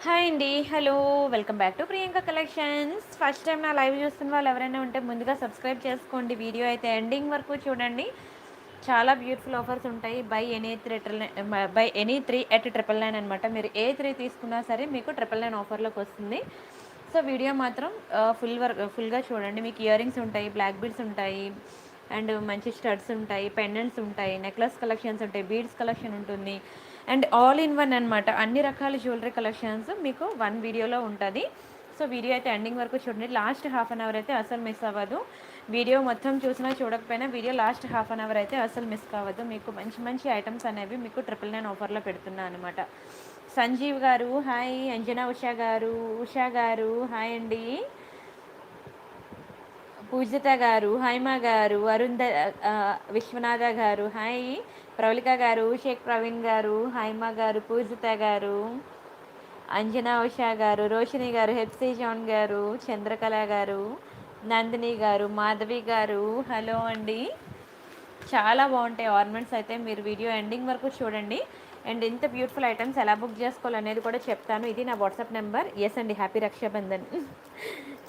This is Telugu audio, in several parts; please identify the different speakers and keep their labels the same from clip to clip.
Speaker 1: హాయ్ అండి. Hello. Welcome back to Priyanka collections. First time నా లైవ్ చూస్తున్న వాళ్ళు ఎవరైనా ఉంటే ముందుగా సబ్స్క్రైబ్ చేసుకోండి. వీడియో అయితే ఎండింగ్ వరకు చూడండి. చాలా బ్యూటిఫుల్ ఆఫర్స్ ఉంటాయి. బై ఎనీ 3 ఎట్ 999 అనమాట. మీరు ఏ 3 తీసుకున్నా సరే మీకు 999 ఆఫర్లోకి వస్తుంది. సో వీడియో మాత్రం ఫుల్గా చూడండి. మీకు ఇయర్ రింగ్స్ ఉంటాయి, బ్లాక్ బీడ్స్ ఉంటాయి, అండ్ మంచి స్టడ్స్ ఉంటాయి, పెండెంట్స్ ఉంటాయి, నెక్లెస్ కలెక్షన్స్ ఉంటాయి, బీడ్స్ కలెక్షన్ ఉంటుంది, అండ్ ఆల్ ఇన్ వన్ అనమాట. అన్ని రకాల జ్యువెలరీ కలెక్షన్స్ మీకు వన్ వీడియోలో ఉంటుంది. సో వీడియో అయితే ఎండింగ్ వరకు చూడండి. లాస్ట్ హాఫ్ అన్ అవర్ అయితే అసలు మిస్ అవ్వదు. వీడియో మొత్తం చూసినా చూడకపోయినా video last half an hour అయితే అసలు మిస్ కావద్దు. మీకు మంచి మంచి ఐటమ్స్ అనేవి మీకు 999 ఆఫర్లో పెడుతున్నా అనమాట. సంజీవ్ గారు హాయ్, అంజనా ఉషా గారు హాయ్ అండి, పూజిత గారు, హైమ గారు, విశ్వనాథ గారు హాయ్, ప్రవళిక గారు, షేక్ ప్రవీణ్ గారు, హైమ గారు, పూజిత గారు, అంజనా ఉషా గారు, రోషిని గారు, హెప్సీ జాన్ గారు, చంద్రకళ గారు, నందిని గారు, మాధవి గారు హలో అండి. చాలా బాగుంటాయి ఆర్నమెంట్స్ అయితే. మీరు వీడియో ఎండింగ్ వరకు చూడండి. అండ్ ఇంత బ్యూటిఫుల్ ఐటమ్స్ ఎలా బుక్ చేసుకోవాలనేది కూడా చెప్తాను. ఇది నా వాట్సాప్ నెంబర్. ఎస్ అండి, happy Rakshabandhan.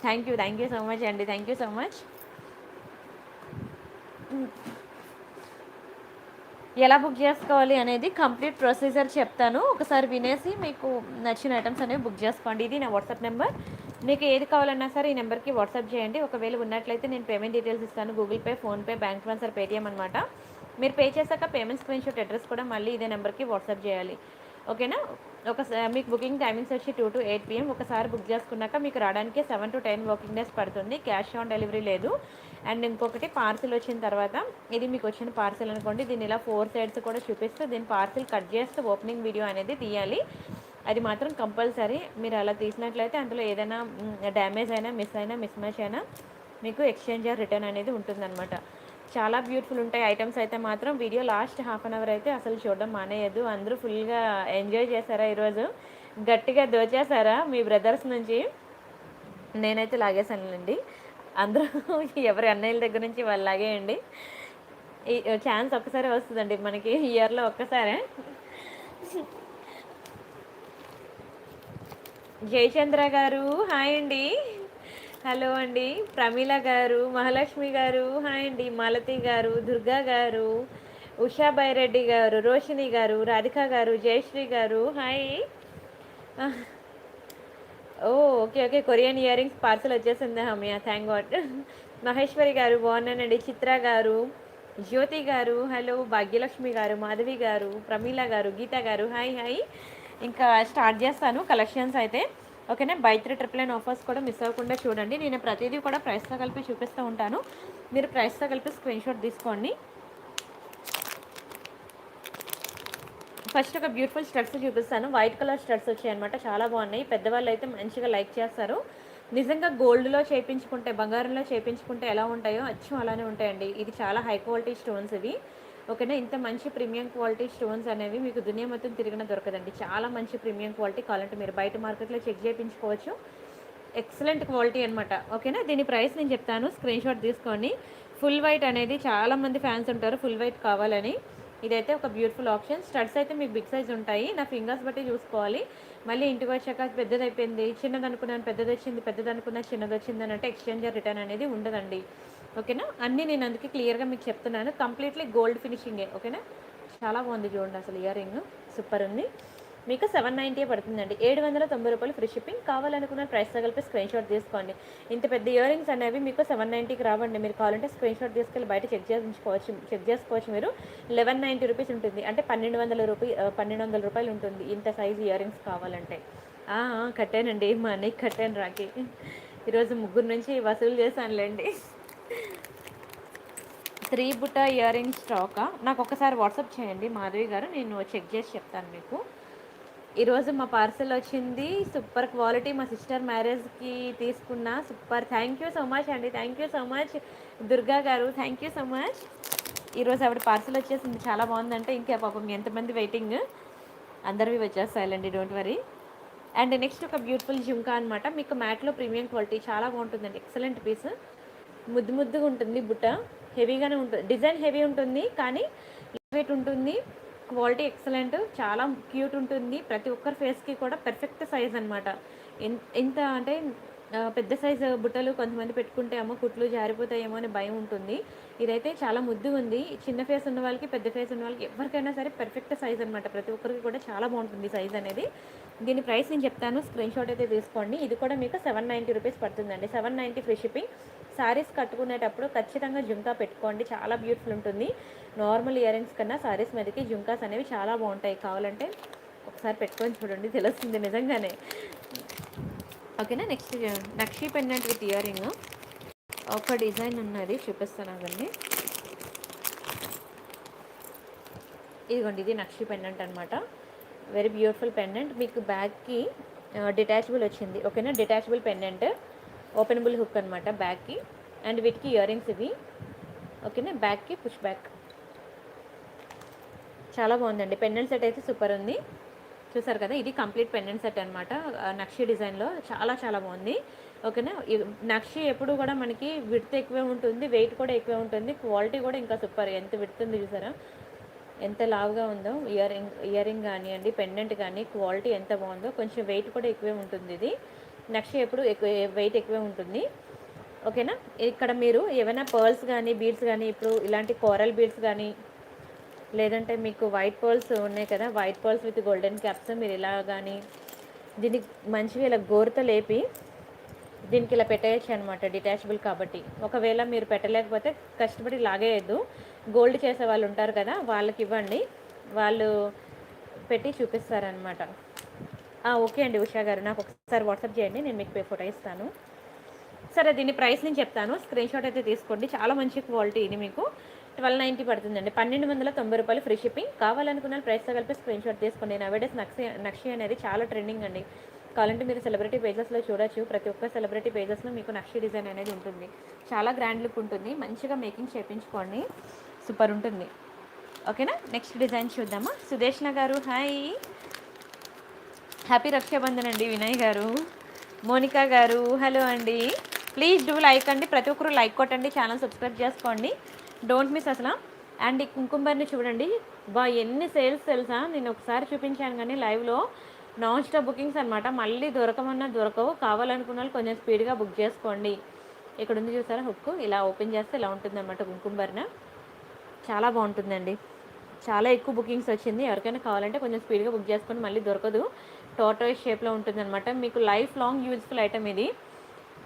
Speaker 1: Thank you so much అండి, థ్యాంక్ యూ సో మచ్. ఎలా బుక్ చేసుకోవాలి అనేది కంప్లీట్ ప్రొసీజర్ చెప్తాను. ఒకసారి వినేసి మీకు నచ్చిన ఐటమ్స్ అనేవి బుక్ చేసుకోండి. ఇది నా వాట్సాప్ నెంబర్. మీకు ఏది కావాలన్నా సరే ఈ నెంబర్కి వాట్సాప్ చేయండి. ఒకవేళ ఉన్నట్లయితే నేను పేమెంట్ డీటెయిల్స్ ఇస్తాను. Google pay, PhonePe, bank transfer, Paytm అనమాట. మీరు పే చేశాక పేమెంట్ స్క్రీన్షాట్ అడ్రస్ కూడా మళ్ళీ ఇదే నెంబర్కి వాట్సాప్ చేయాలి. ఓకేనా. ఒకసారి మీకు బుకింగ్ టైమింగ్స్ వచ్చి 2 to 8 PM. ఒకసారి బుక్ చేసుకున్నాక మీకు రావడానికి 7 to 10 వర్కింగ్ డేస్ పడుతుంది. క్యాష్ ఆన్ డెలివరీ లేదు. అండ్ ఇంకొకటి, పార్సిల్ వచ్చిన తర్వాత, ఇది మీకు వచ్చిన పార్సిల్ అనుకోండి, దీన్ని ఇలా 4 సైడ్స్ కూడా చూపిస్తూ దీని పార్సిల్ కట్ చేస్తూ ఓపెనింగ్ వీడియో అనేది తీయాలి. అది మాత్రం కంపల్సరీ. మీరు అలా తీసినట్లయితే అందులో ఏదైనా డ్యామేజ్ అయినా, మిస్ మ్యాచ్ అయినా మీకు ఎక్స్చేంజ్ ఆర్ రిటర్న్ అనేది ఉంటుందన్నమాట. చాలా బ్యూటిఫుల్ ఉంటాయి ఐటమ్స్ అయితే మాత్రం. Video last half an hour అయితే అసలు చూడడం మానేయద్దు. అందరూ ఫుల్గా ఎంజాయ్ చేశారా ఈరోజు? గట్టిగా దోచేశారా మీ బ్రదర్స్ నుంచి? నేనైతే లాగేశానులేండి. అందరూ ఎవరి అన్నయ్యల దగ్గర నుంచి వాళ్ళు లాగేయండి. ఈ ఛాన్స్ ఒక్కసారి వస్తుందండి మనకి, ఇయర్లో ఒక్కసారే. జయచంద్ర గారు హాయ్ అండి, హలో అండి. ప్రమీల గారు, మహాలక్ష్మి గారు హాయ్ అండి, మాలతి గారు, దుర్గా గారు, ఉషా బైరెడ్డి గారు, రోషిని గారు, రాధిక గారు, జయశ్రీ గారు hi. Oh okay, Korean ear rings parcel వచ్చేసింది హమియా, థ్యాంక్ గాడ్. మహేశ్వరి గారు బాగున్నానండి, చిత్ర గారు, జ్యోతి గారు హలో, భాగ్యలక్ష్మి గారు, మాధవి గారు, ప్రమీల గారు, గీత గారు హాయ్. ఇంకా స్టార్ట్ చేస్తాను కలెక్షన్స్ అయితే. ఓకేనా. బై 3 999 ఆఫర్స్ కూడా మిస్ అవ్వకుండా చూడండి. నేను ప్రతిదీ కూడా ప్రైస్తో కలిపి చూపిస్తూ ఉంటాను. మీరు ప్రైస్తో కలిపి స్క్రీన్ షాట్ తీసుకోండి. ఫస్ట్ ఒక బ్యూటిఫుల్ స్టడ్స్ చూపిస్తాను. వైట్ కలర్ స్టడ్స్ వచ్చాయన్నమాట, చాలా బాగున్నాయి. పెద్దవాళ్ళు అయితే మంచిగా లైక్ చేస్తారు. నిజంగా గోల్డ్లో చేయించుకుంటే, బంగారంలో చేయించుకుంటే ఎలా ఉంటాయో అచ్చం అలానే ఉంటాయండి. ఇది చాలా హై క్వాలిటీ స్టోన్స్ ఇవి. ఓకేనా. ఇంత మంచి ప్రీమియం క్వాలిటీ స్టోన్స్ అనేవి మీకు దునియా మొత్తం తిరిగిన దొరకదండి. చాలా మంచి ప్రీమియం క్వాలిటీ. కావాలంటే మీరు బయట మార్కెట్లో చెక్ చేయించుకోవచ్చు. ఎక్సలెంట్ క్వాలిటీ అనమాట. ఓకేనా. దీని ప్రైస్ నేను చెప్తాను, స్క్రీన్ షాట్ తీసుకోండి. ఫుల్ వైట్ అనేది చాలామంది ఫ్యాన్స్ ఉంటారు ఫుల్ వైట్ కావాలని. ఇదైతే ఒక బ్యూటిఫుల్ ఆప్షన్. స్టడ్స్ అయితే మీకు బిగ్ సైజ్ ఉంటాయి. నా ఫింగర్స్ బట్టి చూసుకోవాలి. మళ్ళీ ఇంటికి వచ్చాక పెద్దది అయిపోయింది, చిన్నది అనుకున్నాను పెద్దది వచ్చింది, పెద్దది అనుకున్నా చిన్నది వచ్చింది అని అంటే ఎక్స్చేంజ్ రిటర్న్ అనేది ఉండదండి. ఓకేనా. అన్నీ నేను అందుకే క్లియర్గా మీకు చెప్తున్నాను. కంప్లీట్లీ గోల్డ్ ఫినిషింగే. ఓకేనా. చాలా బాగుంది చూడండి, అసలు ఇయర్ రింగ్ సూపర్ ఉంది. మీకు 790 పడుతుందండి. 790 రూపాయలు ఫ్రీ షిప్పింగ్. కావాలనుకున్న ప్రైస్తో కలిపి స్క్రీన్ షాట్ తీసుకోండి. ఇంత పెద్ద ఇయర్ రింగ్స్ అనేవి మీకు 790కి రావండి. మీరు కావాలంటే స్క్రీన్ షాట్ తీసుకెళ్ళి బయట చెక్ చేసుకోవచ్చు మీరు. 1190 రూపీస్ ఉంటుంది, అంటే 1200 రూపాయలు ఉంటుంది ఇంత సైజు ఇయర్ రింగ్స్ కావాలంటే. కట్టానండి, మా అన్నయ్యకి కట్టాను రాకి. ఈరోజు ముగ్గురు నుంచి వసూలు చేశానులేండి. 3 బుట్ట ఇయర్ రింగ్ స్టాకా నాకు ఒకసారి వాట్సాప్ చేయండి మాధవి గారు, నేను చెక్ చేసి చెప్తాను మీకు. ఈరోజు మా పార్సల్ వచ్చింది, సూపర్ క్వాలిటీ. మా సిస్టర్ మ్యారేజ్కి తీసుకున్న super. Thank you so much అండి, thank you so much Durga గారు, థ్యాంక్ యూ సో మచ్. ఈరోజు ఆవిడ పార్సల్ వచ్చేసింది, చాలా బాగుందంటే. ఇంకా పాపం ఎంతమంది వెయిటింగ్, అందరివి వచ్చేస్తాయిలండి, డోంట్ వరీ. అండ్ నెక్స్ట్ ఒక బ్యూటిఫుల్ జుంకా అనమాట. మీకు మ్యాట్లో ప్రీమియం క్వాలిటీ, చాలా బాగుంటుందండి, ఎక్సలెంట్ పీస్. ముద్దుగా ఉంటుంది బుట్ట, హెవీగానే ఉంటుంది. డిజైన్ హెవీ ఉంటుంది కానీ లైట్ వెయిట్ ఉంటుంది. క్వాలిటీ ఎక్సలెంట్, చాలా క్యూట్ ఉంటుంది. ప్రతి ఒక్కరి ఫేస్కి కూడా పెర్ఫెక్ట్ సైజ్ అనమాట. ఎంత అంటే పెద్ద సైజు బుట్టలు కొంతమంది పెట్టుకుంటే ఏమో కుట్లు జారిపోతాయేమో అని భయం ఉంటుంది. ఇదైతే చాలా ముద్దుగా ఉంది. చిన్న ఫేస్ ఉన్న వాళ్ళకి, పెద్ద ఫేస్ ఉన్న వాళ్ళకి ఎవరికైనా సరే పెర్ఫెక్ట్ సైజ్ అనమాట. ప్రతి ఒక్కరికి కూడా చాలా బాగుంటుంది సైజ్ అనేది. దీని ప్రైస్ నేను చెప్తాను, స్క్రీన్ షాట్ అయితే తీసుకోండి. ఇది కూడా మీకు 790 రూపీస్ పడుతుందండి. 790 ఫ్రీ షిప్పింగ్. శారీస్ కట్టుకునేటప్పుడు ఖచ్చితంగా జుంకా పెట్టుకోండి, చాలా బ్యూటిఫుల్ ఉంటుంది. నార్మల్ ఇయర్ రింగ్స్ కన్నా శారీస్ మీదకి జుంకాస్ అనేవి చాలా బాగుంటాయి. కావాలంటే ఒకసారి పెట్టుకొని చూడండి, తెలుస్తుంది నిజంగానే. ఓకేనా. Next nakshi pendant with ear ring. ఒక డిజైన్ ఉన్నది చూపిస్తాను అదండి. ఇదిగోండి, ఇది నక్షీ పెండెంట్ అనమాట. Very beautiful pendant. మీకు బ్యాగ్కి డిటాచబుల్ వచ్చింది. ఓకేనా. డిటాచబుల్ పెండెంట్, ఓపెనబుల్ హుక్ అనమాట బ్యాగ్కి. అండ్ వీటికి ఇయర్ రింగ్స్ ఇవి. ఓకేనా. బ్యాగ్కి పుష్ బ్యాక్. చాలా బాగుందండి. పెండెంట్ సెట్ అయితే సూపర్ ఉంది. చూసారు కదా, ఇది కంప్లీట్ పెండెంట్ సెట్ అనమాట. నక్షి డిజైన్లో చాలా చాలా బాగుంది. ఓకేనా. నక్షి ఎప్పుడు కూడా మనకి విడ్త్ ఎక్కువే ఉంటుంది, వెయిట్ కూడా ఎక్కువే ఉంటుంది, క్వాలిటీ కూడా ఇంకా సూపర్. ఎంత విడ్త్ ఉంది చూసారా, ఎంత లావుగా ఉందో. ఇయర్ రింగ్ కానివ్వండి, పెండెంట్ కానీ క్వాలిటీ ఎంత బాగుందో. కొంచెం వెయిట్ కూడా ఎక్కువే ఉంటుంది. ఇది నక్షి ఎప్పుడు వెయిట్ ఎక్కువే ఉంటుంది. ఓకేనా. ఇక్కడ మీరు ఏమైనా పర్ల్స్ కానీ, బీడ్స్ కానీ, ఇప్పుడు ఇలాంటి కోరల్ బీడ్స్ కానీ, లేదంటే మీకు వైట్ పర్ల్స్ ఉన్నాయి కదా, white pearls with golden caps, మీరు ఇలా కానీ దీనికి మంచిగా ఇలా గోరుతో లేపి దీనికి ఇలా పెట్టేయచ్చు అనమాట, డిటాచబుల్ కాబట్టి. ఒకవేళ మీరు పెట్టలేకపోతే కష్టపడి లాగేయద్దు. గోల్డ్ చేసే వాళ్ళు ఉంటారు కదా, వాళ్ళకి ఇవ్వండి, వాళ్ళు పెట్టి చూపిస్తారనమాట. ఓకే అండి ఉషా గారు, నాకు ఒకసారి వాట్సాప్ చేయండి, నేను మీకు ఫోటో ఇస్తాను. సరే, దీని ప్రైస్ నేను చెప్తాను, స్క్రీన్ షాట్ అయితే తీసుకోండి. చాలా మంచి క్వాలిటీ. ఇది మీకు 1290 పడుతుందండి. 1290 రూపాయలు ఫ్రీ షిప్పింగ్. కావాలనుకున్న ప్రైస్తో కలిపి స్క్రీన్ షాట్ తీసుకోండి. నవేడేస్ నక్షి అనేది చాలా ట్రెండింగ్ అండి. కావాలంటే మీరు సెలబ్రిటీ పేజెస్లో చూడొచ్చు. ప్రతి ఒక్క సెలబ్రిటీ పేజెస్లో మీకు నక్షి డిజైన్ అనేది ఉంటుంది. చాలా గ్రాండ్ లుక్ ఉంటుంది. మంచిగా మేకింగ్ చేయించుకోండి, సూపర్ ఉంటుంది. ఓకేనా. నెక్స్ట్ డిజైన్ చూద్దామా. సుదేష్ణ గారు హాయ్, హ్యాపీ రక్షాబంధన్ అండి. వినయ్ గారు, మోనికా గారు హలో అండి. ప్లీజ్ డూ లైక్ అండి, ప్రతి ఒక్కరు లైక్ కొట్టండి, ఛానల్ సబ్స్క్రైబ్ చేసుకోండి, డోంట్ మిస్ అసలు. అండ్ ఈ కుంకుమర్ని చూడండి, ఎన్ని సేల్స్ తెలుసా. నేను ఒకసారి చూపించాను కానీ లైవ్లో నాన్ స్టాప్ బుకింగ్స్ అనమాట. మళ్ళీ దొరకమన్నా దొరకవు. కావాలనుకున్న వాళ్ళు కొంచెం స్పీడ్గా బుక్ చేసుకోండి. ఇక్కడ ఉంది చూసారా హుక్, ఇలా ఓపెన్ చేస్తే ఇలా ఉంటుంది అనమాట కుంకుమర్న. చాలా బాగుంటుందండి. చాలా ఎక్కువ బుకింగ్స్ వచ్చింది. ఎవరికైనా కావాలంటే కొంచెం స్పీడ్గా బుక్ చేసుకొని, మళ్ళీ దొరకదు. టోర్టాయిస్ షేప్లో ఉంటుంది అనమాట. మీకు లైఫ్ లాంగ్ యూజ్ఫుల్ ఐటమ్ ఇది.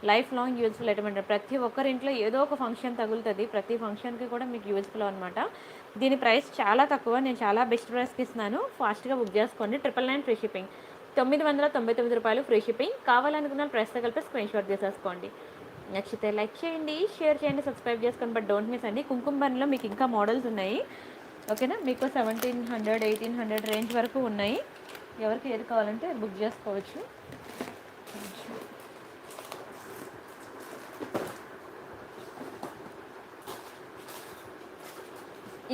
Speaker 1: లైఫ్ లాంగ్ యూజ్ఫుల్ ఐటమ్ అంటే ప్రతి ఒక్కరి ఇంట్లో ఏదో ఒక ఫంక్షన్ తగులుతుంది. ప్రతి ఫంక్షన్కి కూడా మీకు యూజ్ఫుల్ అనమాట. దీని ప్రైస్ చాలా తక్కువ, నేను చాలా బెస్ట్ ప్రైస్కి ఇస్తున్నాను. ఫాస్ట్గా బుక్ చేసుకోండి. 999 ఫ్రీ షిప్పింగ్. 999 రూపాయలు ఫ్రీ షిప్పింగ్. కావాలనుకున్న ప్రైస్తో కలిపి స్క్రీన్ షాట్ తీసేసుకోండి. నచ్చితే లైక్ చేయండి, షేర్ చేయండి, సబ్స్క్రైబ్ చేసుకోండి. బట్ డోంట్ మిస్ అండి. కుంకుమ బన్లో మీకు ఇంకా మోడల్స్ ఉన్నాయి. ఓకేనా. మీకు 1700, 1800 రేంజ్ వరకు ఉన్నాయి. ఎవరికి ఏది కావాలంటే బుక్ చేసుకోవచ్చు.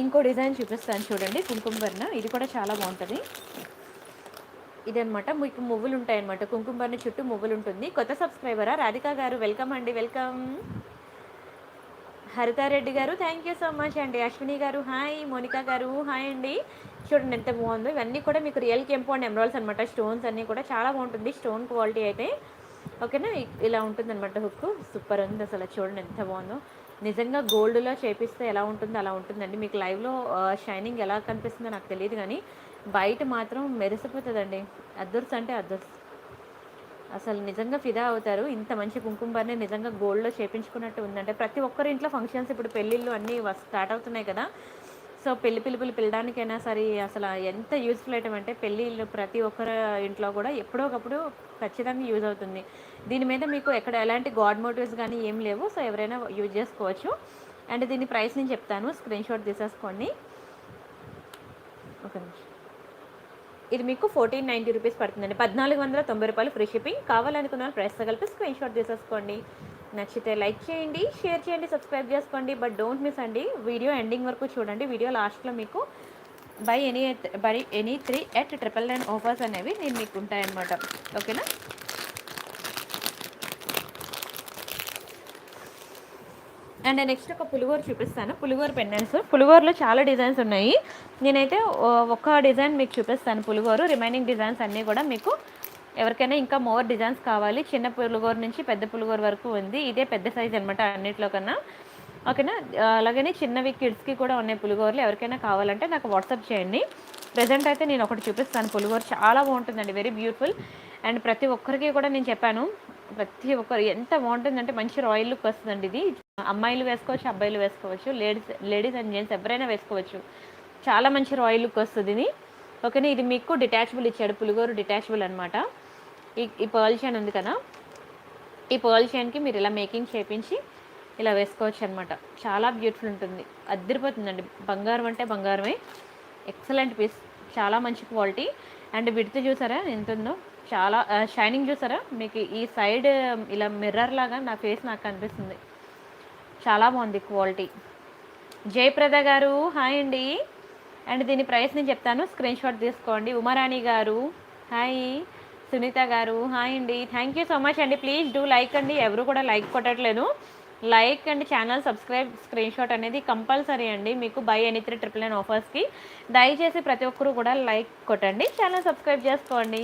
Speaker 1: ఇంకో డిజైన్ చూపిస్తాను చూడండి, కుంకుమ బర్ణ. ఇది కూడా చాలా బాగుంటుంది. ఇదనమాట, మీకు మువ్వులు ఉంటాయన్నమాట. కుంకుమ బర్ణ చుట్టూ మువ్వులు ఉంటుంది. కొత్త సబ్స్క్రైబరా రాధికా గారు, వెల్కమ్ అండి, వెల్కమ్. హరితారెడ్డి గారు థ్యాంక్ యూ సో మచ్ అండి. అశ్విని గారు హాయ్, మోనికా గారు హాయ్ అండి. చూడండి ఎంత బాగుందో. ఇవన్నీ కూడా మీకు రియల్ కెంపు అండ్ ఎమరాల్డ్స్ అనమాట. స్టోన్స్ అన్నీ కూడా చాలా బాగుంటుంది, స్టోన్ క్వాలిటీ అయితే. ఓకేనా. ఇలా ఉంటుందన్నమాట హుక్. సూపర్ ఉంది అసలు. చూడండి ఎంత బాగుందో. నిజంగా గోల్డ్లో చేపిస్తే ఎలా ఉంటుందో అలా ఉంటుందండి. మీకు లైవ్లో షైనింగ్ ఎలా కనిపిస్తుందో నాకు తెలియదు, కానీ బయట మాత్రం మెరిసిపోతుందండి. అద్దర్స్ అంటే అద్దర్స్. అసలు నిజంగా ఫిదా అవుతారు. ఇంత మంచి కుంకుమ బర్ని నిజంగా గోల్డ్లో చేపించుకున్నట్టు ఉందంటే. ప్రతి ఒక్కరి ఇంట్లో ఫంక్షన్స్, ఇప్పుడు పెళ్ళిళ్ళు అన్నీ స్టార్ట్ అవుతున్నాయి కదా. సో పిల్లలు పిల్లడానికైనా సరే అసలు ఎంత యూజ్ఫుల్ ఐటమ్ అంటే, పెళ్ళిళ్ళు ప్రతి ఒక్కరి ఇంట్లో కూడా ఎప్పుడో ఒకప్పుడు ఖచ్చితంగా యూజ్ అవుతుంది. దీని మీద మీకు ఎక్కడ ఎలాంటి గాడ్ మోటివ్స్ కానీ ఏం లేవు. సో ఎవరైనా యూజ్ చేసుకోవచ్చు. అండ్ దీని ప్రైస్ నేను చెప్తాను, స్క్రీన్ షాట్ తీసేసుకోండి. ఒక నిమిషం. ఇది మీకు 1490 రూపీస్ పడుతుందండి. 1490 రూపాయలు ఫ్రీ షిప్పింగ్. కావాలనుకున్న ప్రైస్తో కలిపి స్క్రీన్ షాట్ తీసేసుకోండి. నచ్చితే లైక్ చేయండి, షేర్ చేయండి, సబ్స్క్రైబ్ చేసుకోండి. బట్ డోంట్ మిస్ అండి, వీడియో ఎండింగ్ వరకు చూడండి. వీడియో లాస్ట్లో మీకు బై ఎనీ 3 at 999 ఆఫర్స్ అనేవి నేను మీకు ఉంటాయన్నమాట. ఓకేనా. అండ్ నెక్స్ట్ ఒక పులిగోరు చూపిస్తాను. పులిగోరు పెండెంట్స్. పులిగోరులో చాలా డిజైన్స్ ఉన్నాయి. నేనైతే ఒక డిజైన్ మీకు చూపిస్తాను పులిగోరు. రిమైనింగ్ డిజైన్స్ అన్నీ కూడా మీకు ఎవరికైనా ఇంకా మోర్ డిజైన్స్ కావాలి, చిన్న పులిగోరు నుంచి పెద్ద పులిగోరు వరకు ఉంది. ఇదే పెద్ద సైజ్ అనమాట అన్నిట్లో కన్నా. ఓకేనా. అలాగని చిన్నవి కిడ్స్కి కూడా ఉన్నాయి పులిగోరులు. ఎవరికైనా కావాలంటే నాకు వాట్సాప్ చేయండి. ప్రజెంట్ అయితే నేను ఒకటి చూపిస్తాను పులిగోరు. చాలా బాగుంటుందండి, వెరీ బ్యూటిఫుల్. అండ్ ప్రతి ఒక్కరికి కూడా నేను చెప్పాను, ప్రతి ఒక్కరు ఎంత బాగుంటుందంటే మంచి రాయల్ లుక్ వస్తుందండి. ఇది అమ్మాయిలు వేసుకోవచ్చు, అబ్బాయిలు వేసుకోవచ్చు, లేడీస్ అండ్ జెంట్స్ ఎవరైనా వేసుకోవచ్చు. చాలా మంచి రాయల్ లుక్ వస్తుంది ఇది. ఓకేనా. ఇది మీకు డిటాచబుల్ ఇచ్చాడు, పులిగోరు డిటాచబుల్ అనమాట. ఈ పర్ల్ చైన్ ఉంది కదా, ఈ పర్ల్ చైన్కి మీరు ఇలా మేకింగ్ చేయించి ఇలా వేసుకోవచ్చు అనమాట. చాలా బ్యూటిఫుల్ ఉంటుంది, అద్దరిపోతుందండి. బంగారం అంటే బంగారమే. ఎక్సలెంట్ పీస్, చాలా మంచి క్వాలిటీ. అండ్ విడ్త్ చూసారా ఎంత ఉందో, చాలా షైనింగ్ చూసారా. మీకు ఈ సైడ్ ఇలా మిర్రర్ లాగా నా ఫేస్ నాకు కనిపిస్తుంది. చాలా బాగుంది క్వాలిటీ. జయప్రద గారు హాయ్ అండి. అండ్ దీని ప్రైస్ నేను చెప్తాను, స్క్రీన్ షాట్ తీసుకోండి. ఉమారాణి గారు హాయ్. సునీత గారు హాయ్ అండి. థ్యాంక్ యూ సో మచ్ అండి. ప్లీజ్ డూ లైక్ అండి. ఎవరు కూడా లైక్ కొట్టట్లేదు. Like and channel subscribe, screen shot అనేది కంపల్సరీ అండి. మీకు బై ఎనీ 399 ఆఫర్స్కి దయచేసి ప్రతి ఒక్కరు కూడా లైక్ కొట్టండి, ఛానల్ సబ్స్క్రైబ్ చేసుకోండి.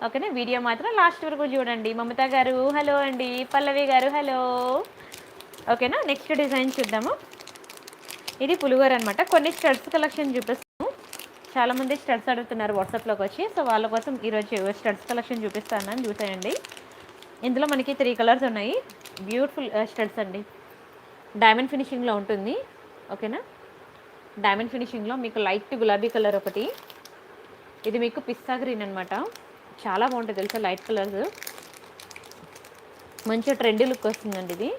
Speaker 1: ఓకేనా. వీడియో మాత్రం లాస్ట్ వరకు చూడండి. మమత గారు హలో అండి. పల్లవి గారు హలో. ఓకేనా. నెక్స్ట్ డిజైన్ చూద్దాము. ఇది పులిగోర అనమాట. కొన్ని స్టడ్స్ కలెక్షన్ చూపిస్తాము. చాలామంది స్టడ్స్ అడుగుతున్నారు వాట్సాప్లోకి వచ్చి, సో వాళ్ళ కోసం ఈరోజు స్టడ్స్ కలెక్షన్ చూపిస్తాను, చూసేయండి. ఇందులో మనకి 3 కలర్స్ ఉన్నాయి. బ్యూటిఫుల్ స్టడ్స్ అండి. డైమండ్ ఫినిషింగ్లో ఉంటుంది. ఓకేనా. డైమండ్ ఫినిషింగ్లో మీకు లైట్ గులాబీ కలర్ ఒకటి, ఇది మీకు పిస్తా గ్రీన్ అనమాట. చాలా బాగుంటుంది తెలుసా, లైట్ కలర్స్. మంచి ట్రెండీ లుక్ వస్తుందండి ఇది.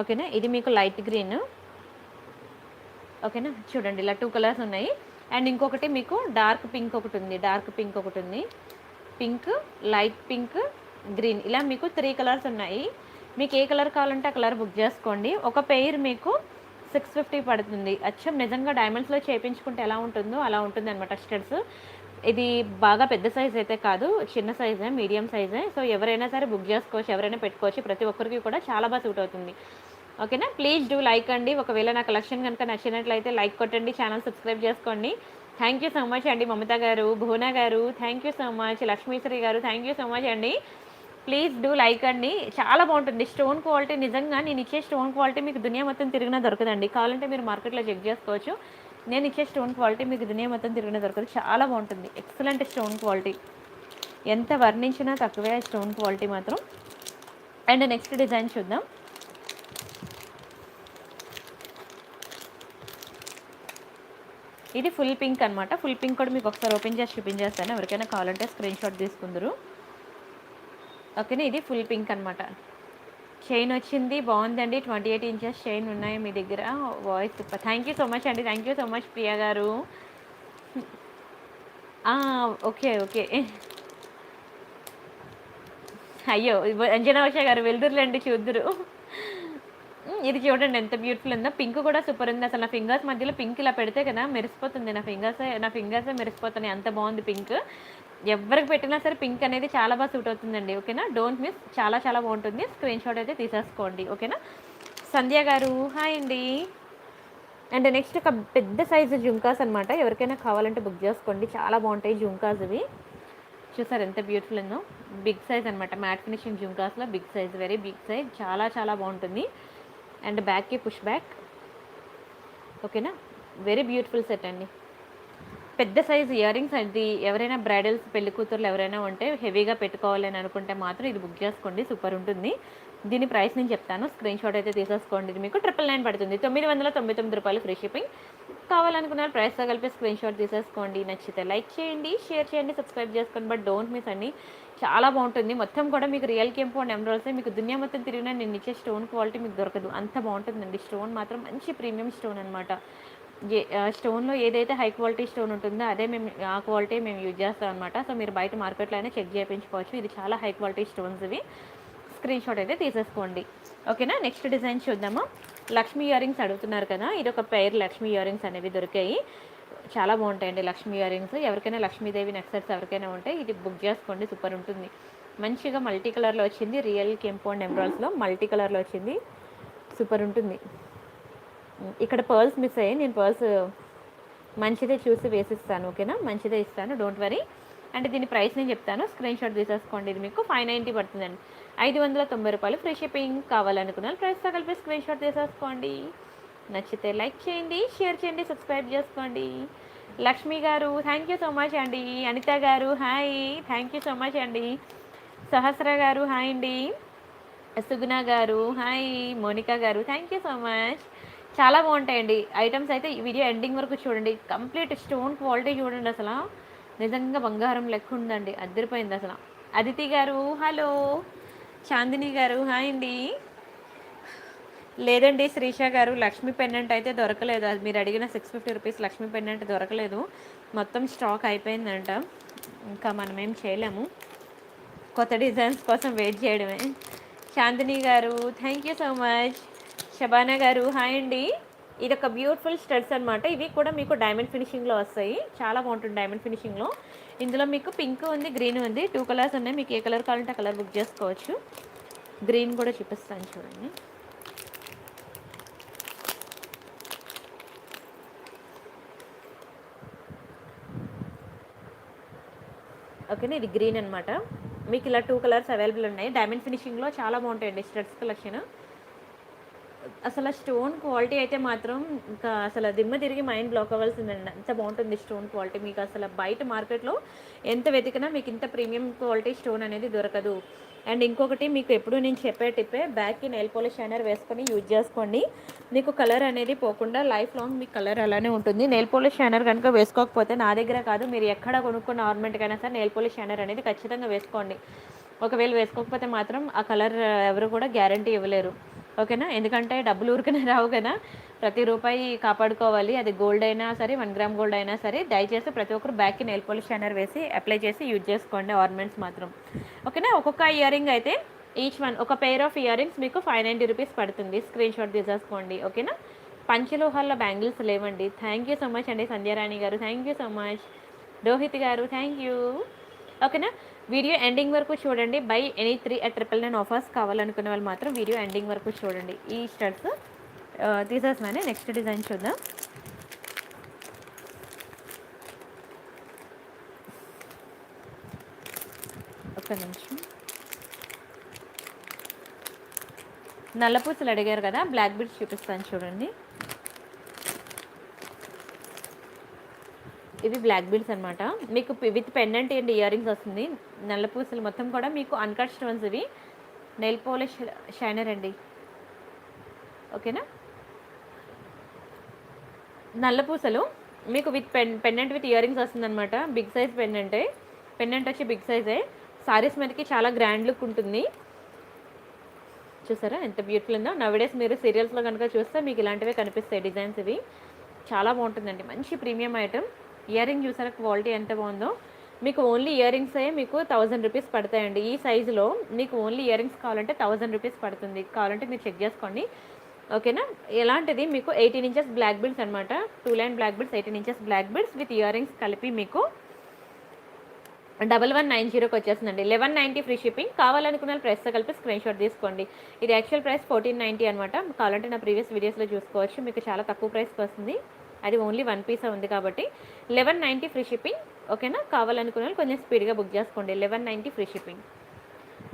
Speaker 1: ఓకేనా. ఇది మీకు లైట్ గ్రీన్. ఓకేనా. చూడండి ఇలా 2 కలర్స్ ఉన్నాయి. అండ్ ఇంకొకటి మీకు డార్క్ పింక్ ఒకటి ఉంది, డార్క్ పింక్ ఒకటి ఉంది, పింక్, లైట్ పింక్, గ్రీన్, ఇలా మీకు 3 కలర్స్ ఉన్నాయి. మీకు ఏ కలర్ కావాలంటే ఆ కలర్ బుక్ చేసుకోండి. ఒక పెయిర్ మీకు 650 పడుతుంది. అచ్చం నిజంగా డైమండ్స్లో చేయించుకుంటే ఎలా ఉంటుందో అలా ఉంటుంది అనమాట స్టడ్స్. ఇది బాగా పెద్ద సైజ్ అయితే కాదు, చిన్న సైజే, మీడియం సైజే. సో ఎవరైనా సరే బుక్ చేసుకోవచ్చు, ఎవరైనా పెట్టుకోవచ్చు. ప్రతి ఒక్కరికి కూడా చాలా బాగా సూట్ అవుతుంది. ఓకేనా. ప్లీజ్ డూ లైక్ అండి. ఒకవేళ నా కలెక్షన్ కనుక నచ్చినట్లయితే లైక్ కొట్టండి, ఛానల్ సబ్స్క్రైబ్ చేసుకోండి. థ్యాంక్ యూ సో మచ్ అండి. మమత గారు, భువన గారు thank you so much. Lakshmisri గారు థ్యాంక్ యూ సో మచ్ అండి. ప్లీజ్ డూ లైక్ అండి. చాలా బాగుంటుంది స్టోన్ క్వాలిటీ. నిజంగా నేను ఇచ్చే స్టోన్ క్వాలిటీ మీకు దునియా మొత్తం తిరిగినా దొరకదండి. కావాలంటే మీరు మార్కెట్లో చెక్ చేసుకోవచ్చు. నేను ఇచ్చే స్టోన్ క్వాలిటీ మీకు దునియా మొత్తం తిరిగినా దొరకదు. చాలా బాగుంటుంది, ఎక్సలెంట్ స్టోన్ క్వాలిటీ. ఎంత వర్ణించినా తక్కువే స్టోన్ క్వాలిటీ మాత్రం. అండ్ నెక్స్ట్ డిజైన్ చూద్దాం. ఇది ఫుల్ పింక్ అనమాట. ఫుల్ పింక్ కూడా మీకు ఒకసారి ఓపెన్ చేసి చూపించేస్తాను, ఎవరికైనా కావాలంటే స్క్రీన్ షాట్ తీసుకుందరు. ఓకేనా. ఇది ఫుల్ పింక్ అనమాట. చైన్ వచ్చింది, బాగుందండి. 28 ఇంచెస్ చైన్ ఉన్నాయి మీ దగ్గర. Voice thank you so much అండి. Thank you so much Priya గారు. Okay okay. అయ్యో అంజనా ఉషా గారు వెళ్తురులేండి, చూద్దురు. ఇది చూడండి ఎంత బ్యూటిఫుల్ ఉందో. పింక్ కూడా సూపర్ ఉంది. అసలు నా ఫింగర్స్ మధ్యలో పింక్ ఇలా పెడితే కదా మెరిసిపోతుంది. నా ఫింగర్సే మెరిసిపోతున్నాయి, అంత బాగుంది పింక్. ఎవరికి పెట్టినా సరే పింక్ అనేది చాలా బాగా సూట్ అవుతుందండి. ఓకేనా. డోంట్ మిస్, చాలా చాలా బాగుంటుంది. స్క్రీన్ షాట్ అయితే తీసేసుకోండి. ఓకేనా. సంధ్య గారు హాయ్ అండి. అండ్ నెక్స్ట్ ఒక పెద్ద సైజు జుంకాస్ అనమాట. ఎవరికైనా కావాలంటే బుక్ చేసుకోండి, చాలా బాగుంటాయి జుంకాస్ ఇవి. చూసారు ఎంత బ్యూటిఫుల్ ఉందో. బిగ్ సైజ్ అనమాట, మ్యాట్ ఫినిషింగ్ జుంకాస్లో big size, very big size, చాలా చాలా బాగుంటుంది. అండ్ బ్యాక్కి పుష్ బ్యాక్. ఓకేనా. వెరీ బ్యూటిఫుల్ సెట్ అండి. పెద్ద సైజ్ ఇయర్ రింగ్స్. అది ఎవరైనా బ్రైడల్స్, పెళ్లి కూతుర్లు ఎవరైనా ఉంటే హెవీగా పెట్టుకోవాలి అని అనుకుంటే మాత్రం ఇది బుక్ చేసుకోండి, సూపర్ ఉంటుంది. దీని ప్రైస్ నేను చెప్తాను, స్క్రీన్ షాట్ అయితే తీసేసుకోండి. ఇది మీకు 999 పడుతుంది, 999 రూపాయలు ఫ్రీ షిప్పింగ్. కావాలనుకున్నారు ప్రైస్తో కలిపి స్క్రీన్ షాట్ తీసేసుకోండి. నచ్చితే లైక్ చేయండి, షేర్ చేయండి, సబ్స్క్రైబ్ చేసుకోండి. బట్ డోంట్ మిస్ అండి, చాలా బాగుంటుంది. మొత్తం కూడా మీకు రియల్ కెంపు అండ్ ఎమరాల్సే. మీకు దునియా మొత్తం తిరిగినా నేను ఇచ్చే స్టోన్ క్వాలిటీ మీకు దొరకదు, అంత బాగుంటుందండి. స్టోన్ మాత్రం మంచి ప్రీమియం స్టోన్ అనమాట. స్టోన్లో ఏదైతే హై క్వాలిటీ స్టోన్ ఉంటుందో అదే మేము, ఆ క్వాలిటీ మేము యూజ్ చేస్తాం అనమాట. సో మీరు బయట మార్కెట్లో అయినా చెక్ చేయించుకోవచ్చు. ఇది చాలా హై క్వాలిటీ స్టోన్స్ ఇవి. స్క్రీన్ షాట్ అయితే తీసేసుకోండి. ఓకేనా. నెక్స్ట్ డిజైన్ చూద్దామా. లక్ష్మీ ఇయర్ రింగ్స్ అడుగుతున్నారు కదా, ఇది ఒక పెయిర్ లక్ష్మీ ఇయర్ రింగ్స్ అనేవి దొరికాయి. చాలా బాగుంటాయండి లక్ష్మీ ఇయర్ రింగ్స్. ఎవరికైనా లక్ష్మీదేవి నెక్సెట్స్ ఎవరికైనా ఉంటే ఇది బుక్ చేసుకోండి, సూపర్ ఉంటుంది. మంచిగా మల్టీ కలర్లో వచ్చింది, రియల్ కెంపౌండ్ ఎమరాల్డ్స్లో మల్టీ కలర్లో వచ్చింది, సూపర్ ఉంటుంది. ఇక్కడ పర్ల్స్ మిస్ అయ్యాయి, నేను పర్ల్స్ మంచిదే చూసి వేసిస్తాను, ఓకేనా, మంచిదే ఇస్తాను, డోంట్ వరీ. అంటే దీని ప్రైస్ నేను చెప్తాను, స్క్రీన్ షాట్ తీసేసుకోండి. ఇది మీకు 590 పడుతుందండి, 590 రూపాయలు ఫ్రీ షిప్పింగ్. కావాలనుకున్నాను ప్రైస్తో కలిపి స్క్రీన్ షాట్ తీసేసుకోండి. నచ్చితే లైక్ చేయండి, షేర్ చేయండి, సబ్స్క్రైబ్ చేసుకోండి. లక్ష్మి గారు థ్యాంక్ యూ సో మచ్ అండి. అనిత గారు hi, thank you so much అండి. సహస్ర గారు హాయ్ అండి. సుగుణ గారు హాయ్. మోనికా గారు థ్యాంక్ యూ సో మచ్. చాలా బాగుంటాయండి ఐటమ్స్ అయితే. ఈ వీడియో ఎండింగ్ వరకు చూడండి, కంప్లీట్ స్టోన్ క్వాలిటీ చూడండి, అసలు నిజంగా బంగారం లెక్క ఉందండి, అదిరిపోయింది అసలు. అదితి గారు హలో. చాందిని గారు హాయ్ అండి. లేదండి శ్రీష గారు, లక్ష్మీ పెండెంట్ అయితే దొరకలేదు, అది మీరు అడిగిన 650 రూపీస్ లక్ష్మీ పెండెంట్ దొరకలేదు, మొత్తం స్టాక్ అయిపోయిందంట. ఇంకా మనం ఏం చేయలేము, కొత్త డిజైన్స్ కోసం వెయిట్ చేయడమే. చాందిని గారు thank you so much. Shabana గారు హాయ్ అండి. ఇది ఒక బ్యూటిఫుల్ స్టడ్స్ అనమాట, ఇవి కూడా మీకు డైమండ్ ఫినిషింగ్లో వస్తాయి, చాలా బాగుంటుంది డైమండ్ ఫినిషింగ్లో. ఇందులో మీకు పింక్ ఉంది, గ్రీన్ ఉంది, 2 కలర్స్ ఉన్నాయి, మీకు ఏ కలర్ కావాలంటే ఆ కలర్ బుక్ చేసుకోవచ్చు. గ్రీన్ కూడా చూపిస్తాను చూడండి. ఓకేనా, ఇది గ్రీన్ అనమాట, మీకు ఇలా 2 కలర్స్ అవైలబుల్ ఉన్నాయి, డైమండ్ ఫినిషింగ్లో చాలా బాగుంటాయండి స్టడ్స్ కలెక్షన్. అసలు స్టోన్ క్వాలిటీ అయితే మాత్రం ఇంకా అసలు దిమ్మ తిరిగి మైండ్ బ్లాక్ అవ్వాల్సిందండి, అంత బాగుంటుంది స్టోన్ క్వాలిటీ. మీకు అసలు బయట మార్కెట్లో ఎంత వెతికినా మీకు ఇంత ప్రీమియం క్వాలిటీ స్టోన్ అనేది దొరకదు. అండ్ ఇంకొకటి మీకు ఎప్పుడు నేను చెప్పే టిప్పే, బ్యాక్కి నెయిల్ పాలిష్ షైనర్ వేసుకొని యూజ్ చేసుకోండి, మీకు కలర్ అనేది పోకుండా లైఫ్ లాంగ్ మీకు కలర్ అలానే ఉంటుంది. నెయిల్ పాలిష్ షైనర్ కనుక వేసుకోకపోతే, నా దగ్గర కాదు మీరు ఎక్కడ కొనుక్కున్న ఆర్నమెంట్కైనా సరే నెయిల్ పాలిష్ షైనర్ అనేది ఖచ్చితంగా వేసుకోండి. ఒకవేళ వేసుకోకపోతే మాత్రం ఆ కలర్ ఎవరు కూడా గ్యారంటీ ఇవ్వలేరు, ఓకేనా. ఎందుకంటే డబ్బులు ఊరికనే రావు కదా, ప్రతి రూపాయి కాపాడుకోవాలి, అది గోల్డ్ అయినా సరే 1 గ్రామ్ గోల్డ్ అయినా సరే. దయచేసి ప్రతి ఒక్కరు బ్యాక్కి నెయిల్ పాలిష్ షైనర్ వేసి అప్లై చేసి యూజ్ చేసుకోండి ఆర్నమెంట్స్ మాత్రం, ఓకేనా. ఒక్కొక్క ఇయర్ రింగ్ అయితే ఈచ్ వన్ ఒక పెయిర్ ఆఫ్ ఇయర్ రింగ్స్ మీకు 590 రూపీస్ పడుతుంది, స్క్రీన్ షాట్ తీసేసుకోండి, ఓకేనా. పంచలోహాల్లో బ్యాంగిల్స్ లేవండి. థ్యాంక్ యూ సో మచ్ అండి సంధ్యారాణి గారు, thank you so much. Rohit గారు థ్యాంక్ యూ, ఓకేనా. వీడియో ఎండింగ్ వరకు చూడండి. బై ఎనీ 3 ఆఫర్స్ కావాలనుకునే వాళ్ళు మాత్రం వీడియో ఎండింగ్ వరకు చూడండి. ఈ స్టడ్స్ తీసేసినానే, నెక్స్ట్ డిజైన్ చూద్దాం. ఒక్క నిమిషం. నల్లపూసలు అడిగారు కదా, బ్లాక్ బీడ్స్ చూపిస్తాను చూడండి. ఇవి బ్లాక్ బీడ్స్ అనమాట, మీకు with pendant and ear rings వస్తుంది. నల్లపూసలు మొత్తం కూడా మీకు అన్కట్ స్టోన్స్, ఇవి నెయిల్ పాలిష్ షైనర్ అండి, ఓకేనా. నల్లపూసలు మీకు with pendant with ear rings వస్తుంది అనమాట. బిగ్ సైజ్ పెండెంటే, పెండెంట్ వచ్చి బిగ్ సైజే. సారీస్ మీదకి చాలా గ్రాండ్ లుక్ ఉంటుంది, చూసారా ఎంత బ్యూటిఫుల్ ఉందో. నవ్డేస్ మీరు సీరియల్స్లో కనుక చూస్తే మీకు ఇలాంటివే కనిపిస్తాయి డిజైన్స్, ఇవి చాలా బాగుంటుందండి, మంచి ప్రీమియం ఐటమ్. ఇయర్ రింగ్ చూసారా క్వాలిటీ ఎంత బాగుందో. మీకు ఓన్లీ ఇయర్ రింగ్స్ అయ్యే మీకు 1000 రూపీస్ పడతాయండి. ఈ సైజులో మీకు ఓన్లీ ఇయర్ రింగ్స్ కావాలంటే 1000 రూపీస్ పడుతుంది, కావాలంటే మీరు చెక్ చేసుకోండి, ఓకేనా. ఎలాంటిది మీకు 18 ఇంచెస్ బ్లాక్ బీడ్స్ అనమాట, 2 line black beads, 18 inches black beads with ear rings కలిపి మీకు 1190కి వచ్చేస్తుందండి. 1190 ఫ్రీ షిప్పింగ్. కావాలనుకున్న ప్రైస్తో కలిపి స్క్రీన్ షాట్ తీసుకోండి. ఇది యాక్చువల్ ప్రైస్ 1490 అనమాట, కావాలంటే నా ప్రీవియస్ వీడియోస్లో చూసుకోవచ్చు, మీకు చాలా తక్కువ ప్రైస్కి వస్తుంది. అది ఓన్లీ 1 పీస్ ఉంది కాబట్టి 1190 ఫ్రీ షిప్పింగ్, ఓకేనా. కావాలనుకున్న కొంచెం స్పీడ్గా బుక్ చేసుకోండి, 1190 ఫ్రీ షిప్పింగ్.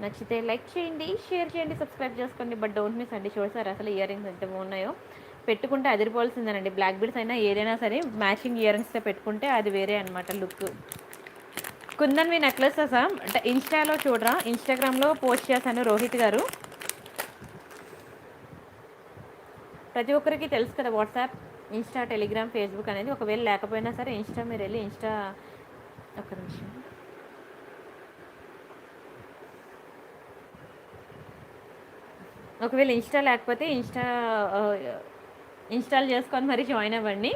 Speaker 1: నచ్చితే లైక్ చేయండి, షేర్ చేయండి, సబ్స్క్రైబ్ చేసుకోండి, బట్ డోంట్ మిస్ అండి. చూసారు అసలు ఇయర్ రింగ్స్ ఎంత బాగున్నాయో, పెట్టుకుంటే అదిరిపోవాల్సిందేనండి. బ్లాక్ బీడ్స్ అయినా ఏదైనా సరే మ్యాచింగ్ ఇయర్ రింగ్స్తో పెట్టుకుంటే అది వేరే అనమాట లుక్. కుందన్వి నెక్లెసెస్ అంటే ఇన్స్టాలో చూడరా, ఇన్స్టాగ్రామ్లో పోస్ట్ చేశాను రోహిత్ గారు. ప్రతి ఒక్కరికి తెలుసు కదా వాట్సాప్, ఇన్స్టా, టెలిగ్రామ్, ఫేస్బుక్ అనేది. ఒకవేళ లేకపోయినా సరే ఇన్స్టా మీరు వెళ్ళి ఇన్స్టా, ఒక్క నిమిషం, ఒకవేళ ఇన్స్టా లేకపోతే ఇన్స్టాల్ చేసుకొని మరి జాయిన్ అవ్వండి.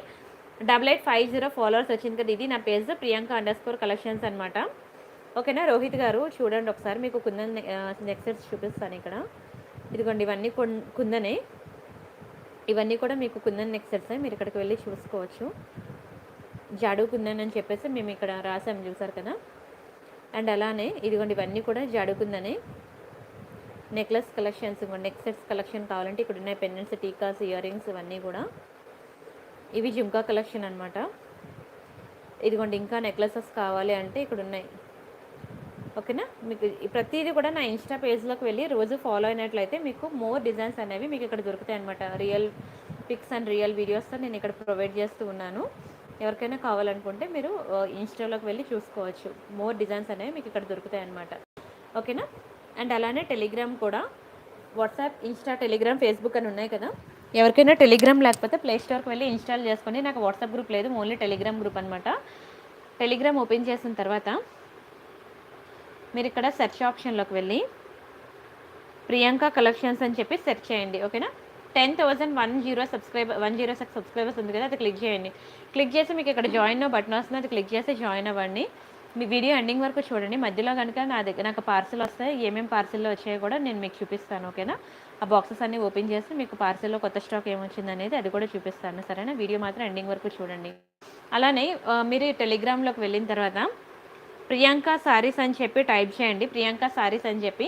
Speaker 1: 8850 ఫాలోవర్స్ వచ్చింది కదా, ఇది నా పేజ్ Priyanka_collections అనమాట, ఓకేనా. రోహిత్ గారు చూడండి ఒకసారి, మీకు కుందన్ నెక్సెట్స్ చూపిస్తాను ఇక్కడ. ఇదిగోండి ఇవన్నీ కుందనే, ఇవన్నీ కూడా మీకు కుందన్ నెక్సెట్స్, మీరు ఇక్కడికి వెళ్ళి చూసుకోవచ్చు. జాడుకుందని అని చెప్పేసి మేము ఇక్కడ రాసాము, చూసారు కదా. అండ్ అలానే ఇదిగోండి ఇవన్నీ కూడా జాడుకుందని necklace collections, neck sets collection కావాలంటే ఇక్కడ ఉన్నాయి. పెండెంట్స్, టీకాస్, ఇయర్ రింగ్స్ ఇవన్నీ కూడా. ఇవి జుంకా కలెక్షన్ అనమాట. ఇదిగోండి ఇంకా నెక్లెసెస్ కావాలి అంటే ఇక్కడ ఉన్నాయి. ఓకేనా. మీకు ప్రతిదీ కూడా నా ఇన్స్టా పేజ్లోకి వెళ్ళి రోజు ఫాలో అయినట్లయితే మీకు మోర్ డిజైన్స్ అనేవి మీకు ఇక్కడ దొరుకుతాయి అనమాట. రియల్ పిక్స్ అండ్ రియల్ వీడియోస్తో నేను ఇక్కడ ప్రొవైడ్ చేస్తూ ఉన్నాను. ఎవరికైనా కావాలనుకుంటే మీరు ఇన్స్టాలోకి వెళ్ళి చూసుకోవచ్చు. మోర్ డిజైన్స్ అనేవి మీకు ఇక్కడ దొరుకుతాయి అనమాట. ఓకేనా. అండ్ అలానే టెలిగ్రామ్ కూడా, వాట్సాప్, ఇన్స్టా, టెలిగ్రామ్, ఫేస్బుక్ అని ఉన్నాయి కదా. ఎవరికైనా టెలిగ్రామ్ లేకపోతే ప్లే స్టోర్కి వెళ్ళి ఇన్స్టాల్ చేసుకోండి. నాకు వాట్సాప్ గ్రూప్ లేదు, ఓన్లీ టెలిగ్రామ్ గ్రూప్ అనమాట. టెలిగ్రామ్ ఓపెన్ చేసిన తర్వాత మీరు ఇక్కడ సెర్చ్ ఆప్షన్లోకి వెళ్ళి ప్రియాంక కలెక్షన్స్ అని చెప్పి సెర్చ్ చేయండి. ఓకేనా. 10,106 సబ్స్క్రైబర్స్ ఉంది కదా, అది క్లిక్ చేయండి. క్లిక్ చేసి మీకు ఇక్కడ జాయిన్ బటన్ వస్తుంది, అది క్లిక్ చేసి జాయిన్ అవ్వండి. మీ వీడియో ఎండింగ్ వరకు చూడండి. మధ్యలో కనుక నాకు పార్సిల్ వస్తాయి, ఏమేమి పార్సిల్లో వచ్చాయో కూడా నేను మీకు చూపిస్తాను. ఓకేనా. ఆ బాక్సెస్ అన్నీ ఓపెన్ చేసి మీకు పార్సిల్లో కొత్త స్టాక్ ఏమొచ్చింది అనేది అది కూడా చూపిస్తాను. సరేనా. వీడియో మాత్రం ఎండింగ్ వరకు చూడండి. అలానే మీరు టెలిగ్రామ్లోకి వెళ్ళిన తర్వాత ప్రియాంక సారీస్ అని చెప్పి టైప్ చేయండి. ప్రియాంక సారీస్ అని చెప్పి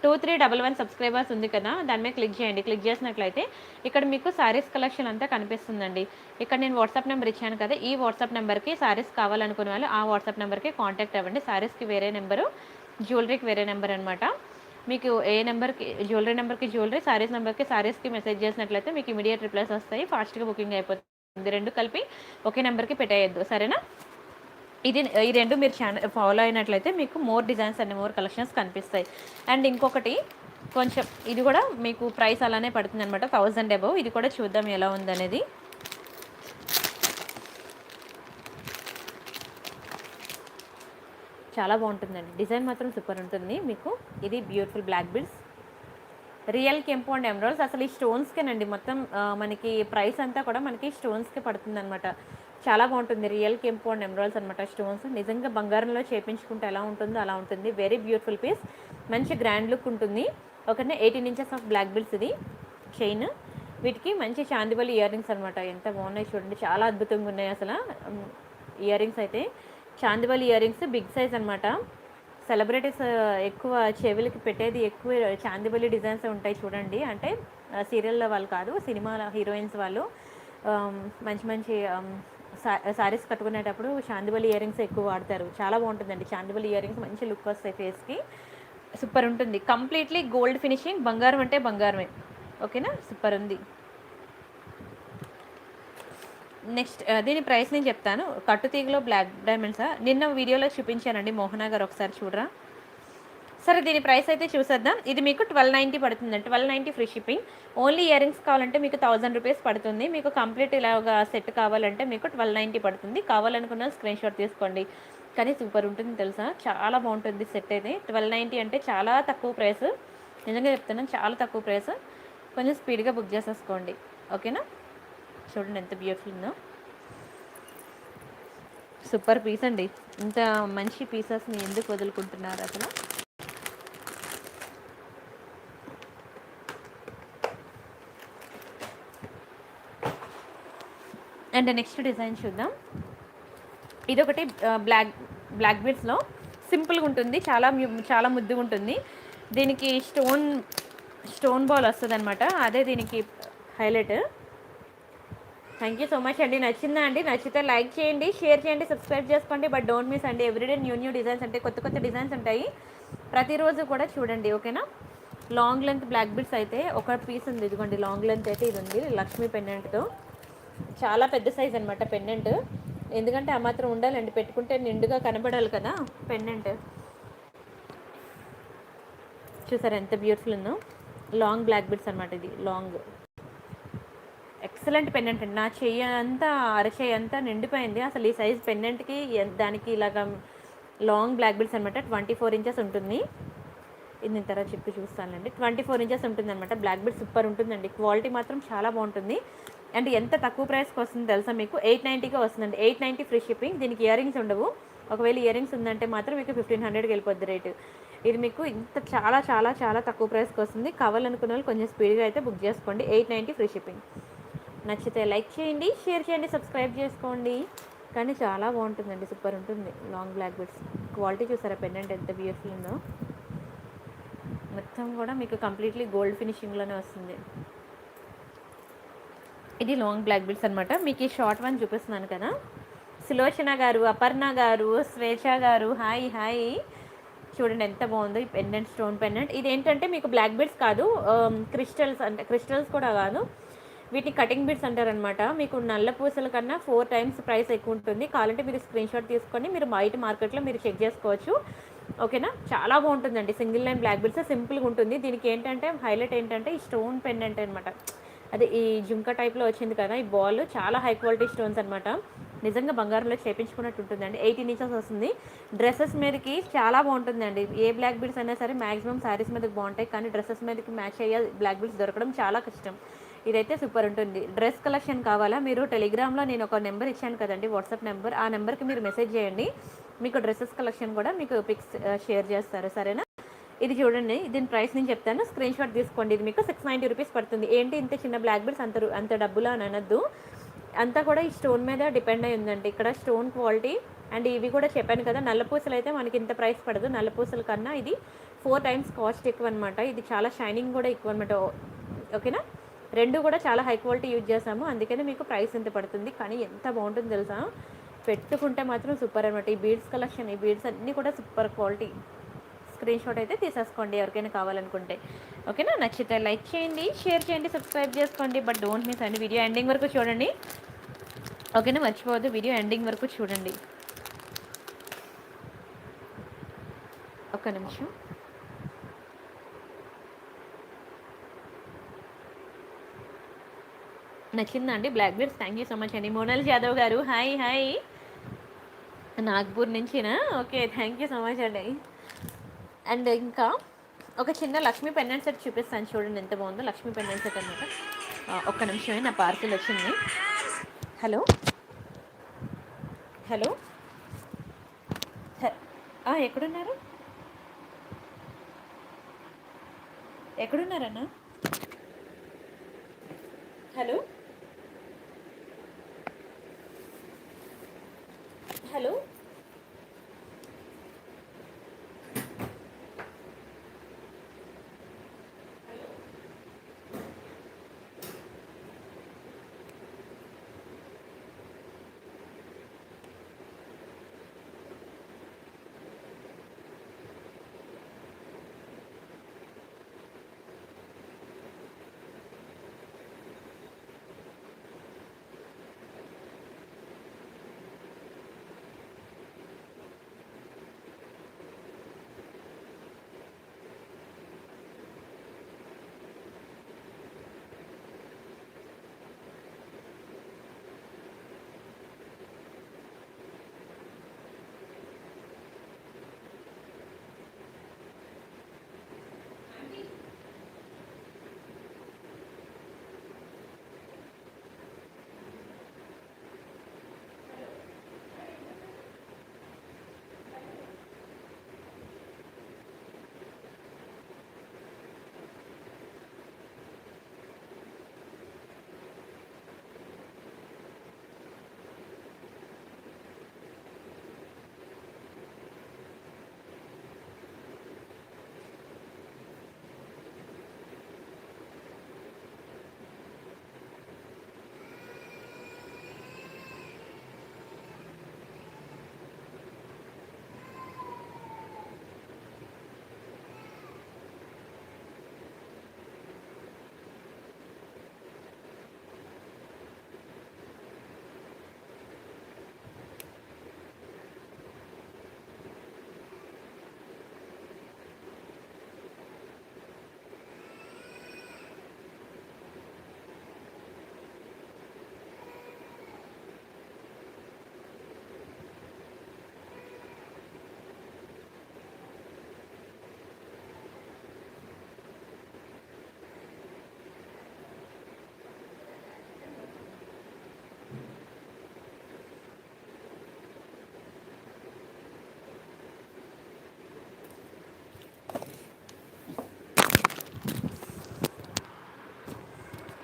Speaker 1: 2311 సబ్స్క్రైబర్స్ ఉంది కదా, దాని మీద క్లిక్ చేయండి. క్లిక్ చేసినట్లయితే ఇక్కడ మీకు సారీస్ కలెక్షన్ అంతా కనిపిస్తుందండి. ఇక్కడ నేను వాట్సాప్ నెంబర్ ఇచ్చాను కదా, ఈ వాట్సాప్ నెంబర్కి సారీస్ కావాలనుకునే వాళ్ళు ఆ వాట్సాప్ నెంబర్కి కాంటాక్ట్ అవ్వండి. సారీస్కి వేరే నెంబరు, జ్యువెలరీకి వేరే నెంబర్ అనమాట. మీకు ఏ నెంబర్కి, జ్యువెలరీ నెంబర్కి జ్యువెలరీ, సారీస్ నెంబర్కి సారీస్కి మెసేజ్ చేసినట్లయితే మీకు ఇమీడియట్ రిప్లైస్ వస్తాయి. ఫాస్ట్గా బుకింగ్ అయిపోతుంది. రెండు కలిపి ఒకే నెంబర్కి పెట్టేయద్దు. సరేనా. ఈ రెండు మీరు ఫాలో అయినట్లయితే మీకు more designs and more collections కనిపిస్తాయి. అండ్ ఇంకొకటి కొంచెం ఇది కూడా మీకు ప్రైస్ అలానే పడుతుంది అనమాట, 1000 అబవ్. ఇది కూడా చూద్దాం ఎలా ఉందనేది. చాలా బాగుంటుందండి, డిజైన్ మాత్రం సూపర్ ఉంటుంది మీకు. ఇది బ్యూటిఫుల్ బ్లాక్ బీడ్స్, రియల్ కెంపు అండ్ ఎమరాల్డ్స్. అసలు ఈ స్టోన్స్కేనండి మొత్తం మనకి ప్రైస్ అంతా కూడా మనకి స్టోన్స్కి పడుతుంది అనమాట. చాలా బాగుంటుంది. రియల్ కెంపు అండ్ ఎమరాల్డ్స్ అనమాట స్టోన్స్. నిజంగా బంగారంలో చేయించుకుంటే ఎలా ఉంటుందో అలా ఉంటుంది. వెరీ బ్యూటిఫుల్ పీస్, మంచి గ్రాండ్ లుక్ ఉంటుంది. ఒకనే 18 ఇంచెస్ ఆఫ్ బ్లాక్ బీడ్స్ ఇది చైన్. వీటికి మంచి చాందివలి ఇయర్ రింగ్స్ అనమాట. ఎంత బాగున్నాయి చూడండి, చాలా అద్భుతంగా ఉన్నాయి అసలు ఇయర్ రింగ్స్ అయితే. చాందివలి ఇయర్ రింగ్స్ బిగ్ సైజ్ అనమాట. సెలబ్రిటీస్ ఎక్కువ చెవులకి పెట్టేది ఎక్కువ చాందివలి డిజైన్స్ ఉంటాయి చూడండి. అంటే సీరియల్లో వాళ్ళు కాదు, సినిమాల హీరోయిన్స్ వాళ్ళు మంచి మంచి సారీస్ కట్టుకునేటప్పుడు చాందివలి ఇయర్ రింగ్స్ ఎక్కువ వాడతారు. చాలా బాగుంటుందండి చాందివలి ఇయర్ రింగ్స్, మంచి లుక్ వస్తాయి ఫేస్కి, సూపర్ ఉంటుంది. కంప్లీట్లీ గోల్డ్ ఫినిషింగ్, బంగారం అంటే బంగారమే. ఓకేనా. సూపర్ ఉంది. నెక్స్ట్ దీని ప్రైస్ నేను చెప్తాను. కట్టుతీగలో బ్లాక్ డైమండ్స్ నిన్న వీడియోలో చూపించానండి మోహనా గారు, ఒకసారి చూడరా. సరే దీని ప్రైస్ అయితే చూసేద్దాం. ఇది మీకు 1290 పడుతుందండి. 1290 free shipping. Only ear rings కావాలంటే మీకు 1000 రూపీస్ పడుతుంది. మీకు కంప్లీట్ ఇలాగా సెట్ కావాలంటే మీకు 1290 పడుతుంది. కావాలనుకున్న స్క్రీన్ షాట్ తీసుకోండి. కానీ సూపర్ ఉంటుంది తెలుసా, చాలా బాగుంటుంది సెట్ అయితే. 1290 అంటే చాలా తక్కువ ప్రైస్, నిజంగా చెప్తున్నాను, చాలా తక్కువ ప్రైస్. కొంచెం స్పీడ్గా బుక్ చేసేసుకోండి. ఓకేనా. చూడండి ఎంత బ్యూటిఫుల్ ఉందో, సూపర్ పీస్ అండి. ఇంత మంచి పీసెస్ని ఎందుకు వదులుకుంటున్నారు అసలు. అండ్ నెక్స్ట్ డిజైన్ చూద్దాం. ఇదొకటి బ్లాక్ బీడ్స్లో సింపుల్గా ఉంటుంది, చాలా ముద్దుగా ఉంటుంది. దీనికి స్టోన్ బాల్ వస్తుంది అనమాట, అదే దీనికి highlight. Thank you so much అండి. నచ్చిందా అండి? నచ్చితే లైక్ చేయండి, షేర్ చేయండి, సబ్స్క్రైబ్ చేసుకోండి. బట్ డోంట్ మిస్ అండి, ఎవ్రీడే న్యూ డిజైన్స్ అంటే కొత్త డిజైన్స్ ఉంటాయి, ప్రతిరోజు కూడా చూడండి. ఓకేనా. లాంగ్ లెంత్ బ్లాక్ బీడ్స్ అయితే ఒక పీస్ ఉంది, ఇదిగోండి లాంగ్ లెంత్ అయితే ఇది ఉంది, లక్ష్మీ పెండెంట్తో. చాలా పెద్ద సైజ్ అనమాట పెండెంట్, ఎందుకంటే ఆ మాత్రం ఉండాలండి, పెట్టుకుంటే నిండుగా కనబడాలి కదా పెండెంట్. చూసారు ఎంత బ్యూటిఫుల్ ఉందో. లాంగ్ బ్లాక్ బీడ్స్ అనమాట, ఇది లాంగ్ ఎక్సలెంట్ పెండెంట్ అండి. నా చెయ్యి అంతా, అరచెయ్యి అంతా నిండిపోయింది అసలు ఈ సైజ్ పెండెంట్కి. దానికి ఇలాగ లాంగ్ బ్లాక్ బీడ్స్ అనమాట. 24 ఇంచెస్ ఉంటుంది. ఇది నేను తర్వాత చెప్పి చూస్తానండి. 24 ఇంచెస్ ఉంటుంది అనమాట. బ్లాక్ బీడ్ సూపర్ ఉంటుందండి, క్వాలిటీ మాత్రం చాలా బాగుంటుంది. అండ్ ఎంత తక్కువ ప్రైస్కి వస్తుంది తెలుసా మీకు, 890కే వస్తుందండి. 890 ఫ్రీ షిప్పింగ్. దీనికి ఇయర్ రింగ్స్ ఉండవు. ఒకవేళ ఇయర్ రింగ్స్ ఉందంటే మాత్రం మీకు 1500కి వెళ్ళిపోద్ది రేటు. ఇది మీకు ఇంత చాలా చాలా చాలా తక్కువ ప్రైస్కి వస్తుంది. కావాలనుకున్న వాళ్ళు కొంచెం స్పీడ్గా అయితే బుక్ చేసుకోండి. 890 ఫ్రీ షిప్పింగ్. నచ్చితే లైక్ చేయండి, షేర్ చేయండి, సబ్స్క్రైబ్ చేసుకోండి. కానీ చాలా బాగుంటుందండి, సూపర్ ఉంటుంది. లాంగ్ బ్లాక్ బెడ్స్ క్వాలిటీ చూసారా, పెండెంట్ ఎంత బ్యూటిఫుల్ ఉందో. మొత్తం కూడా మీకు కంప్లీట్లీ గోల్డ్ ఫినిషింగ్లోనే వస్తుంది. ఇది లాంగ్ బ్లాక్ బెడ్స్ అనమాట. మీకు ఈ షార్ట్ వన్ చూపిస్తున్నాను కదా. సులోచన గారు, అపర్ణ గారు, స్వేచ్ఛ గారు, హాయ్ హాయ్. చూడండి ఎంత బాగుందో ఈ పెండెంట్, స్టోన్ పెండెంట్. ఇది ఏంటంటే మీకు బ్లాక్ బెడ్స్ కాదు, క్రిస్టల్స్, అంటే క్రిస్టల్స్ కూడా కాదు, వీటిని కటింగ్ బిడ్స్ అంటారనమాట. మీకు నల్ల పూసల కన్నా 4 టైమ్స్ ప్రైస్ ఎక్కువ ఉంటుంది. కావాలంటే మీరు స్క్రీన్ షాట్ తీసుకొని మీరు బయట మార్కెట్లో మీరు చెక్ చేసుకోవచ్చు. ఓకేనా, చాలా బాగుంటుందండి. సింగిల్ లైన్ బ్లాక్ బిడ్స్ సింపుల్గా ఉంటుంది. దీనికి ఏంటంటే హైలైట్ ఏంటంటే ఈ స్టోన్ పెండెంట్ అనమాట. అదే ఈ జుంకా టైప్లో వచ్చింది కదా ఈ బాల్, చాలా హై క్వాలిటీ స్టోన్స్ అనమాట. నిజంగా బంగారంలో చేపించుకున్నట్టు ఉంటుందండి. 18 ఇంచెస్ వస్తుంది. డ్రెస్సెస్ మీదకి చాలా బాగుంటుందండి. ఏ బ్లాక్ బీడ్స్ అయినా సరే మ్యాక్సిమం శారీస్ మీదకి బాగుంటాయి, కానీ డ్రెస్సెస్ మీదకి మ్యాచ్ అయ్యే బ్లాక్ బీడ్స్ దొరకడం చాలా కష్టం. ఇదైతే సూపర్ ఉంటుంది. డ్రెస్ కలెక్షన్ కావాలా, మీరు టెలిగ్రామ్లో నేను ఒక నెంబర్ ఇచ్చాను కదండి, వాట్సాప్ నెంబర్, ఆ నెంబర్కి మీరు మెసేజ్ చేయండి. మీకు డ్రెస్సెస్ కలెక్షన్ కూడా మీకు పిక్స్ షేర్ చేస్తారు, సరేనా. ఇది చూడండి, దీని ప్రైస్ నేను చెప్తాను, స్క్రీన్ షాట్ తీసుకోండి. ఇది మీకు 690 రూపీస్ పడుతుంది. ఏంటి ఇంత చిన్న బ్లాక్ బీడ్స్ అంత డబ్బులు అని అనొద్దు. అంతా కూడా ఈ స్టోన్ మీద డిపెండ్ అయి ఉందండి. ఇక్కడ స్టోన్ క్వాలిటీ అండ్ ఇవి కూడా చెప్పాను కదా, నల్లపూసలు అయితే మనకి ఇంత ప్రైస్ పడదు. నల్లపూసల కన్నా ఇది 4 టైమ్స్ కాస్ట్ ఎక్కువ అనమాట. ఇది చాలా షైనింగ్ కూడా ఎక్కువ అనమాట. ఓకేనా, రెండు కూడా చాలా హై క్వాలిటీ యూజ్ చేసాము, అందుకనే మీకు ప్రైస్ ఎంత పడుతుంది. కానీ ఎంత బాగుంటుందో తెలుసా, పెట్టుకుంటే మాత్రం సూపర్ అనమాట. ఈ బీడ్స్ కలెక్షన్, ఈ బీడ్స్ అన్నీ కూడా సూపర్ క్వాలిటీ. స్క్రీన్ షాట్ అయితే తీసేసుకోండి ఎవరికైనా కావాలనుకుంటే. ఓకేనా, నచ్చితే లైక్ చేయండి, షేర్ చేయండి, సబ్స్క్రైబ్ చేసుకోండి. బట్ డోంట్ మిస్ అండి, వీడియో ఎండింగ్ వరకు చూడండి. ఓకేనా, మర్చిపోవద్దు, వీడియో ఎండింగ్ వరకు చూడండి. ఒక్క నిమిషం. నచ్చిందా అండి black beads? Thank you so much అండి. మోనాల్ యాదవ్ గారు, హాయ్ హాయ్, నాగ్పూర్ నుంచినా? Okay, thank you so much అండి. అండ్ ఇంకా ఒక చిన్న లక్ష్మీ పెండెంట్ సెట్ చూపిస్తాను, చూడండి ఎంత బాగుందో. లక్ష్మీ పెండెంట్ సెట్ అనమాట. ఒక్క నిమిషమే, నా పార్సిల్ వచ్చింది. హలో హలో, ఎక్కడున్నారు, ఎక్కడున్నారన్నా? Hello hello,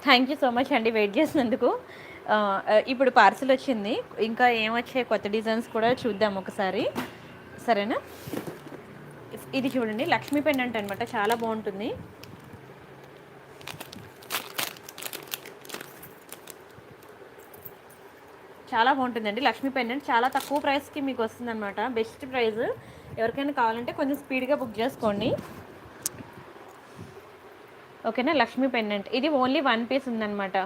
Speaker 1: thank you so much అండి వెయిట్ చేసినందుకు. ఇప్పుడు పార్సిల్ వచ్చింది. ఇంకా ఏమొచ్చాయి కొత్త డిజైన్స్ కూడా చూద్దాం ఒకసారి, సరేనా? ఇది చూడండి, లక్ష్మీ పెండెంట్ అనమాట, చాలా బాగుంటుంది. చాలా బాగుంటుందండి లక్ష్మీ పెండెంట్, చాలా తక్కువ ప్రైస్కి మీకు వస్తుందన్నమాట, బెస్ట్ ప్రైస్. ఎవరికైనా కావాలంటే కొంచెం స్పీడ్గా బుక్ చేసుకోండి, ఓకేనా? లక్ష్మీ పెండెంట్ ఇది ఓన్లీ 1 పీస్ ఉందన్నమాట.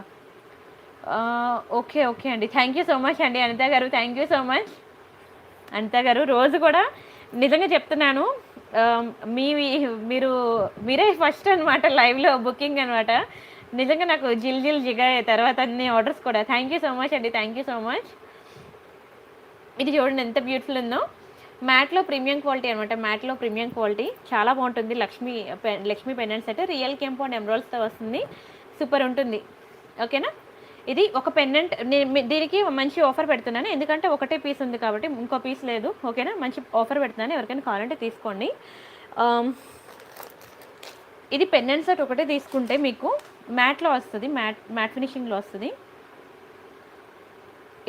Speaker 1: ఓకే ఓకే అండి, థ్యాంక్ యూ సో మచ్ అండి అనిత గారు, thank you so much Anita గారు. రోజు కూడా నిజంగా చెప్తున్నాను, ఆ, మీ మీరు మీరే ఫస్ట్ అనమాట లైవ్లో బుకింగ్ అనమాట. నిజంగా నాకు జిల్ జిల్ జిగాయే తర్వాత అన్ని ఆర్డర్స్ కూడా. థ్యాంక్ యూ సో మచ్ అండి, థ్యాంక్ యూ సో మచ్. ఇది చూడండి ఎంత బ్యూటిఫుల్ ఉందో, మ్యాట్లో ప్రీమియం క్వాలిటీ అనమాట, మ్యాట్లో ప్రీమియం క్వాలిటీ చాలా బాగుంటుంది. లక్ష్మీ పెండెంట్ సెట్ రియల్ కెంపు అండ్ ఎమరాల్డ్స్తో వస్తుంది, సూపర్ ఉంటుంది, ఓకేనా? ఇది ఒక పెండెంట్, దీనికి మంచి ఆఫర్ పెడుతున్నాను, ఎందుకంటే ఒకటే పీస్ ఉంది కాబట్టి, ఇంకో పీస్ లేదు, ఓకేనా? మంచి ఆఫర్ పెడుతున్నాను, ఎవరికైనా కావాలంటే తీసుకోండి. ఇది పెండెంట్ సెట్ ఒకటే తీసుకుంటే మీకు మ్యాట్లో వస్తుంది, మ్యాట్ ఫినిషింగ్లో వస్తుంది.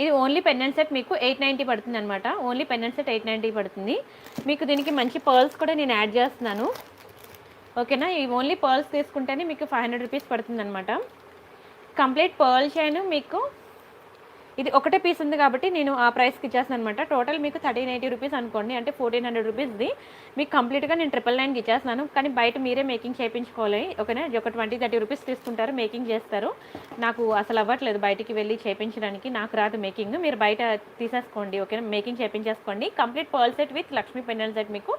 Speaker 1: ఇది ఓన్లీ పెండెంట్ సెట్ మీకు 890 పడుతుంది అనమాట, ఓన్లీ పెండెంట్ సెట్ 890 పడుతుంది మీకు. దీనికి మంచి పర్ల్స్ కూడా నేను యాడ్ చేస్తున్నాను, ఓకేనా? ఈ ఓన్లీ పర్ల్స్ తీసుకుంటేనే మీకు 500 రూపీస్ పడుతుంది అనమాట. కంప్లీట్ పర్ల్ చైన్ మీకు, ఇది ఒకటే పీస్ ఉంది కాబట్టి నేను ఆ ప్రైస్కి ఇచ్చేస్తాను అనమాట. టోటల్ మీకు 1380 రూపీస్ అనుకోండి, అంటే 1400 రూపీస్ది మీకు కంప్లీట్గా నేను 999కి ఇచ్చేస్తున్నాను. కానీ బయట మీరే మేకింగ్ చేయించుకోవాలి, ఓకేనా? ఒక 20-30 రూపీస్ తీసుకుంటారు, మేకింగ్ చేస్తారు. నాకు అసలు అవ్వట్లేదు బయటికి వెళ్ళి చేయించడానికి, నాకు రాదు మేకింగ్, మీరు బయట తీసేసుకోండి, ఓకేనా? మేకింగ్ చేయించేసుకోండి. Complete pearl set with Lakshmi pendant set మీకు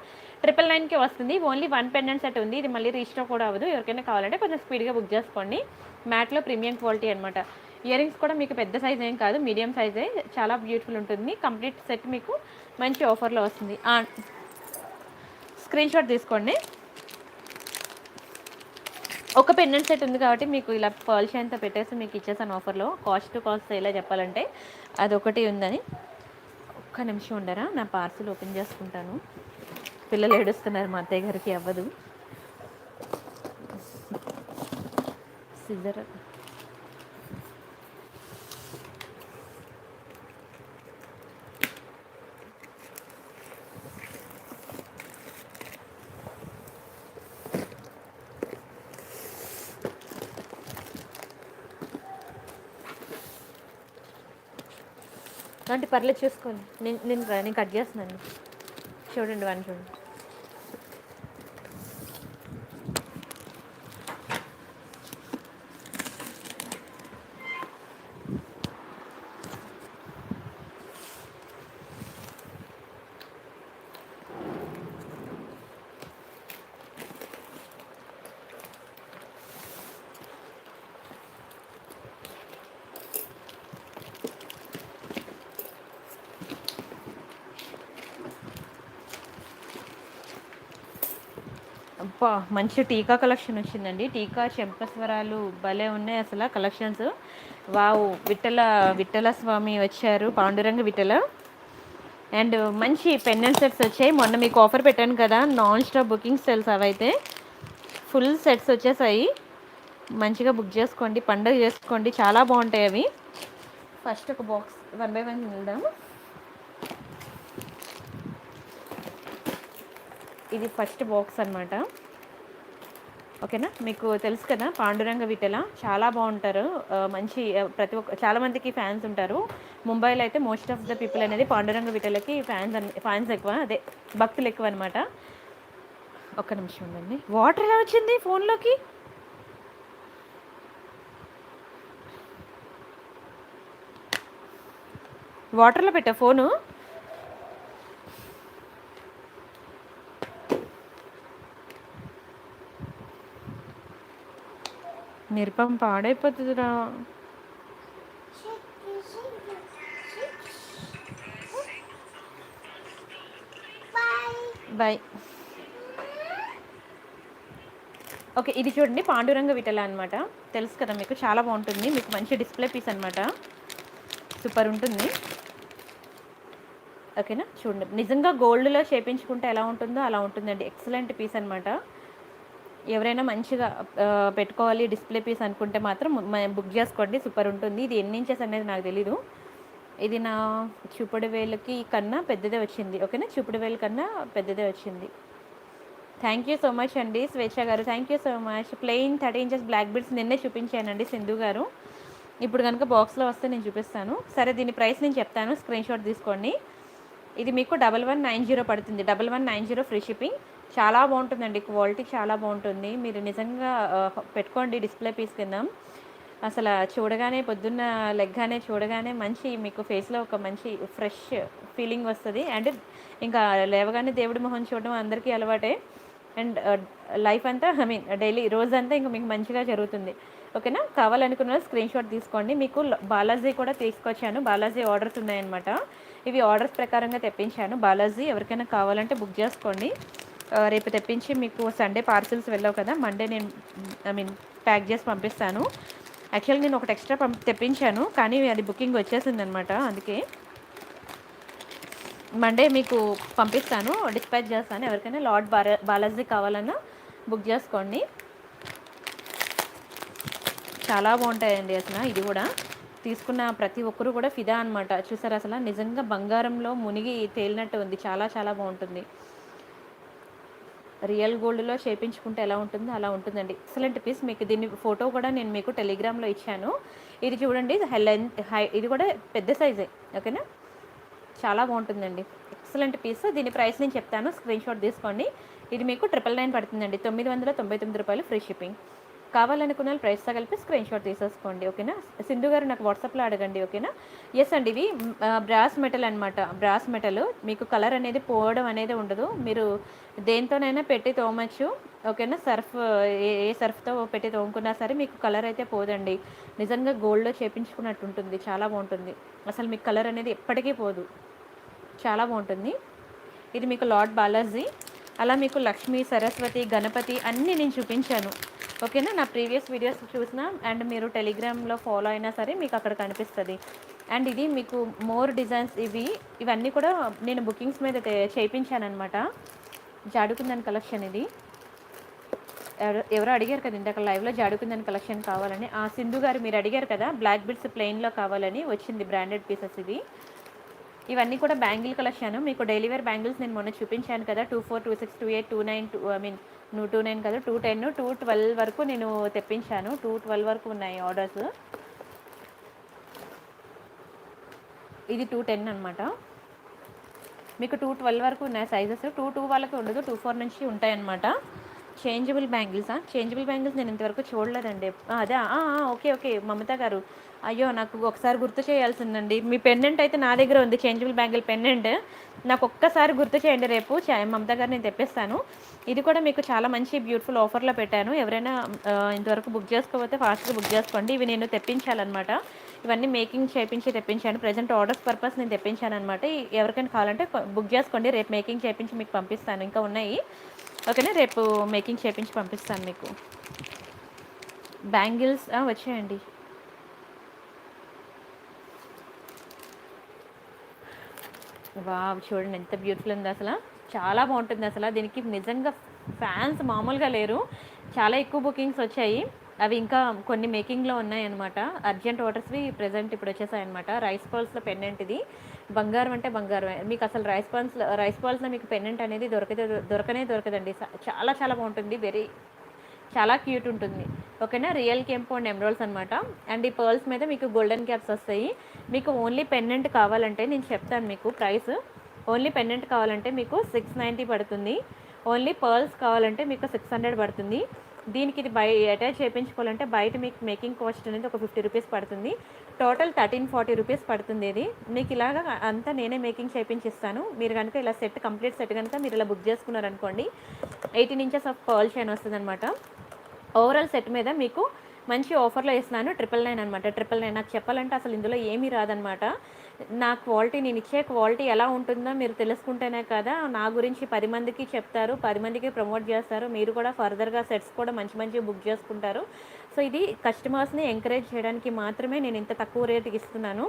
Speaker 1: 999కి వస్తుంది. ఓన్లీ 1 పెండెంట్ సెట్ ఉంది, ఇది మళ్ళీ రీస్టాక్ కూడా అవ్వదు. ఎవరికైనా కావాలంటే కొంచెం స్పీడ్గా బుక్ చేసుకోండి. మ్యాట్లో ప్రీమియం క్వాలిటీ అనమాట. ఇయర్ రింగ్స్ కూడా మీకు పెద్ద సైజ్ ఏం కాదు, మీడియం సైజే, చాలా బ్యూటిఫుల్ ఉంటుంది. కంప్లీట్ సెట్ మీకు మంచి ఆఫర్లో వస్తుంది. స్క్రీన్ షాట్ తీసుకోండి. ఒక పెండెంట్ సెట్ ఉంది కాబట్టి మీకు ఇలా పర్ల్ చైన్తో పెట్టేసి మీకు ఇచ్చేసాను ఆఫర్లో. కాస్ట్ టు కాస్ట్ ఇలా చెప్పాలంటే అదొకటి ఉందని. ఒక్క నిమిషం ఉండరా, నా పార్సిల్ ఓపెన్ చేసుకుంటాను. పిల్లలు ఏడుస్తున్నారు, మా అత్తయ్య గారికి అవ్వదు. సిజర్ అంటే పర్లేదు చూసుకోండి, నేను కట్ చేస్తున్నాను, చూడండి 1 చూడండి. అబ్బా, మంచి టీకా కలెక్షన్ వచ్చిందండి. టీకా చెంపస్వరాలు భలే ఉన్నాయి అసలు కలెక్షన్స్. వావ్, విఠల స్వామి వచ్చారు, పాండురంగ విఠల. అండ్ మంచి పెండెంట్ సెట్స్ వచ్చాయి. మొన్న మీకు ఆఫర్ పెట్టాను కదా, నాన్ స్టాప్ బుకింగ్స్ తెలుసు, అవైతే ఫుల్ సెట్స్ వచ్చేసాయి. మంచిగా బుక్ చేసుకోండి, పండుగ చేసుకోండి, చాలా బాగుంటాయి అవి. ఫస్ట్ ఒక బాక్స్ 1 by 1 వెళ్దాం. ఇది ఫస్ట్ బాక్స్ అనమాట, ఓకేనా? మీకు తెలుసు కదా పాండురంగ విఠల చాలా బాగుంటారు, మంచి ప్రతి ఒక్క చాలామందికి ఫ్యాన్స్ ఉంటారు. ముంబైలో అయితే మోస్ట్ ఆఫ్ ద పీపుల్ అనేది పాండురంగ విఠలకి ఫ్యాన్స్ ఎక్కువ, అదే భక్తులు ఎక్కువ అనమాట. ఒక్క నిమిషం ఉండండి. వాటర్ ఎలా వచ్చింది ఫోన్లోకి? వాటర్లో పెట్టా ఫోను. నిరుపం పాడైపోతుందిరా. బాయ్. ఓకే, ఇది చూడండి పాండురంగ విఠల అనమాట, తెలుసు కదా మీకు, చాలా బాగుంటుంది. మీకు మంచి డిస్ప్లే పీస్ అనమాట, సూపర్ ఉంటుంది, ఓకేనా? చూడండి, నిజంగా గోల్డ్లో చేయించుకుంటే ఎలా ఉంటుందో అలా ఉంటుందండి. ఎక్సలెంట్ పీస్ అనమాట. ఎవరైనా మంచిగా పెట్టుకోవాలి డిస్ప్లే పీస్ అనుకుంటే మాత్రం బుక్ చేసుకోండి, సూపర్ ఉంటుంది. ఇది ఎన్ని ఇంచెస్ అనేది నాకు తెలీదు. ఇది నా చూపుడు వేలుకి కన్నా పెద్దదే వచ్చింది. ఓకేనా, చూపుడు వేలు కన్నా పెద్దదే వచ్చింది. థ్యాంక్ యూ సో మచ్ అండి స్వేచ్ఛ గారు, thank you so much. Plain 30 inches black beads నిన్నే చూపించానండి సింధు గారు. ఇప్పుడు కనుక బాక్స్లో వస్తే నేను చూపిస్తాను. సరే, దీని ప్రైస్ నేను చెప్తాను, స్క్రీన్ షాట్ తీసుకోండి. ఇది మీకు 1190 పడుతుంది. 1190 ఫ్రీ షిప్పింగ్. చాలా బాగుంటుందండి, క్వాలిటీ చాలా బాగుంటుంది. మీరు నిజంగా పెట్టుకోండి డిస్ప్లే పీస్ కింద. అసలు చూడగానే పొద్దున్న లెగ్గానే చూడగానే మంచి మీకు ఫేస్లో ఒక మంచి ఫ్రెష్ ఫీలింగ్ వస్తుంది. అండ్ ఇంకా లేవగానే దేవుడి మొహం చూడడం అందరికీ అలవాటే. అండ్ లైఫ్ అంతా డైలీ రోజంతా ఇంకా మీకు మంచిగా జరుగుతుంది. ఓకేనా, కావాలనుకున్న స్క్రీన్ షాట్ తీసుకోండి. మీకు బాలాజీ కూడా తీసుకొచ్చాను, బాలాజీ ఆర్డర్స్ ఉన్నాయన్నమాట. ఇవి ఆర్డర్స్ ప్రకారంగా తెప్పించాను. బాలాజీ ఎవరికైనా కావాలంటే బుక్ చేసుకోండి. రేపు తెప్పించి మీకు సండే పార్సిల్స్ వెళ్ళావు కదా, మండే నేను ప్యాక్ చేసి పంపిస్తాను. యాక్చువల్గా నేను ఒకటి ఎక్స్ట్రా తెప్పించాను, కానీ అది బుకింగ్ వచ్చేసింది అనమాట. అందుకే మండే మీకు పంపిస్తాను, డిస్పాచ్ చేస్తాను. ఎవరికైనా లార్డ్ బాలాజీ కావాలన్నా బుక్ చేసుకోండి. చాలా బాగుంటాయండి అసలు. ఇది కూడా తీసుకున్న ప్రతి ఒక్కరు కూడా ఫిదా అనమాట. చూసారు, అసలు నిజంగా బంగారంలో మునిగి తేలినట్టు ఉంది. చాలా చాలా బాగుంటుంది. రియల్ గోల్డ్లో చేయించుకుంటే ఎలా ఉంటుందో అలా ఉంటుందండి. Excellent piece. మీకు దీన్ని ఫోటో కూడా నేను మీకు టెలిగ్రామ్లో ఇచ్చాను. ఇది చూడండి, లెంత్ ఇది కూడా పెద్ద సైజే. ఓకేనా, చాలా బాగుంటుందండి, ఎక్సలెంట్ పీస్. దీని ప్రైస్ నేను చెప్తాను, స్క్రీన్ షాట్ తీసుకోండి. ఇది మీకు 999 పడుతుందండి, 999 రూపాయలు ఫ్రీ షిప్పింగ్. కావాలనుకున్న ప్రైస్తో కలిపి స్క్రీన్ షాట్ తీసేసుకోండి. ఓకేనా, సింధు గారు నాకు వాట్సాప్లో అడగండి. ఓకేనా, ఎస్ అండి, ఇవి బ్రాస్ మెటల్ అనమాట. బ్రాస్ మెటల్ మీకు కలర్ అనేది పోవడం అనేది ఉండదు. మీరు దేంతోనైనా పెట్టి తోమచ్చు. ఓకేనా, సర్ఫ్ ఏ సర్ఫ్తో పెట్టి తోముకున్నా సరే మీకు కలర్ అయితే పోదండి. నిజంగా గోల్డ్లో చేపించుకున్నట్టు ఉంటుంది, చాలా బాగుంటుంది. అసలు మీకు కలర్ అనేది ఎప్పటికీ పోదు, చాలా బాగుంటుంది. ఇది మీకు లార్డ్ బాలాజీ. అలా మీకు లక్ష్మీ, సరస్వతి, గణపతి అన్నీ నేను చూపించాను. ఓకేనా, నా ప్రీవియస్ వీడియోస్ చూసినా అండ్ మీరు టెలిగ్రామ్లో ఫాలో అయినా సరే మీకు అక్కడ కనిపిస్తుంది. అండ్ ఇది మీకు మోర్ డిజైన్స్. ఇవన్నీ కూడా నేను బుకింగ్స్ మీద చేయించాను అనమాట. జాడుకుందని కలెక్షన్. ఇది ఎవరో అడిగారు కదా ఇందాక లైవ్లో, జాడుకుందని కలెక్షన్ కావాలని. ఆ సింధు గారు మీరు అడిగారు కదా, బ్లాక్ బిడ్స్ ప్లెయిన్లో కావాలని వచ్చింది, బ్రాండెడ్ పీసెస్ ఇవి. ఇవన్నీ కూడా బ్యాంగిల్ కలెక్షన్. మీకు డైలీ వేర్ బ్యాంగిల్స్ నేను మొన్న చూపించాను కదా, 24, 26, 28, 29 29 కదా, 210, 212 వరకు నేను తెప్పించాను. 212 వరకు ఉన్నాయి ఆర్డర్స్. ఇది 210 అనమాట. మీకు 212 వరకు ఉన్నాయి సైజెస్. 22 వాళ్ళకి ఉండదు, 24 నుంచి ఉంటాయన్నమాట. చేంజబుల్ బ్యాంగిల్సా? చేంజబుల్ బ్యాంగిల్స్ నేను ఇంతవరకు చూడలేదండి. అదే, ఓకే మమత గారు, అయ్యో నాకు ఒకసారి గుర్తు చేయాల్సిందండి. మీ పెండెంట్ అయితే నా దగ్గర ఉంది, చేంజబుల్ బ్యాంగిల్ పెండెంట్. నాకు ఒక్కసారి గుర్తు చేయండి, రేపు మమత గారు నేను తెప్పిస్తాను. ఇది కూడా మీకు చాలా మంచి బ్యూటిఫుల్ ఆఫర్లో పెట్టాను. ఎవరైనా ఇంతవరకు బుక్ చేసుకోకపోతే ఫాస్ట్గా బుక్ చేసుకోండి. ఇవి నేను తెప్పించాలన్నమాట. ఇవన్నీ మేకింగ్ చేయించి తెప్పించాను. ప్రజెంట్ ఆర్డర్స్ పర్పస్ నేను తెప్పించాను అనమాట. ఎవరికైనా కావాలంటే బుక్ చేసుకోండి, రేపు మేకింగ్ చేయించి మీకు పంపిస్తాను. ఇంకా ఉన్నాయి. ఓకేనా, రేపు మేకింగ్ చేయించి పంపిస్తాను మీకు. బ్యాంగిల్స్ వచ్చాయండి. వావ్, చూడండి ఎంత బ్యూటిఫుల్ ఉంది అసలు. చాలా బాగుంటుంది అసలు. దీనికి నిజంగా ఫ్యాన్స్ మామూలుగా లేరు. చాలా ఎక్కువ బుకింగ్స్ వచ్చాయి. అవి ఇంకా కొన్ని మేకింగ్లో ఉన్నాయన్నమాట. అర్జెంట్ ఆర్డర్స్వి ప్రజెంట్ ఇప్పుడు వచ్చేసాయన్నమాట. Rice పర్ల్స్లో pendant. ఇది బంగారం అంటే బంగారమే. మీకు అసలు రైస్ పర్ల్స్లో మీకు పెండెంట్ అనేది దొరకనే దొరకదండి. చాలా చాలా బాగుంటుంది, చాలా క్యూట్ ఉంటుంది. ఓకేనా, రియల్ కెంపు అండ్ ఎమరాల్డ్స్ అనమాట. అండ్ ఈ పర్ల్స్ మీద మీకు గోల్డెన్ క్యాప్స్ వస్తాయి. మీకు ఓన్లీ పెండెంట్ కావాలంటే నేను చెప్తాను మీకు ప్రైస్. ఓన్లీ పెండెంట్ కావాలంటే మీకు 690 పడుతుంది. ఓన్లీ పర్ల్స్ కావాలంటే మీకు 600 పడుతుంది. దీనికి ఇది అటాచ్ చేయించుకోవాలంటే బయట మీకు మేకింగ్ కాస్ట్ అనేది ఒక 50 రూపీస్ పడుతుంది. టోటల్ 1340 రూపీస్ పడుతుంది. ఇది మీకు ఇలాగా అంతా నేనే మేకింగ్ చేయించిస్తాను. మీరు కనుక ఇలా కంప్లీట్ సెట్ కనుక మీరు ఇలా బుక్ చేసుకున్నారనుకోండి, 18 ఇంచెస్ ఆఫ్ పర్ల్ చైన్ వస్తుంది అనమాట. ఓవరాల్ సెట్ మీద మీకు మంచి ఆఫర్లో ఇస్తున్నాను, 999 అనమాట. 999 నాకు చెప్పాలంటే అసలు ఇందులో ఏమీ రాదనమాట. నా క్వాలిటీ, నేను ఇచ్చే క్వాలిటీ ఎలా ఉంటుందో మీరు తెలుసుకుంటేనే కదా నా గురించి 10 మందికి చెప్తారు, 10 మందికి ప్రమోట్ చేస్తారు. మీరు కూడా ఫర్దర్గా సెట్స్ కూడా మంచి బుక్ చేసుకుంటారు. సో ఇది కస్టమర్స్ని ఎంకరేజ్ చేయడానికి మాత్రమే నేను ఇంత తక్కువ రేటుకి ఇస్తున్నాను.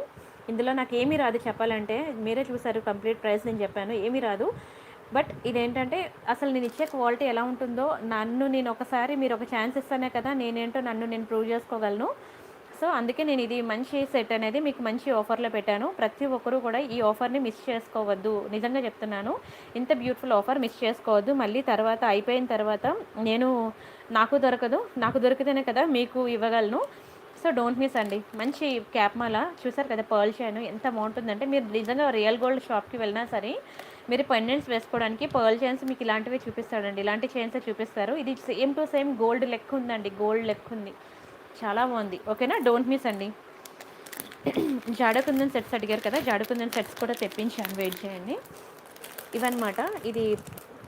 Speaker 1: ఇందులో నాకు ఏమీ రాదు చెప్పాలంటే. మీరే చూసారు, కంప్లీట్ ప్రైస్ నేను చెప్పాను, ఏమీ రాదు. బట్ ఇదేంటంటే అసలు నేను ఇచ్చే క్వాలిటీ ఎలా ఉంటుందో నన్ను నేను ఒకసారి మీరు ఒక ఛాన్స్ ఇస్తానే కదా నేనేంటో నన్ను నేను ప్రూవ్ చేసుకోగలను. సో అందుకే నేను ఇది మంచి సెట్ అనేది మీకు మంచి ఆఫర్లో పెట్టాను. ప్రతి ఒక్కరూ కూడా ఈ ఆఫర్ని మిస్ చేసుకోవద్దు. నిజంగా చెప్తున్నాను, ఇంత బ్యూటిఫుల్ ఆఫర్ మిస్ చేసుకోవద్దు. మళ్ళీ తర్వాత అయిపోయిన తర్వాత నేను నాకు దొరికితేనే కదా మీకు ఇవ్వగలను. సో డోంట్ మిస్ అండి. మంచి క్యాప్ మాల చూసారు కదా, పర్ల్ చైన్ ఎంత బాగుంటుందంటే మీరు నిజంగా రియల్ గోల్డ్ షాప్కి వెళ్ళినా సరే మీరు పెండెంట్స్ వేసుకోవడానికి పర్ల్ చైన్స్ మీకు ఇలాంటివి చూపిస్తాడండి. ఇలాంటి చైన్స్ చూపిస్తారు. ఇది సేమ్ టు సేమ్ గోల్డ్ లెక్క ఉందండి, గోల్డ్ లెక్క ఉంది, చాలా బాగుంది. ఓకేనా, డోంట్ మిస్ అండి. జాడకుందన్ సెట్స్ అడిగారు కదా, జాడకుందన్ సెట్స్ కూడా తెప్పించాను, వెయిట్ చేయండి. ఇవన్నమాట. ఇది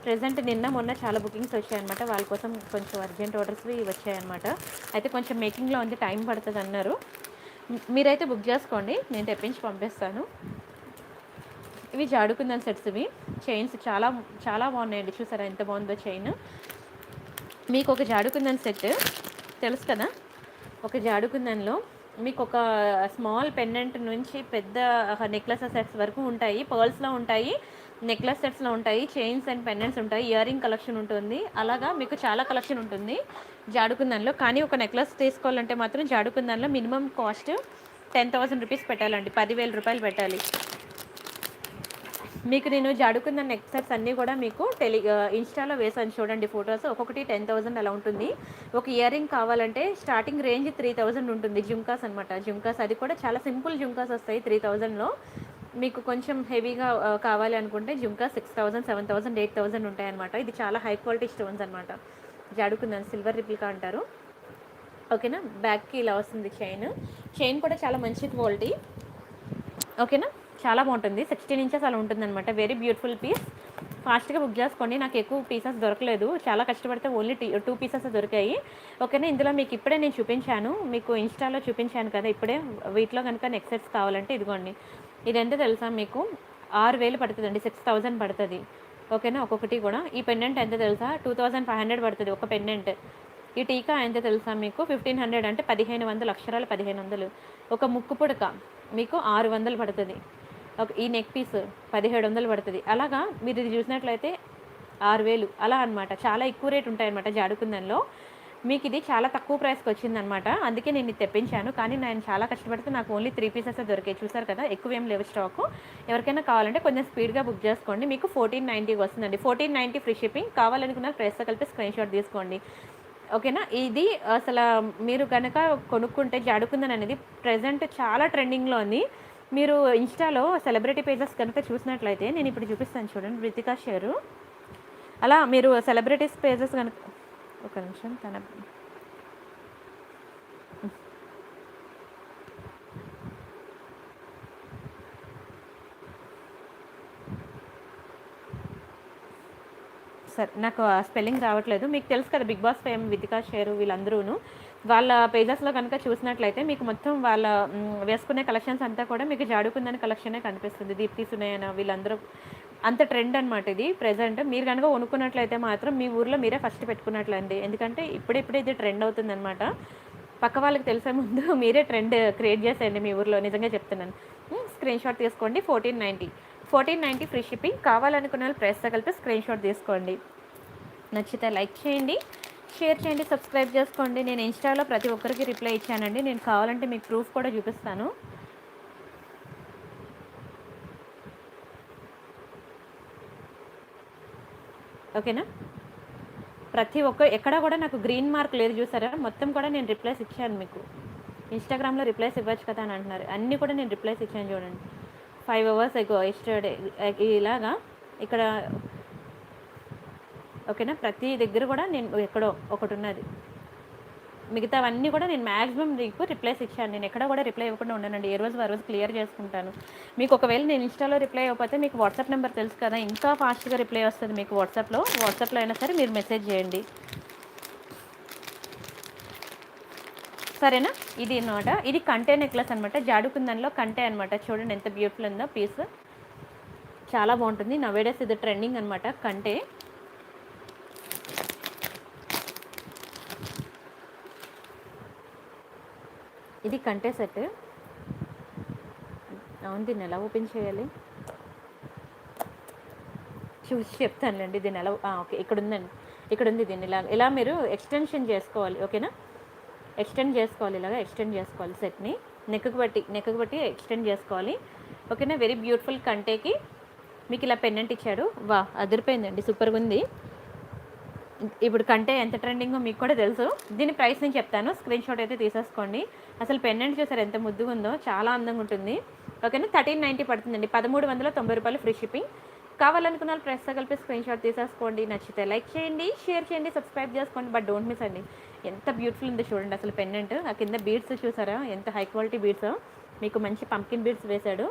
Speaker 1: ప్రెజెంట్ నిన్న మొన్న చాలా బుకింగ్స్ వచ్చాయన్నమాట. వాళ్ళ కోసం కొంచెం అర్జెంట్ ఆర్డర్స్వి వచ్చాయన్నమాట. అయితే కొంచెం మేకింగ్లో ఉంది, టైం పడుతుంది అన్నారు. మీరైతే బుక్ చేసుకోండి, నేను తెప్పించి పంపిస్తాను. ఇవి జాడుకుందని సెట్స్, ఇవి చైన్స్ చాలా చాలా బాగున్నాయండి. చూసారా ఎంత బాగుందో చైన్. మీకు ఒక జాడుకుందని సెట్ తెలుసు కదా, ఒక జాడుకుందన్లో మీకు ఒక స్మాల్ పెండెంట్ నుంచి పెద్ద నెక్లెస్ సెట్స్ వరకు ఉంటాయి. పర్ల్స్లో ఉంటాయి, నెక్లెస్ సెట్స్లో ఉంటాయి, చైన్స్ అండ్ పెండెంట్స్ ఉంటాయి, ఇయర్ రింగ్ కలెక్షన్ ఉంటుంది. అలాగా మీకు చాలా కలెక్షన్ ఉంటుంది జాడుకుందన్లో. కానీ ఒక నెక్లెస్ తీసుకోవాలంటే మాత్రం జాడుకుందన్లో మినిమం కాస్ట్ 10,000 రూపీస్ పెట్టాలండి, 10,000 రూపాయలు పెట్టాలి. మీకు నేను జాడుకున్న నెక్ సెట్స్ అన్నీ కూడా మీకు ఇన్స్టాలో వేసాను చూడండి ఫొటోస్. ఒక్కొక్కటి 10,000 అలా ఉంటుంది. ఒక ఇయర్ రింగ్ కావాలంటే స్టార్టింగ్ రేంజ్ 3,000 ఉంటుంది. జుంకాస్ అనమాట, జుంకాస్ అది కూడా చాలా సింపుల్ జుంకాస్ వస్తాయి 3,000లో. మీకు కొంచెం హెవీగా కావాలి అనుకుంటే జుంకా 6,000, 7,000, 8,000 ఉంటాయన్నమాట. ఇది చాలా హై క్వాలిటీ స్టోన్స్ అనమాట. జాడుకుందాను సిల్వర్ రిప్లికా అంటారు. ఓకేనా, బ్యాక్కి ఇలా వస్తుంది చైన్ కూడా చాలా మంచి క్వాలిటీ. ఓకేనా, చాలా బాగుంటుంది. 16 ఇంచెస్ అలా ఉంటుందన్నమాట. Very beautiful piece. ఫాస్ట్గా బుక్ చేసుకోండి. నాకు ఎక్కువ పీసెస్ దొరకలేదు, చాలా కష్టపడితే ఓన్లీ 2 పీసెస్ దొరికాయి. ఓకేనా, ఇందులో మీకు ఇప్పుడే నేను చూపించాను, మీకు ఇన్స్టాలో చూపించాను కదా ఇప్పుడే. వీటిలో కనుక నెక్ సెట్స్ కావాలంటే ఇదిగోండి. ఇది ఎంత తెలుసా మీకు, 6,000 పడుతుందండి, 6,000 పడుతుంది. ఓకేనా, ఒక్కొక్కటి కూడా. ఈ పెండెంట్ ఎంత తెలుసా, 2,500 పడుతుంది ఒక పెండెంట్. ఈ టీకా ఎంత తెలుసా మీకు, 1,500 అంటే 1,500 అక్షరాలు, 1,500. ఒక ముక్కు పుడక మీకు 600 పడుతుంది. ఈ నెక్ పీస్ 1,700 పడుతుంది. అలాగా మీరు ఇది చూసినట్లయితే 6,000 అలా అనమాట. చాలా ఎక్కువ రేట్ ఉంటాయన్నమాట జాడుకుందన్లో. మీకు ఇది చాలా తక్కువ ప్రైస్కి వచ్చిందనమాట, అందుకే నేను ఇది తెప్పించాను. కానీ నేను చాలా కష్టపడితే నాకు ఓన్లీ 3 పీసెస్ దొరికాయి. చూసారు కదా, ఎక్కువ ఏం లేవు స్టాకు. ఎవరికైనా కావాలంటే కొంచెం స్పీడ్గా బుక్ చేసుకోండి. మీకు 1490 వస్తుందండి. 1490 ఫ్రీ షిప్పింగ్. కావాలనుకున్న ప్రైస్తో కలిపి స్క్రీన్ షాట్ తీసుకోండి. ఓకేనా, ఇది అసలు మీరు కనుక కొనుక్కుంటే జాడుకుందన్ అనేది ప్రజెంట్ చాలా ట్రెండింగ్లో ఉంది. మీరు ఇన్స్టాలో సెలబ్రిటీ పేజెస్ కనుక చూసినట్లయితే, నేను ఇప్పుడు చూపిస్తాను చూడండి, రితికా షేరు. అలా మీరు సెలబ్రిటీస్ పేజెస్ కనుక, ఒక నిమిషం సరే, నాకు స్పెల్లింగ్ రావట్లేదు. మీకు తెలుసు కదా, Bigg Boss fame Vithika Sheru వీళ్ళందరూ. వాళ్ళ పేజెస్లో కనుక చూసినట్లయితే మీకు మొత్తం వాళ్ళ వేసుకునే కలెక్షన్స్ అంతా కూడా మీకు జాడుకుందని కలెక్షనే కనిపిస్తుంది. దీప్తి సునయన వీళ్ళందరూ అంత ట్రెండ్ అనమాట ఇది ప్రజెంట్. మీరు కనుక కొనుక్కున్నట్లయితే మాత్రం మీ ఊర్లో మీరే ఫస్ట్ పెట్టుకున్నట్లండి. ఎందుకంటే ఇప్పుడే ఇది ట్రెండ్ అవుతుందన్నమాట. పక్క వాళ్ళకి తెలిసే ముందు మీరే ట్రెండ్ క్రియేట్ చేసేయండి మీ ఊర్లో, నిజంగా చెప్తున్నాను. స్క్రీన్ షాట్ తీసుకోండి. 1490 ఫ్రీ షిప్పింగ్. కావాలనుకున్న వాళ్ళు ప్రైస్తో కలిపి స్క్రీన్ షాట్ తీసుకోండి. నచ్చితే లైక్ చేయండి, షేర్ చేయండి, సబ్స్క్రైబ్ చేసుకోండి. నేను ఇన్స్టాలో ప్రతి ఒక్కరికి రిప్లై ఇచ్చానండి. నేను కావాలంటే మీకు ప్రూఫ్ కూడా చూపిస్తాను. ఓకేనా, ప్రతి ఎక్కడా కూడా నాకు గ్రీన్ మార్క్ లేదు, చూసారా. మొత్తం కూడా నేను రిప్లైస్ ఇచ్చాను మీకు. ఇన్స్టాగ్రామ్లో రిప్లైస్ ఇవ్వచ్చు కదా అని అంటున్నారు. అన్నీ కూడా నేను రిప్లైస్ ఇచ్చాను చూడండి. 5 hours ఎగో ఎస్టర్డే ఇలాగా ఇక్కడ. ఓకేనా, ప్రతి దగ్గర కూడా నేను ఎక్కడో ఒకటి ఉన్నది. మిగతావన్నీ కూడా నేను మ్యాక్సిమం మీకు రిప్లైస్ ఇచ్చాను. నేను ఎక్కడ కూడా రిప్లై ఇవ్వకుండా ఉన్నానండి. ఏ రోజు ఆ రోజు క్లియర్ చేసుకుంటాను. మీకు ఒకవేళ నేను ఇన్స్టాలో రిప్లై ఇవ్వకపోతే మీకు వాట్సాప్ నెంబర్ తెలుసు కదా, ఇంకా ఫాస్ట్గా రిప్లై వస్తుంది మీకు వాట్సాప్లో అయినా సరే మీరు మెసేజ్ చేయండి, సరేనా. ఇది అనమాట, ఇది కంటే నెక్లెస్ అనమాట. జాడుకుందన్లో కంటే అనమాట. చూడండి ఎంత బ్యూటిఫుల్ ఉందో పీస్, చాలా బాగుంటుంది. నవేడేస్ ఇది ట్రెండింగ్ అనమాట కంటే. ఇది కంటే సెట్. అవును, దీన్ని ఎలా ఓపెన్ చేయాలి చూసి చెప్తానులేండి దీన్ని ఎలా. ఓకే, ఇక్కడ ఉందండి, ఇక్కడ ఉంది. దీన్ని ఇలా ఇలా మీరు ఎక్స్టెన్షన్ చేసుకోవాలి. ఓకేనా, ఎక్స్టెండ్ చేసుకోవాలి, ఇలాగా ఎక్స్టెండ్ చేసుకోవాలి సెట్ని. నెక్కు బట్టి ఎక్స్టెండ్ చేసుకోవాలి. ఓకేనా, వెరీ బ్యూటిఫుల్ కంటేకి మీకు ఇలా పెన్నెంట్ ఇచ్చాడు. వా, అదిరిపోయిందండి, సూపర్గా ఉంది. ఇప్పుడు కంటే ఎంత ట్రెండింగో మీకు కూడా తెలుసు. దీని ప్రైస్ నేను చెప్తాను, స్క్రీన్ షాట్ అయితే తీసేసుకోండి. అసలు పెన్నెంట్ చూసారు ఎంత ముద్దుగా ఉందో, చాలా అందంగా ఉంటుంది. ఓకేనా, 1390 పడుతుందండి, 1390 రూపాయలు ఫ్రీ షిప్పింగ్. కావాలనుకున్న వాళ్ళు ప్రైస్తో కలిపి స్క్రీన్ షాట్ తీసేసుకోండి. నచ్చితే లైక్ చేయండి, షేర్ చేయండి, సబ్స్క్రైబ్ చేసుకోండి, బట్ డోంట్ మిస్ అండి. ఎంత బ్యూటిఫుల్ ఉందో చూడండి అసలు పెన్నెంట్. ఆ కింద బీడ్స్ చూసారా ఎంత హై క్వాలిటీ బీడ్స్, మీకు మంచి పంకిన్ బీడ్స్ వేశాడు.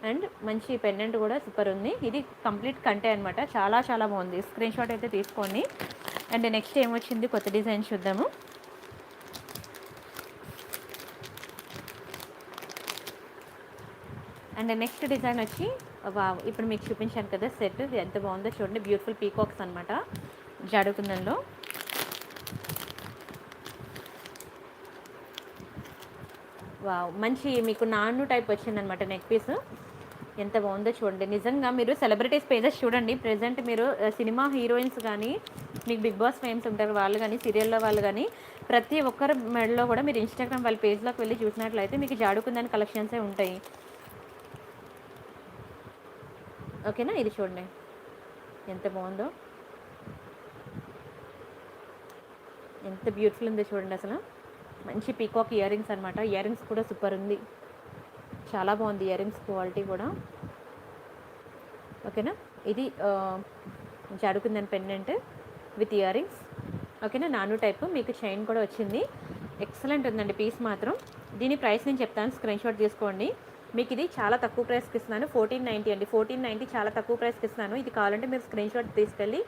Speaker 1: అండ్ మంచి పెన్నెంట్ కూడా సూపర్ ఉంది. ఇది కంప్లీట్ కంటే అనమాట, చాలా చాలా బాగుంది. స్క్రీన్ షాట్ అయితే తీసుకోండి. అండ్ నెక్స్ట్ ఏమొచ్చింది, కొత్త డిజైన్ చూద్దాము. అండ్ నెక్స్ట్ డిజైన్ వచ్చి ఇప్పుడు మీకు చూపించాను కదా సెట్, ఇది ఎంత బాగుందో చూడండి. బ్యూటిఫుల్ పీకాక్స్ అనమాట జాడుకుందంలో. మంచి మీకు నాన్ను టైప్ వచ్చిందనమాట నెక్ పీస్. ఎంత బాగుందో చూడండి. నిజంగా మీరు సెలబ్రిటీస్ పేజెస్ చూడండి. ప్రెజెంట్ మీరు సినిమా హీరోయిన్స్ కానీ, మీకు బిగ్ బాస్ ఫేమ్స్ ఉంటారు వాళ్ళు కానీ, సీరియల్లో వాళ్ళు కానీ, ప్రతి ఒక్కరి మెడలో కూడా మీరు ఇన్స్టాగ్రామ్ వాళ్ళ పేజ్లోకి వెళ్ళి చూసినట్లయితే మీకు జాడుకుందని కలెక్షన్సే ఉంటాయి. ఓకేనా, ఇది చూడండి ఎంత బాగుందో, ఎంత బ్యూటిఫుల్ ఉందో చూడండి అసలు. మంచి పీకాక్ ఇయర్ రింగ్స్ అనమాట. ఇయర్ రింగ్స్ కూడా సూపర్ ఉంది, చాలా బాగుంది ఇయర్ రింగ్స్ క్వాలిటీ కూడా. ఓకేనా, ఇది జాడుకుందని పెండెంట్ విత్ ఇయర్ రింగ్స్. ఓకేనా, నాను టైప్, మీకు చైన్ కూడా వచ్చింది. ఎక్సలెంట్ ఉందండి పీస్ మాత్రం. దీని ప్రైస్ నేను చెప్తాను, స్క్రీన్ షాట్ తీసుకోండి. మీకు ఇది చాలా తక్కువ ప్రైస్కి ఇస్తున్నాను, 1490 అండి. 1490 చాలా తక్కువ ప్రైస్కి ఇస్తున్నాను. ఇది కావాలంటే మీరు స్క్రీన్ షాట్ తీసుకెళ్ళి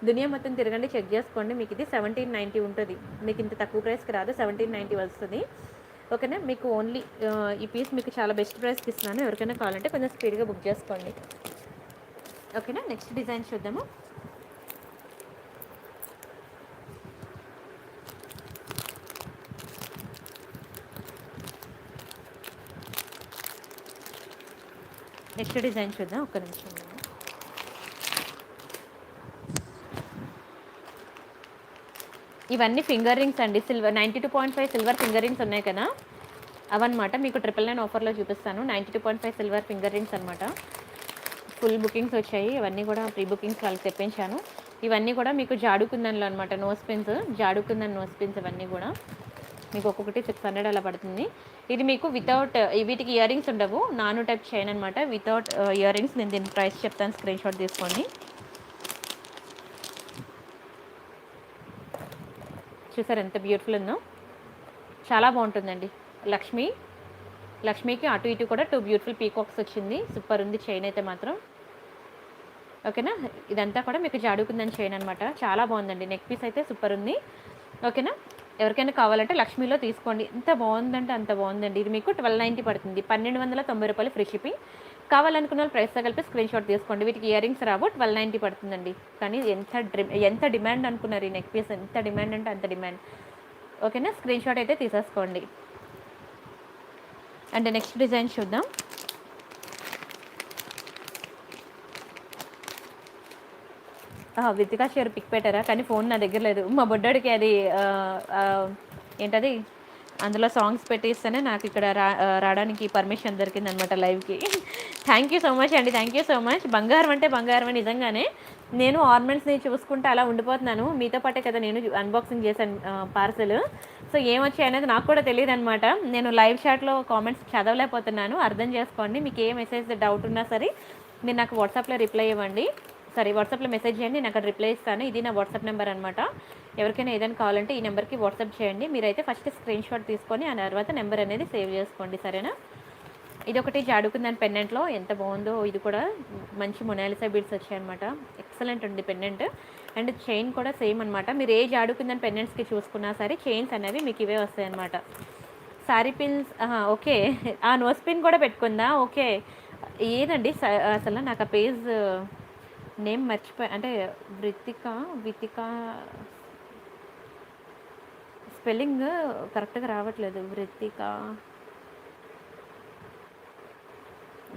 Speaker 1: దునియా మొత్తం తిరగండి, చెక్ చేసుకోండి. మీకు ఇది 1790 ఉంటుంది. మీకు ఇంత తక్కువ ప్రైస్కి రాదు, 1790 వస్తుంది. ఓకేనా, మీకు ఓన్లీ ఈ పీస్ మీకు చాలా బెస్ట్ ప్రైస్కి ఇస్తున్నాను. ఎవరికైనా కావాలంటే కొంచెం స్పీడ్గా బుక్ చేసుకోండి. ఓకేనా, నెక్స్ట్ డిజైన్ చూద్దాము. నెక్స్ట్ డిజైన్ చూద్దాం, ఒక్క నిమిషం. ఇవన్నీ ఫింగర్ రింగ్స్ అండి, సిల్వర్ 92.5 సిల్వర్ ఫింగర్ రింగ్స్ ఉన్నాయి కదా, అవన్నమాట. మీకు 999 ఆఫర్లో చూపిస్తాను. 92.5 సిల్వర్ ఫింగర్ రింగ్స్ అనమాట. ఫుల్ బుకింగ్స్ వచ్చాయి, ఇవన్నీ కూడా ప్రీ బుకింగ్స్ వాళ్ళకి తెప్పించాను. ఇవన్నీ కూడా మీకు జాడుకుందన్లో అనమాట, నోస్ పిన్స్, జాడుకుందన్ నోస్ పిన్స్. ఇవన్నీ కూడా మీకు ఒక్కొక్కటి 600 అలా పడుతుంది. ఇది మీకు వితౌట్, వీటికి ఇయర్ రింగ్స్ ఉండవు, నాను టైప్ చైన్ అనమాట, వితౌట్ ఇయర్ రింగ్స్. నేను దీని ప్రైస్ చెప్తాను, స్క్రీన్ షాట్ తీసుకోండి. చూసారు ఎంత బ్యూటిఫుల్ ఉందో, చాలా బాగుంటుందండి. లక్ష్మికి అటు ఇటు కూడా 2 బ్యూటిఫుల్ పీకాక్స్ వచ్చింది. సూపర్ ఉంది చైన్ అయితే మాత్రం. ఓకేనా, ఇదంతా కూడా మీకు జాడుకుందని చైన్ అనమాట, చాలా బాగుందండి. నెక్ పీస్ అయితే సూపర్ ఉంది. ఓకేనా, ఎవరికైనా కావాలంటే లక్ష్మీలో తీసుకోండి. ఎంత బాగుందంటే అంత బాగుందండి. ఇది మీకు 1290 పడుతుంది, 1290 రూపాయలు ఫ్రీ షిప్పింగ్. కావాలనుకున్న వాళ్ళు ప్రైస్తో కలిపి స్క్రీన్ షాట్ తీసుకోండి. వీటికి ఇయర్ రింగ్స్ రావు, 1290 పడుతుందండి. కానీ ఎంత డిమాండ్ అనుకున్నారు ఈ నెక్ పీస్, ఎంత డిమాండ్ అంటే అంత డిమాండ్. ఓకేనా, స్క్రీన్ షాట్ అయితే తీసేసుకోండి. అండ్ నెక్స్ట్ డిజైన్ చూద్దాం. వితికా షేర్ పిక్ పెట్టారా, కానీ ఫోన్ నా దగ్గర లేదు. మా బొడ్డడికి అది ఏంటది, అందులో సాంగ్స్ పెట్టిస్తేనే నాకు ఇక్కడ రావడానికి పర్మిషన్ దొరికింది అనమాట లైవ్కి. థ్యాంక్ యూ సో మచ్ అండి, థ్యాంక్ యూ సో మచ్. బంగారం అంటే బంగారం నిజంగానే. నేను ఆర్నమెంట్స్ని చూసుకుంటే అలా ఉండిపోతున్నాను. మీతో పాటే కదా నేను అన్బాక్సింగ్ చేశాను పార్సల్. సో ఏమొచ్చాయి అనేది నాకు కూడా తెలియదు అనమాట. నేను లైవ్ చాట్లో కామెంట్స్ చదవలేకపోతున్నాను, అర్థం చేసుకోండి. మీకు ఏ మెసేజ్ డౌట్ ఉన్నా సరే మీరు నాకు వాట్సాప్లో రిప్లై ఇవ్వండి, వాట్సాప్లో మెసేజ్ చేయండి, నేను అక్కడ రిప్లై ఇస్తాను. ఇది నా వాట్సాప్ నెంబర్ అనమాట. ఎవరికైనా ఏదైనా కావాలంటే ఈ నెంబర్కి వాట్సాప్ చేయండి. మీరైతే ఫస్ట్ స్క్రీన్ షాట్ తీసుకొని ఆ తర్వాత నెంబర్ అనేది సేవ్ చేసుకోండి, సరేనా. ఇది ఒకటి జాడుకుందని పెండెంట్లో, ఎంత బాగుందో. ఇది కూడా మంచి మొనాలిసా బీడ్స్ వచ్చాయన్నమాట, ఎక్సలెంట్ ఉంది పెండెంట్. అండ్ చైన్ కూడా సేమ్ అనమాట. మీరు ఏ జాడుకుందని పెండెంట్స్కి చూసుకున్నా సరే చైన్స్ అనేవి మీకు ఇవే వస్తాయి అనమాట. Sorry pins, okay. ఆ నోస్ పిన్ కూడా పెట్టుకుందా, ఓకే. ఏదండి అసలు నాకు ఆ పేజ్ నేమ్ మర్చిపోయా, అంటే వితికా స్పెల్లింగ్ కరెక్ట్గా రావట్లేదు.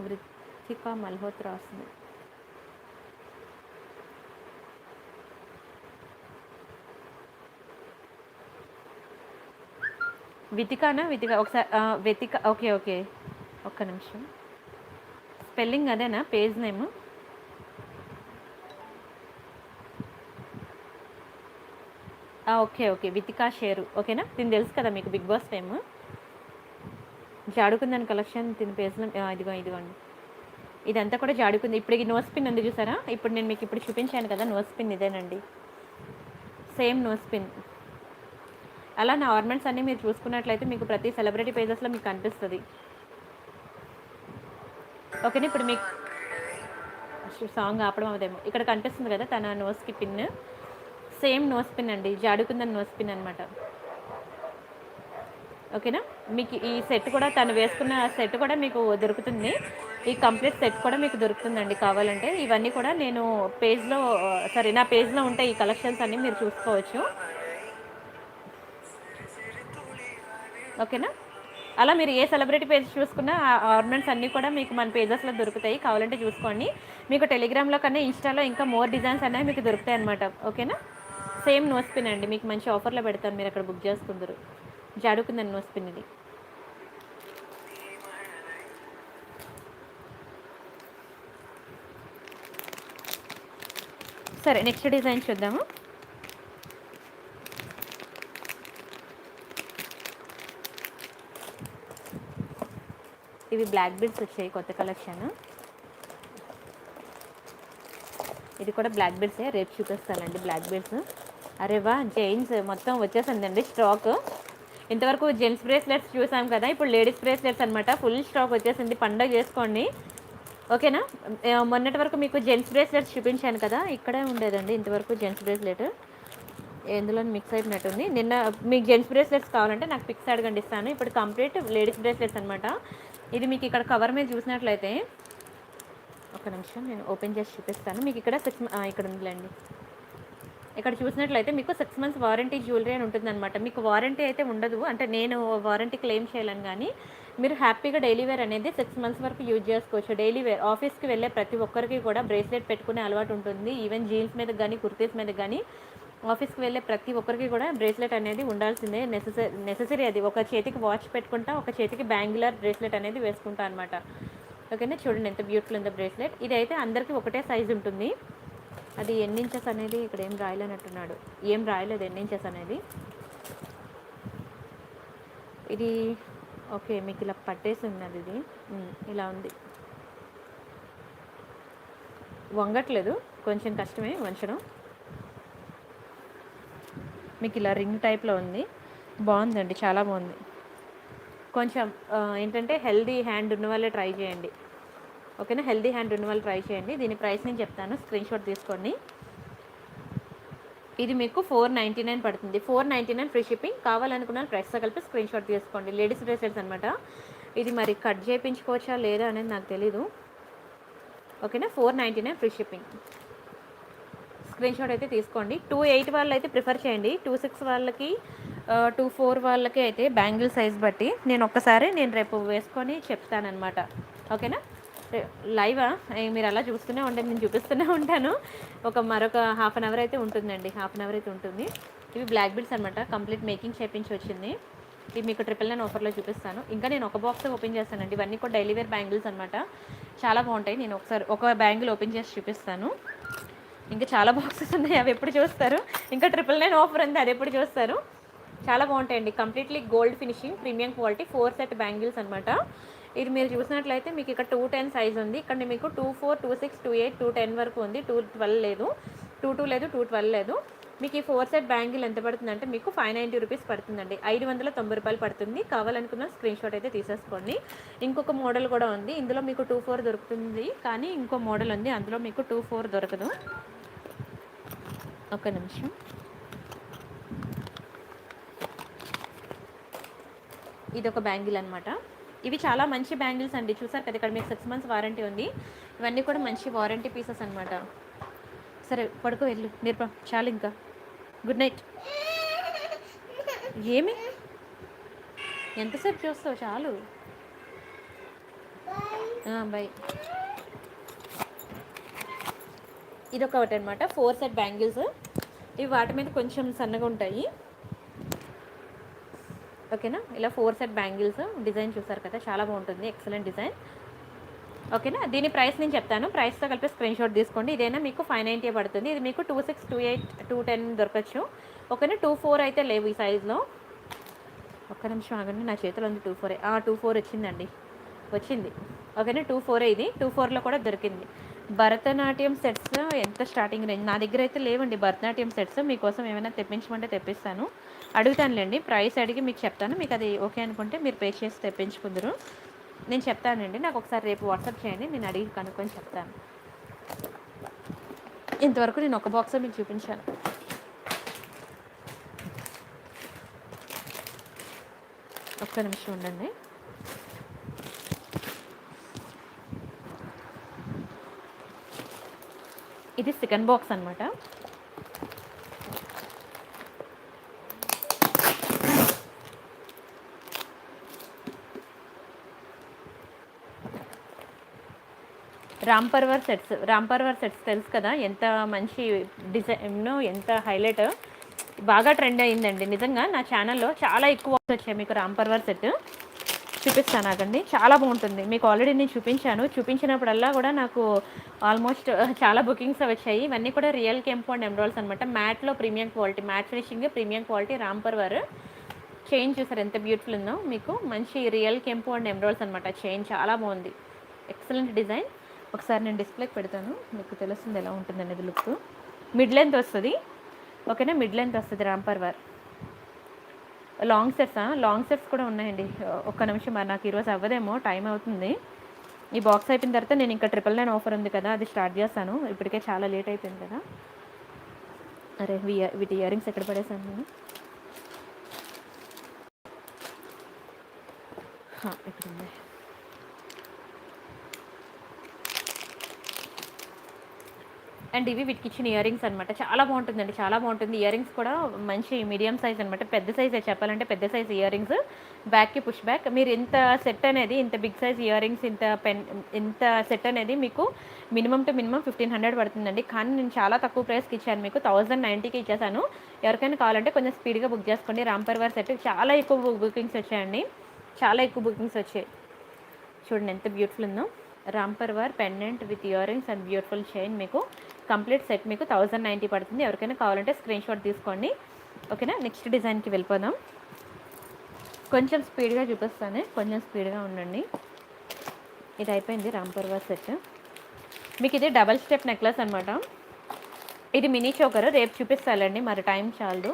Speaker 1: వృత్తిక మల్హోత్రా వస్తుంది. వితికానా వితిక ఒకసారి వెతిక ఓకే ఓకే. ఒక్క నిమిషం. స్పెల్లింగ్ అదేనా page name? Okay okay, Vithika share ఓకేనా. దీని తెలుసు కదా మీకు, బిగ్ బాస్ ఫేమ్. జాడుకుందని కలెక్షన్ దీని పేజ్లో ఇదిగోండి. ఇదంతా కూడా జాడుకుంది. ఇప్పుడు ఈ నోస్ పిన్ ఉంది చూసారా, ఇప్పుడు నేను మీకు ఇప్పుడు చూపించాను కదా నోస్ పిన్ ఇదేనండి, సేమ్ నోస్ పిన్. అలా నా ఆర్నమెంట్స్ అన్నీ మీరు చూసుకున్నట్లయితే మీకు ప్రతి సెలబ్రిటీ పేజెస్లో మీకు కనిపిస్తుంది ఓకేనా. ఇప్పుడు మీకు సాంగ్ ఆపడం అవదేమో, ఇక్కడ కనిపిస్తుంది కదా తన నోస్కి పిన్, సేమ్ నోస్ పిన్ అండి, జాడుకుందని నోస్ పిన్ అనమాట ఓకేనా. మీకు ఈ సెట్ కూడా తను వేసుకున్న సెట్ కూడా మీకు దొరుకుతుంది, ఈ కంప్లీట్ సెట్ కూడా మీకు దొరుకుతుందండి కావాలంటే. ఇవన్నీ కూడా నేను పేజ్లో సారీ నా పేజ్లో ఉంటాయి ఈ కలెక్షన్స్ అన్నీ మీరు చూసుకోవచ్చు ఓకేనా. అలా మీరు ఏ సెలబ్రిటీ పేజ్ చూసుకున్నా ఆ ఆర్నమెంట్స్ అన్నీ కూడా మీకు మన పేజెస్లో దొరుకుతాయి, కావాలంటే చూసుకోండి. మీకు టెలిగ్రామ్లో కన్నా ఇన్స్టాలో ఇంకా మోర్ డిజైన్స్ అనేవి మీకు దొరుకుతాయి అనమాట ఓకేనా. సేమ్ నోస్ పిన్ అండి, మీకు మంచి ఆఫర్లో పెడతాను, మీరు అక్కడ బుక్ చేసుకుందరు. జాడుకుందని నోస్ పిన్ ఇది. సరే నెక్స్ట్ డిజైన్ చూద్దాము. ఇవి బ్లాక్ బీడ్స్ వచ్చాయి కొత్త కలెక్షన్, ఇది కూడా బ్లాక్ బీడ్సే, రేపు చూపిస్తానండి బ్లాక్ బీడ్స్. అరే వా, జైన్స్ మొత్తం వచ్చేసిందండి స్టాక్. ఇంతవరకు జెంట్స్ బ్రేస్లెట్స్ చూసాం కదా, ఇప్పుడు లేడీస్ బ్రేస్లెట్స్ అనమాట, ఫుల్ స్టాక్ వచ్చేసింది, పండగ చేసుకోండి ఓకేనా. మొన్నటి వరకు మీకు జెంట్స్ బ్రేస్లెట్స్ చూపించాను కదా, ఇక్కడే ఉండేదండి ఇంతవరకు జెంట్స్ బ్రేస్లెట్, ఎందులో మిక్స్ అయిపోయినట్టుంది. నిన్న మీకు జెంట్స్ బ్రేస్లెట్స్ కావాలంటే నాకు పిక్స్ అడగండి ఇస్తాను. ఇప్పుడు కంప్లీట్ లేడీస్ బ్రేస్లెట్స్ అనమాట. ఇది మీకు ఇక్కడ కవర్ మీద చూసినట్లయితే, ఒక నిమిషం నేను ఓపెన్ చేసి చూపిస్తాను మీకు. ఇక్కడ ఇక్కడ ఉందిలేండి, ఇక్కడ చూసినట్లయితే మీకు 6 months వారంటీ జ్యువెలరీ అని ఉంటుందన్నమాట. మీకు వారంటీ అయితే ఉండదు, అంటే నేను వారంటీ క్లెయిమ్ చేయాలని, కానీ మీరు హ్యాపీగా డైలీ వేర్ అనేది 6 months వరకు యూజ్ చేసుకోవచ్చు. డైలీ వేర్ ఆఫీస్కి వెళ్ళే ప్రతి ఒక్కరికి కూడా బ్రేస్లెట్ పెట్టుకునే అలవాటు ఉంటుంది. ఈవెన్ జీన్స్ మీద కానీ కుర్తీస్ మీద కానీ ఆఫీస్కి వెళ్ళే ప్రతి ఒక్కరికి కూడా బ్రేస్లెట్ అనేది ఉండాల్సిందే, నెససరీ అది. ఒక చేతికి వాచ్ పెట్టుకుంటా, ఒక చేతికి బ్యాంగులర్ బ్రేస్లెట్ అనేది వేసుకుంటా అనమాట ఓకేనా. చూడండి ఎంత బ్యూటిఫుల్ ఉందో బ్రేస్లెట్. ఇది అయితే అందరికీ ఒకటే సైజు ఉంటుంది. అది ఎన్ని ఇంచెస్ అనేది ఇక్కడ ఏం రాయలేనట్టున్నాడు, ఏం రాయలేదు ఎన్ని ఇంచెస్ అనేది. ఇది ఓకే, మీకు ఇలా పట్టేసి ఉన్నది, ఇది ఇలా ఉంది, వంగట్లేదు, కొంచెం కష్టమే వంచడం. మీకు ఇలా రింగ్ టైప్లో ఉంది, బాగుందండి, చాలా బాగుంది. కొంచెం ఏంటంటే హెల్దీ హ్యాండ్ ఉన్న వాళ్ళే ట్రై చేయండి ఓకేనా, హెల్దీ హ్యాండ్ ఉన్న వాళ్ళు ట్రై చేయండి. దీని ప్రైస్ నేను చెప్తాను, స్క్రీన్ షాట్ తీసుకోండి. ఇది మీకు 499 పడుతుంది, 499 ఫ్రీ షిప్పింగ్. కావాలనుకున్న ప్రైస్తో కలిపి స్క్రీన్ షాట్ తీసుకోండి. లేడీస్ బ్రేస్లెట్స్ అనమాట. ఇది మరి కట్ చేయించుకోవచ్చా లేదా అనేది నాకు తెలీదు ఓకేనా. 499 ఫ్రీ షిప్పింగ్. స్క్రీన్ షాట్ అయితే తీసుకోండి. 28 వాళ్ళు అయితే ప్రిఫర్ చేయండి, 26 వాళ్ళకి 24 వాళ్ళకి అయితే బ్యాంగిల్ సైజ్ బట్టి నేను రేపు వేసుకొని చెప్తానమాట ఓకేనా. లైవా మీరు అలా చూస్తూనే ఉండండి, నేను చూపిస్తూనే ఉంటాను. మరొక హాఫ్ అన్ అవర్ అయితే ఉంటుందండి, హాఫ్ అన్ అవర్ అయితే ఉంటుంది. ఇవి బ్లాక్ బీడ్స్ అనమాట, కంప్లీట్ మేకింగ్ చేయించి వచ్చింది. ఇవి మీకు 999 ఆఫర్లో చూపిస్తాను. ఇంకా నేను ఒక బాక్స్ ఓపెన్ చేస్తానండి, ఇవన్నీ కూడా డైలీ వేర్ బ్యాంగిల్స్ అనమాట, చాలా బాగుంటాయి. నేను ఒకసారి ఒక బ్యాంగిల్ ఓపెన్ చేసి చూపిస్తాను. ఇంకా చాలా బాక్సెస్ ఉన్నాయి, అవి ఎప్పుడు చూస్తారు. ఇంకా 999 ఆఫర్ ఉంది, అది ఎప్పుడు చూస్తారు. చాలా బాగుంటాయండి, completely gold finishing, premium quality, 4 set bangles అనమాట. ఇది మీరు చూసినట్లయితే మీకు ఇక్కడ 210 సైజ్ ఉంది, ఇక్కడ మీకు 24, 26, 28, 210 వరకు ఉంది, 212 లేదు, 22 లేదు, 212 లేదు. మీకు ఈ 4 సెట్ బ్యాంగిల్ ఎంత పడుతుందంటే మీకు 590 రూపీస్ పడుతుందండి, 590 రూపాయలు పడుతుంది. కావాలనుకున్న స్క్రీన్ షాట్ అయితే తీసేసుకోండి. ఇంకొక మోడల్ కూడా ఉంది, ఇందులో మీకు 24 దొరుకుతుంది, కానీ ఇంకో మోడల్ ఉంది, అందులో మీకు 24 దొరకదు. ఒక నిమిషం, ఇది ఒక బ్యాంగిల్ అనమాట. ఇవి చాలా మంచి బ్యాంగిల్స్ అండి, చూసారు కదా ఇక్కడ మీకు 6 months వారంటీ ఉంది. ఇవన్నీ కూడా మంచి వారంటీ పీసెస్ అనమాట. సరే పడుకో వెళ్ళు, నిర్ప చాలు, ఇంకా గుడ్ నైట్. ఏమి ఎంతసేపు చూస్తావు, చాలు, బై. ఇది ఒకటి అనమాట, 4 సెట్ బ్యాంగిల్స్. ఇవి వాటి మీద కొంచెం సన్నగా ఉంటాయి. ఓకేనా. ఇలా 4 సెట్ బ్యాంగిల్స్ డిజైన్ చూసారు కదా, చాలా బాగుంటుంది, ఎక్సలెంట్ డిజైన్. ఓకేనా. దీని ప్రైస్ నేను చెప్తాను, ప్రైస్తో కలిపి స్క్రీన్ షాట్ తీసుకోండి. ఇదైనా మీకు 590 పడుతుంది. ఇది మీకు 26, 28, 210 దొరకచ్చు. ఓకేనా. 24 అయితే లేవు ఈ సైజులో. ఒక్క నిమిషం ఆగండి, నా చేతిలో ఉంది 24. 24 వచ్చిందండి, వచ్చింది. ఓకేనా. 24 ఇది, 24లో కూడా దొరికింది. భరతనాట్యం సెట్స్ ఎంత స్టార్టింగ్ రేంజ్? నా దగ్గర అయితే లేవండి భరతనాట్యం సెట్స్. మీకోసం ఏమైనా తెప్పించమంటే తెప్పిస్తాను, అడుగుతానులేండి. ప్రైస్ అడిగి మీకు చెప్తాను. మీకు అది ఓకే అనుకుంటే మీరు పే చేసి తెప్పించుకుందరు. నేను చెప్తానండి, నాకు ఒకసారి రేపు వాట్సాప్ చేయండి, నేను అడిగి కనుక్కొని చెప్తాను. ఇంతవరకు నేను ఒక బాక్స్ మీకు చూపించాను. ఒక్క నిమిషం ఉండండి. ఇది సెకండ్ బాక్స్ అనమాట. రాంపర్వర్ సెట్స్ తెలుసు కదా, ఎంత మంచి డిజైన్, ఎంత హైలైట్, బాగా ట్రెండ్ అయిందండి నిజంగా. నా ఛానల్లో చాలా ఎక్కువ వచ్చాయి మీకు రాంపర్వర్ సెట్. చూపిస్తాను ఆగండి, చాలా బాగుంటుంది. మీకు ఆల్రెడీ నేను చూపించినప్పుడల్లా కూడా నాకు ఆల్మోస్ట్ చాలా బుకింగ్స్ వచ్చాయి. ఇవన్నీ కూడా రియల్ కెంపు అండ్ ఎమరాల్డ్స్ అనమాట. మ్యాట్లో premium quality, matte finishing premium quality Ramparivar. Chain చూసారు ఎంత బ్యూటిఫుల్ ఉందో, మీకు మంచి రియల్ కెంపు అండ్ ఎమరాల్డ్స్ అనమాట. చైన్ చాలా బాగుంది, ఎక్సలెంట్ డిజైన్. ఒకసారి నేను డిస్ప్లేకి పెడతాను, మీకు తెలుస్తుంది ఎలా ఉంటుంది అనేది లుక్. మిడ్ లెంత్ వస్తుంది. ఓకేనా, మిడ్ లెంత్ వస్తుంది రాంపర్వర్. లాంగ్ సెట్స్ కూడా ఉన్నాయండి. ఒక్క నిమిషం, మరి నాకు ఈరోజు అవ్వదేమో, టైం అవుతుంది. ఈ బాక్స్ అయిపోయిన తర్వాత నేను ఇంకా 999 ఆఫర్ ఉంది కదా, అది స్టార్ట్ చేస్తాను. ఇప్పటికే చాలా లేట్ అయిపోయింది కదా. అరే వీటి ఇయర్ రింగ్స్ ఎక్కడ పడేసాను నేను? ఇక్కడ ఉంది. అండ్ ఇవి వీటికి ఇచ్చిన ఇయర్ రింగ్స్ అనమాట. చాలా బాగుంటుందండి, చాలా బాగుంటుంది. ఇయర్ రింగ్స్ కూడా మంచి మీడియం సైజ్ అనమాట, పెద్ద సైజ్ చెప్పాలంటే పెద్ద సైజ్ ఇయర్ రింగ్స్. బ్యాక్కి పుష్ బ్యాక్. మీరు ఇంత సెట్ అనేది, ఇంత బిగ్ సైజ్ ఇయర్ రింగ్స్, ఇంత సెట్ అనేది మీకు మినిమం టు మినిమం 1500 పడుతుందండి. కానీ నేను చాలా తక్కువ ప్రైస్కి ఇచ్చాను, మీకు 1090కి ఇచ్చేసాను. ఎవరికైనా కావాలంటే కొంచెం స్పీడ్గా బుక్ చేసుకోండి. రాంపర్వర్ సెట్ చాలా ఎక్కువ బుకింగ్స్ వచ్చాయండి, చాలా ఎక్కువ బుకింగ్స్ వచ్చాయి. చూడండి ఎంత బ్యూటిఫుల్ ఉందో. Ramparivar pendant with ear rings and beautiful chain, మీకు కంప్లీట్ సెట్ మీకు 1090 పడుతుంది. ఎవరికైనా కావాలంటే స్క్రీన్ షాట్ తీసుకోండి. ఓకేనా. నెక్స్ట్ డిజైన్కి వెళ్ళిపోదాం. కొంచెం స్పీడ్గా చూపిస్తాను, కొంచెం స్పీడ్గా ఉండండి. ఇది అయిపోయింది రాంపర్వర్ సెట్. మీకు ఇది డబల్ స్టెప్ నెక్లెస్ అనమాట. ఇది మినీ చోకర్, రేపు చూపిస్తానండి, మరి టైం చాలదు.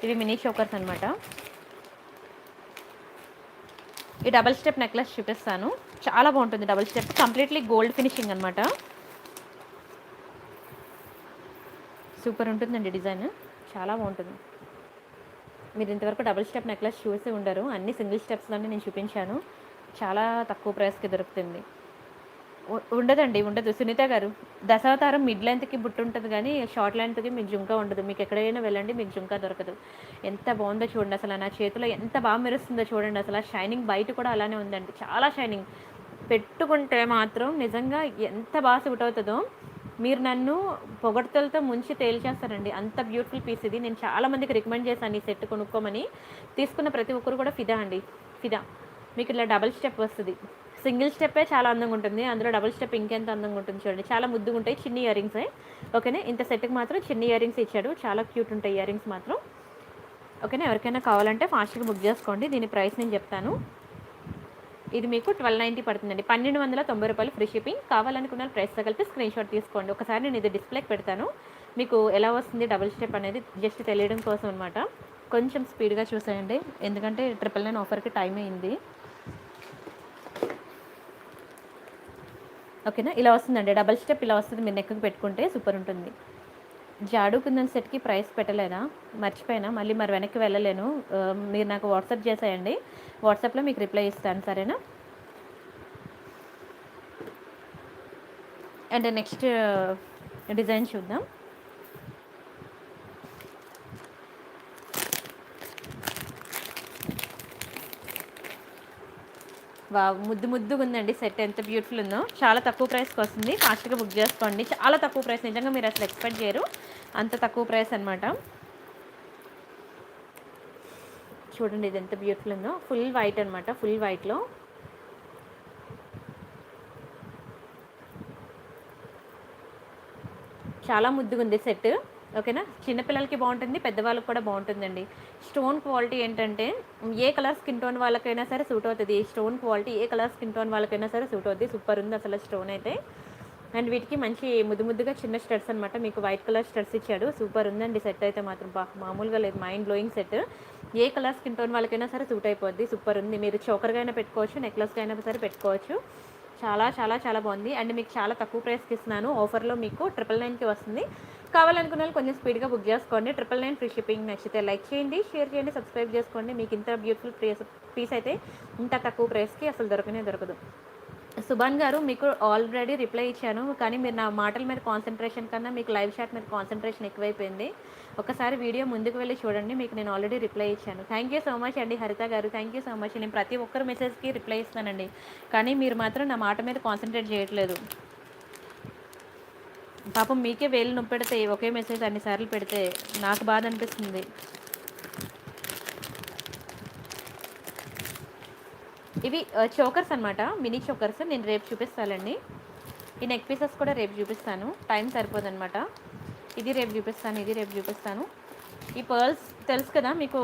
Speaker 1: ఇది మినీ చోకర్స్ అనమాట. ఈ డబల్ స్టెప్ నెక్లెస్ చూపిస్తాను, చాలా బాగుంటుంది. Double step completely gold finishing అనమాట. సూపర్ ఉంటుందండి డిజైన్, చాలా బాగుంటుంది. మీరు ఇంతవరకు డబుల్ స్టెప్ నెక్లెస్ చూసి ఉండరు, అన్ని సింగిల్ స్టెప్స్లోనే నేను చూపించాను. చాలా తక్కువ ప్రైస్కి దొరుకుతుంది. ఉండదు సునీత గారు. దశావతారం మిడ్ లెంత్కి బుట్టు ఉంటుంది, కానీ షార్ట్ లెంత్కి మీకు జుంకా ఉండదు. మీకు ఎక్కడైనా వెళ్ళండి, మీకు జుంకా దొరకదు. ఎంత బాగుందో చూడండి, అసలు నా చేతిలో ఎంత బాగా మెరుస్తుందో చూడండి. అసలు షైనింగ్ బయట కూడా అలానే ఉందండి, చాలా షైనింగ్. పెట్టుకుంటే మాత్రం నిజంగా ఎంత బాగా సూట్ అవుతుందో. మీరు నన్ను పొగడ్తలతో ముంచి తేల్చేస్తారండి, అంత బ్యూటిఫుల్ పీస్ ఇది. నేను చాలామందికి రికమెండ్ చేశాను ఈ సెట్ కొనుక్కోమని. తీసుకున్న ప్రతి ఒక్కరు కూడా ఫిదా అండి, ఫిదా. మీకు ఇలా డబల్ స్టెప్ వస్తుంది. సింగిల్ స్టెప్పే చాలా అందంగా ఉంటుంది, అందులో డబుల్ స్టెప్ ఇంకెంత అందంగా ఉంటుంది చూడండి. చాలా ముద్దుగా ఉంటాయి, చిన్ని ఇయర్ రింగ్సే. ఓకేనా. ఇంత సెట్కి మాత్రం చిన్ని ఇయర్ రింగ్స్ ఇచ్చాడు, చాలా క్యూట్ ఉంటాయి ఇయర్ రింగ్స్ మాత్రం. ఓకేనా. ఎవరికైనా కావాలంటే ఫాస్ట్గా బుక్ చేసుకోండి. దీని ప్రైస్ నేను చెప్తాను. ఇది మీకు 1290 పడుతుందండి, 1290 రూపాయలు ఫ్రీ షిప్పింగ్. కావాలనుకున్న ప్రైస్తో కలిపి స్క్రీన్ షాట్ తీసుకోండి. ఒకసారి నేను ఇది డిస్ప్లేకి పెడతాను, మీకు ఎలా వస్తుంది డబుల్ స్టెప్ అనేది జస్ట్ తెలియడం కోసం అనమాట. కొంచెం స్పీడ్గా చూసేయండి, ఎందుకంటే 999 ఆఫర్కి టైం అయింది. ఓకేనా. ఇలా వస్తుందండి డబల్ స్టెప్, ఇలా వస్తుంది. మీరు నెక్కి పెట్టుకుంటే సూపర్ ఉంటుంది. జాడు కుందన్ సెట్కి ప్రైస్ పెట్టలేదా, మర్చిపోయినా, మళ్ళీ మరి వెనక్కి వెళ్ళలేను. మీరు నాకు వాట్సాప్ చేసేయండి, వాట్సాప్లో మీకు రిప్లై ఇస్తాను, సరేనా. అండ్ నెక్స్ట్ డిజైన్ చూద్దాం. ముద్దుగా ఉందండి సెట్, ఎంత బ్యూటిఫుల్ ఉందో. చాలా తక్కువ ప్రైస్కి వస్తుంది, ఫాస్ట్గా బుక్ చేసుకోండి. చాలా తక్కువ ప్రైస్, నిజంగా మీరు అసలు ఎక్స్పెక్ట్ చేయరు అంత తక్కువ ప్రైస్ అనమాట. చూడండి ఇది ఎంత బ్యూటిఫుల్ ఉందో. ఫుల్ వైట్ అనమాట, ఫుల్ వైట్లో. చాలా ముద్దుగా ఉంది సెట్. ఓకేనా, చిన్నపిల్లలకి బాగుంటుంది, పెద్దవాళ్ళకి కూడా బాగుంటుందండి. స్టోన్ క్వాలిటీ ఏంటంటే ఏ కలర్ స్కిన్ టోన్ వాళ్ళకైనా సరే సూట్ అవుతుంది. స్టోన్ క్వాలిటీ ఏ కలర్ స్కిన్ టోన్ వాళ్ళకైనా సరే సూట్ అవుతుంది. సూపర్ ఉంది అసలు స్టోన్ అయితే. అండ్ వీటికి మంచి ముద్దుగా చిన్న స్టడ్స్ అనమాట. మీకు వైట్ కలర్ స్టడ్స్ ఇచ్చాడు. సూపర్ ఉందండి సెట్ అయితే మాత్రం. మామూలుగా లేదు, మైండ్ బ్లోయింగ్ సెట్. ఏ కలర్ స్కిన్ టోన్ వాళ్ళకైనా సరే సూట్ అయిపోద్ది. సూపర్ ఉంది. మీరు చోకర్గా అయినా పెట్టుకోవచ్చు, నెక్లెస్గా అయినా సరే పెట్టుకోవచ్చు. చాలా చాలా చాలా బాగుంది. అండ్ మీకు చాలా తక్కువ ప్రైస్కి ఇస్తున్నాను. ఆఫర్లో మీకు 999కి వస్తుంది. కావాలనుకున్న వాళ్ళు కొంచెం స్పీడ్గా బుక్ చేసుకోండి. 999 ఫ్రీ షిప్పింగ్. నచ్చితే లైక్ చేయండి, షేర్ చేయండి, సబ్స్క్రైబ్ చేసుకోండి. మీకు ఇంత బ్యూటిఫుల్ పీస్ అయితే ఇంత తక్కువ ప్రైస్కి అసలు దొరకదు. సుభాన్ గారు, మీకు ఆల్రెడీ రిప్లై ఇచ్చాను, కానీ మీరు నా మాటల మీద కాన్సన్ట్రేషన్ కన్నా మీకు లైవ్ చాట్ మీద కాన్సన్ట్రేషన్ ఎక్కువైపోయింది. ఒకసారి వీడియో ముందుకు వెళ్ళి చూడండి, మీకు నేను ఆల్రెడీ రిప్లై ఇచ్చాను. థ్యాంక్ యూ సో మచ్ అండి హరిత గారు, థ్యాంక్ యూ సో మచ్. నేను ప్రతి ఒక్కరు మెసేజ్కి రిప్లై ఇస్తానండి, కానీ మీరు మాత్రం నా మాట మీద కాన్సన్ట్రేట్ చేయట్లేదు. పాపం మీకే వేలు నొప్పి పెడితే ఒకే మెసేజ్ అన్నిసార్లు పెడితే నాకు బాధ అనిపిస్తుంది. ఇవి చోకర్స్ అనమాట, మినీ చోకర్స్. నేను రేపు చూపిస్తానండి. ఈ నెక్ పీసెస్ కూడా రేపు చూపిస్తాను, టైం సరిపోదన్నమాట. ఇది రేపు చూపిస్తాను. ఈ పర్ల్స్ తెలుసు కదా మీకు,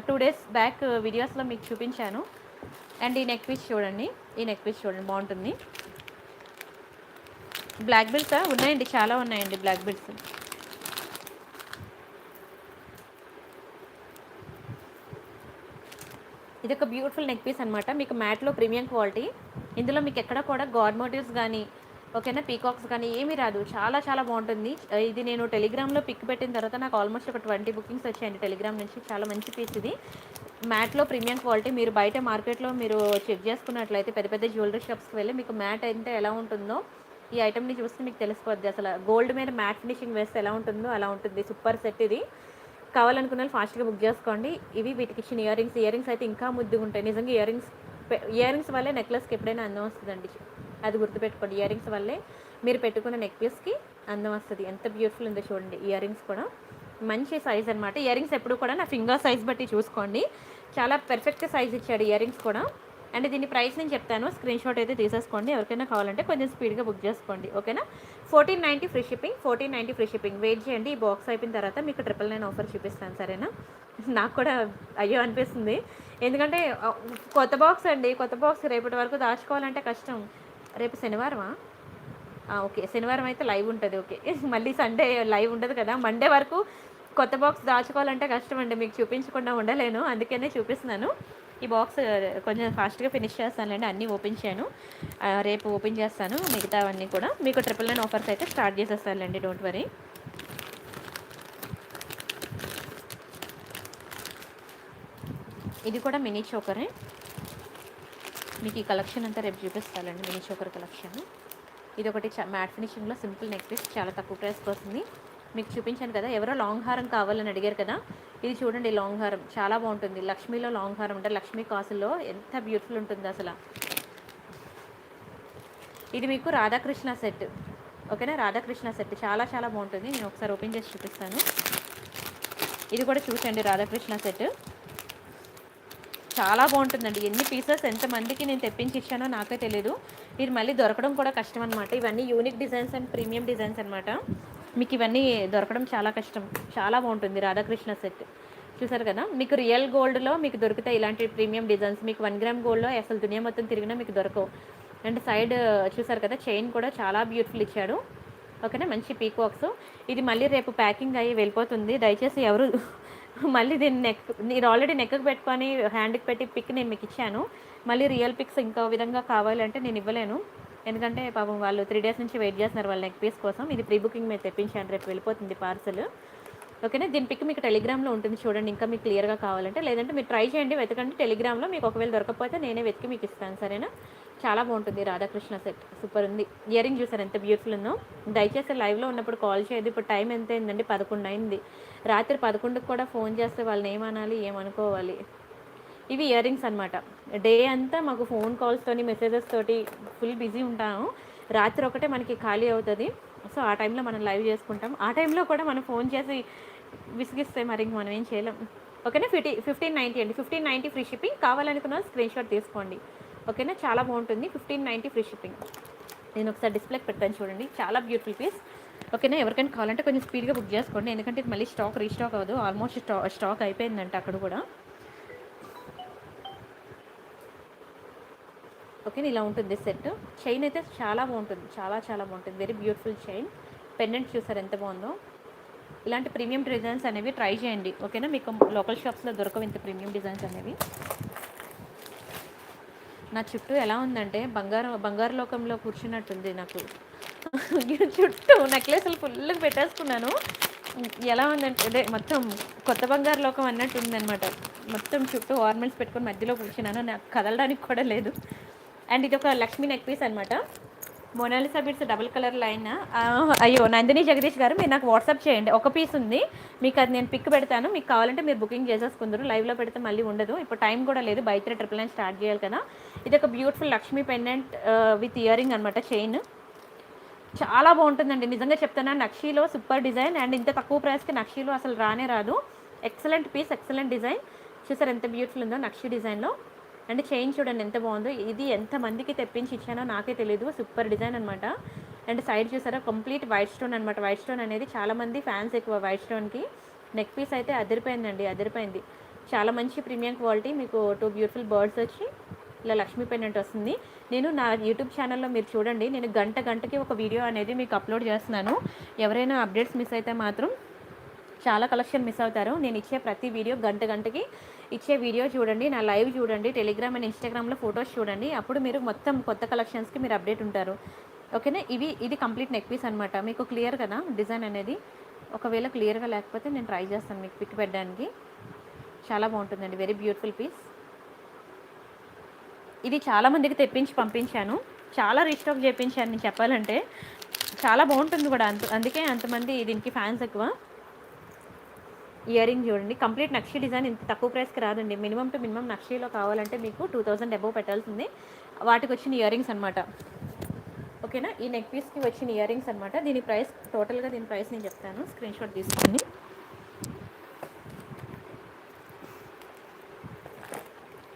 Speaker 1: 2 days బ్యాక్ వీడియోస్లో మీకు చూపించాను. అండ్ ఈ నెక్ పీస్ చూడండి, బాగుంటుంది. బ్లాక్ బిల్స్ ఉన్నాయండి, చాలా ఉన్నాయండి బ్లాక్ బిల్స్. ఇది ఒక బ్యూటిఫుల్ నెక్ పీస్ అనమాట. మీకు మ్యాట్లో ప్రీమియం క్వాలిటీ. ఇందులో మీకు ఎక్కడ కూడా గాడ్ మోటివ్స్ కానీ, ఓకేనా, పీకాక్స్ కానీ ఏమీ రాదు. చాలా చాలా బాగుంటుంది. ఇది నేను టెలిగ్రామ్లో పిక్ పెట్టిన తర్వాత నాకు ఆల్మోస్ట్ ఒక 20 బుకింగ్స్ వచ్చాయండి టెలిగ్రామ్ నుంచి. చాలా మంచి పీస్ ఇది. మ్యాట్లో ప్రీమియం క్వాలిటీ. మీరు బయట మార్కెట్లో మీరు చెక్ చేసుకున్నట్లయితే పెద్ద పెద్ద జ్యువెలరీ షాప్స్కి వెళ్ళి మీకు మ్యాట్ అయితే ఎలా ఉంటుందో ఈ ఐటమ్ని చూస్తే మీకు తెలిసిపోద్ది. అసలు గోల్డ్ మీద మ్యాట్ ఫినిషింగ్ వేస్తే ఎలా ఉంటుందో అలా ఉంటుంది. సూపర్ సెట్ ఇది. కావాలనుకున్న వాళ్ళు ఫాస్ట్గా బుక్ చేసుకోండి. ఇవి వీటికి ఇచ్చిన ఇయరింగ్స్ అయితే ఇంకా ముద్దుగా ఉంటాయి. నిజంగా ఇయరింగ్స్ వల్లే నెక్లెస్కి ఎప్పుడైనా అందం వస్తుందండి. అది గుర్తుపెట్టుకోండి. ఇయరింగ్స్ వల్లే మీరు పెట్టుకున్న నెక్ పీస్కి అందం వస్తుంది. ఎంత బ్యూటిఫుల్ ఉందో చూడండి. ఇయరింగ్స్ కూడా మంచి సైజ్ అనమాట. ఇయరింగ్స్ ఎప్పుడు కూడా నా ఫింగర్ సైజ్ బట్టి చూసుకోండి. చాలా పెర్ఫెక్ట్ సైజ్ ఇచ్చాడు ఇయరింగ్స్ కూడా. అండ్ దీని ప్రైస్ నేను చెప్తాను, స్క్రీన్ షాట్ అయితే తీసేసుకోండి. ఎవరికైనా కావాలంటే కొంచెం స్పీడ్గా బుక్ చేసుకోండి, ఓకేనా. 1490 ఫ్రీ షిప్పింగ్. వెయిట్ చేయండి. ఈ బాక్స్ అయిపోయిన తర్వాత మీకు 999 ఆఫర్ చూపిస్తాను, సరేనా. నాకు కూడా అయ్యో అనిపిస్తుంది, ఎందుకంటే కొత్త బాక్స్ రేపటి వరకు దాచుకోవాలంటే కష్టం. రేపు శనివారమా? ఓకే, శనివారం అయితే లైవ్ ఉంటుంది. ఓకే, మళ్ళీ సండే లైవ్ ఉండదు కదా. మండే వరకు కొత్త బాక్స్ దాచుకోవాలంటే కష్టం అండి, మీకు చూపించకుండా ఉండలేను, అందుకనే చూపిస్తున్నాను. ఈ బాక్స్ కొంచెం ఫాస్ట్గా ఫినిష్ చేస్తానులేండి. అన్నీ ఓపెన్ చేయను, రేపు ఓపెన్ చేస్తాను. మిగతావన్నీ కూడా మీకు 999 ఆఫర్స్ అయితే స్టార్ట్ చేసేస్తానులేండి, డోంట్ వరీ. ఇది కూడా మినీ చోకరే. మీకు ఈ కలెక్షన్ అంతా రేపు చూపిస్తానండి, మినీ చోకర్ కలెక్షన్. ఇది ఒకటి మ్యాట్ ఫినిషింగ్లో సింపుల్ నెక్ పీస్, చాలా తక్కువ ప్రైస్కి వస్తుంది. మీకు చూపించాను కదా, ఎవరో లాంగ్ హారం కావాలని అడిగారు కదా, ఇది చూడండి. లాంగ్ హారం చాలా బాగుంటుంది. లక్ష్మీలో లాంగ్ హారం అంటే లక్ష్మీ కాసుల్లో ఎంత బ్యూటిఫుల్ ఉంటుంది అసలు. ఇది మీకు రాధాకృష్ణ సెట్, ఓకేనా. రాధాకృష్ణ సెట్ చాలా చాలా బాగుంటుంది. నేను ఒకసారి ఓపెన్ చేసి చూపిస్తాను. ఇది కూడా చూసండి, రాధాకృష్ణ సెట్ చాలా బాగుంటుందండి. ఎన్ని పీసెస్ ఎంతమందికి నేను తెప్పించి ఇచ్చానో నాకే తెలియదు. ఇది మళ్ళీ దొరకడం కూడా కష్టం అనమాట. ఇవన్నీ unique designs and premium designs అనమాట. మీకు ఇవన్నీ దొరకడం చాలా కష్టం. చాలా బాగుంటుంది రాధాకృష్ణ సెట్. చూసారు కదా, మీకు రియల్ గోల్డ్లో మీకు దొరుకుతాయి ఇలాంటి ప్రీమియం డిజైన్స్. మీకు 1 గ్రామ్ గోల్డ్లో అసలు దునియా మొత్తం తిరిగినా మీకు దొరకవు. అండ్ సైడ్ చూసారు కదా, చైన్ కూడా చాలా బ్యూటిఫుల్ ఇచ్చాడు, ఓకేనా. మంచి పీకాక్స్. ఇది మళ్ళీ రేపు ప్యాకింగ్ అయ్యి వెళ్ళిపోతుంది. దయచేసి ఎవరు మళ్ళీ దీన్ని మీరు ఆల్రెడీ నెక్కి పెట్టుకొని హ్యాండ్కి పెట్టి పిక్ నేను మీకు ఇచ్చాను. మళ్ళీ రియల్ పిక్స్ ఇంకో విధంగా కావాలంటే నేను ఇవ్వలేను, ఎందుకంటే పాపం వాళ్ళు 3 days నుంచి వెయిట్ చేస్తున్నారు వాళ్ళ నెక్ పీస్ కోసం. ఇది ప్రీ బుకింగ్ మీద తెప్పించాను, రేపు వెళ్ళిపోతుంది పార్సల్, ఓకేనా. దీని పిక్ మీకు టెలిగ్రామ్లో ఉంటుంది చూడండి, ఇంకా మీకు క్లియర్గా కావాలంటే. లేదంటే మీరు ట్రై చేయండి, వెతకండి టెలిగ్రామ్లో. మీకు ఒకవేళ దొరకకపోతే నేనే వెతికి మీకు ఇస్తాను, సరేనా. చాలా బాగుంటుంది రాధాకృష్ణ సెట్, సూపర్ ఉంది. ఇయరింగ్ చూసారు ఎంత బ్యూటిఫుల్ ఉందో. దయచేసి లైవ్లో ఉన్నప్పుడు కాల్ చేయదు. ఇప్పుడు టైం ఎంత అయిందండి, 11 అయింది. రాత్రి 11కి కూడా ఫోన్ చేస్తే వాళ్ళని ఏమనాలి, ఏమనుకోవాలి. ఇవి ఇయరింగ్స్ అనమాట. డే అంతా మాకు ఫోన్ కాల్స్తోని మెసేజెస్ తోటి ఫుల్ బిజీ ఉంటాము. రాత్రి ఒకటే మనకి ఖాళీ అవుతుంది. సో ఆ టైంలో మనం లైవ్ చేసుకుంటాం. ఆ టైంలో కూడా మనం ఫోన్ చేసి విసిగిస్తే మరి ఇంక మనం ఏం చేయలేం, ఓకేనా. 1590 అండి, 1590 ఫ్రీ షిప్పింగ్. కావాలనుకున్న స్క్రీన్ షాట్ తీసుకోండి. ఓకేనా, చాలా బాగుంటుంది. 1590 ఫ్రీ షిప్పింగ్. నేను ఒకసారి డిస్ప్లేకి పెట్టాను చూడండి, చాలా బ్యూటిఫుల్ పీస్. ఓకేనా, ఎవరికైనా కావాలంటే కొంచెం స్పీడ్గా బుక్ చేసుకోండి, ఎందుకంటే ఇది మళ్ళీ రీస్టాక్ అవ్వదు. ఆల్మోస్ట్ స్టాక్ అయిపోయిందంట అక్కడ కూడా. ఓకేనా, ఇలా ఉంటుంది సెట్. చైన్ అయితే చాలా బాగుంటుంది, చాలా చాలా బాగుంటుంది. Very beautiful chain. పెండెంట్ చూసారు ఎంత బాగుందో. ఇలాంటి ప్రీమియం డిజైన్స్ అనేవి ట్రై చేయండి. ఓకేనా, మీకు లోకల్ షాప్స్లో దొరకవు ఇంత ప్రీమియం డిజైన్స్ అనేవి. నా చుట్టూ ఎలా ఉందంటే బంగారు లోకంలో కూర్చున్నట్టుంది నాకు. చుట్టూ నెక్లెస్లు ఫుల్గా పెట్టేసుకున్నాను. ఎలా ఉందంటే అదే మొత్తం కొత్త బంగారు లోకం అన్నట్టు ఉందనమాట. మొత్తం చుట్టూ ఆర్నమెంట్స్ పెట్టుకొని మధ్యలో కూర్చున్నాను, నాకు కదలడానికి కూడా లేదు. అండ్ ఇది ఒక లక్ష్మీ నెక్ పీస్ అనమాట. Mona Lisa bits double colour line. అయ్యో నందిని జగదీష్ గారు, మీరు నాకు వాట్సాప్ చేయండి, ఒక పీస్ ఉంది మీకు, అది నేను పిక్ పెడతాను. మీకు కావాలంటే మీరు బుకింగ్ చేసేసుకుందరు, లైవ్లో పెడితే మళ్ళీ ఉండదు. ఇప్పుడు టైం కూడా లేదు, బై 399 స్టార్ట్ చేయాలి కదా. ఇది ఒక beautiful Lakshmi pendant with earring అనమాట, చైన్. చాలా బాగుంటుందండి, నిజంగా చెప్తున్నాను. నక్షీలో సూపర్ డిజైన్, అండ్ ఇంత తక్కువ ప్రైస్కి నక్షీలో అసలు రానే రాదు. Excellent piece, excellent design. చూసారు ఎంత బ్యూటిఫుల్ ఉందో నక్షీ డిజైన్లో. అండ్ చైన్ చూడండి ఎంత బాగుందో. ఇది ఎంతమందికి తెప్పించి ఇచ్చానో నాకే తెలియదు, సూపర్ డిజైన్ అనమాట. అండ్ సైడ్ చూసారా, కంప్లీట్ వైట్ స్టోన్ అనమాట. వైట్ స్టోన్ అనేది చాలామంది ఫ్యాన్స్ ఎక్కువ వైట్ స్టోన్కి. నెక్ పీస్ అయితే అదిరిపోయిందండి, అదిరిపోయింది. చాలా మంచి ప్రీమియం క్వాలిటీ. మీకు 2 బ్యూటిఫుల్ బర్డ్స్ వచ్చి ఇలా లక్ష్మీ పెండెంట్ వస్తుంది. నేను నా యూట్యూబ్ ఛానల్లో మీరు చూడండి, నేను గంటకి ఒక వీడియో అనేది మీకు అప్లోడ్ చేస్తున్నాను. ఎవరైనా అప్డేట్స్ మిస్ అయితే మాత్రం చాలా కలెక్షన్ మిస్ అవుతారు. నేను ఇచ్చే ప్రతి వీడియో గంటకి ఇచ్చే వీడియో చూడండి, నా లైవ్ చూడండి, టెలిగ్రామ్ అండ్ ఇన్స్టాగ్రామ్లో ఫొటోస్ చూడండి. అప్పుడు మీరు మొత్తం కొత్త కలెక్షన్స్కి మీరు అప్డేట్ ఉంటారు. ఓకేనా, ఇది కంప్లీట్ నెక్ పీస్ అనమాట. మీకు క్లియర్ కదా డిజైన్ అనేది. ఒకవేళ క్లియర్గా లేకపోతే నేను ట్రై చేస్తాను మీకు పిక్ పెట్టడానికి. చాలా బాగుంటుందండి, వెరీ బ్యూటిఫుల్ పీస్. ఇది చాలామందికి తెప్పించి పంపించాను, చాలా రీస్టాక్ చేయించాను నేను చెప్పాలంటే. చాలా బాగుంటుంది కూడా, అందుకే అంతమంది దీనికి ఫ్యాన్స్ ఎక్కువ. ఇయర్ రింగ్ చూడండి, కంప్లీట్ నక్షి డిజైన్. ఇంత తక్కువ ప్రైస్కి రాదండి. మినిమం టు మినిమం నక్షిలో కావాలంటే మీకు 2000 అబోవ్ పెట్టాల్సింది. వాటికి వచ్చిన ఇయర్ రింగ్స్ అనమాట. ఓకేనా, ఈ నెక్ పీస్కి వచ్చిన ఇయర్ రింగ్స్ అనమాట. దీని ప్రైస్ టోటల్గా, దీని ప్రైస్ నేను చెప్తాను, స్క్రీన్ షాట్ తీసుకోండి.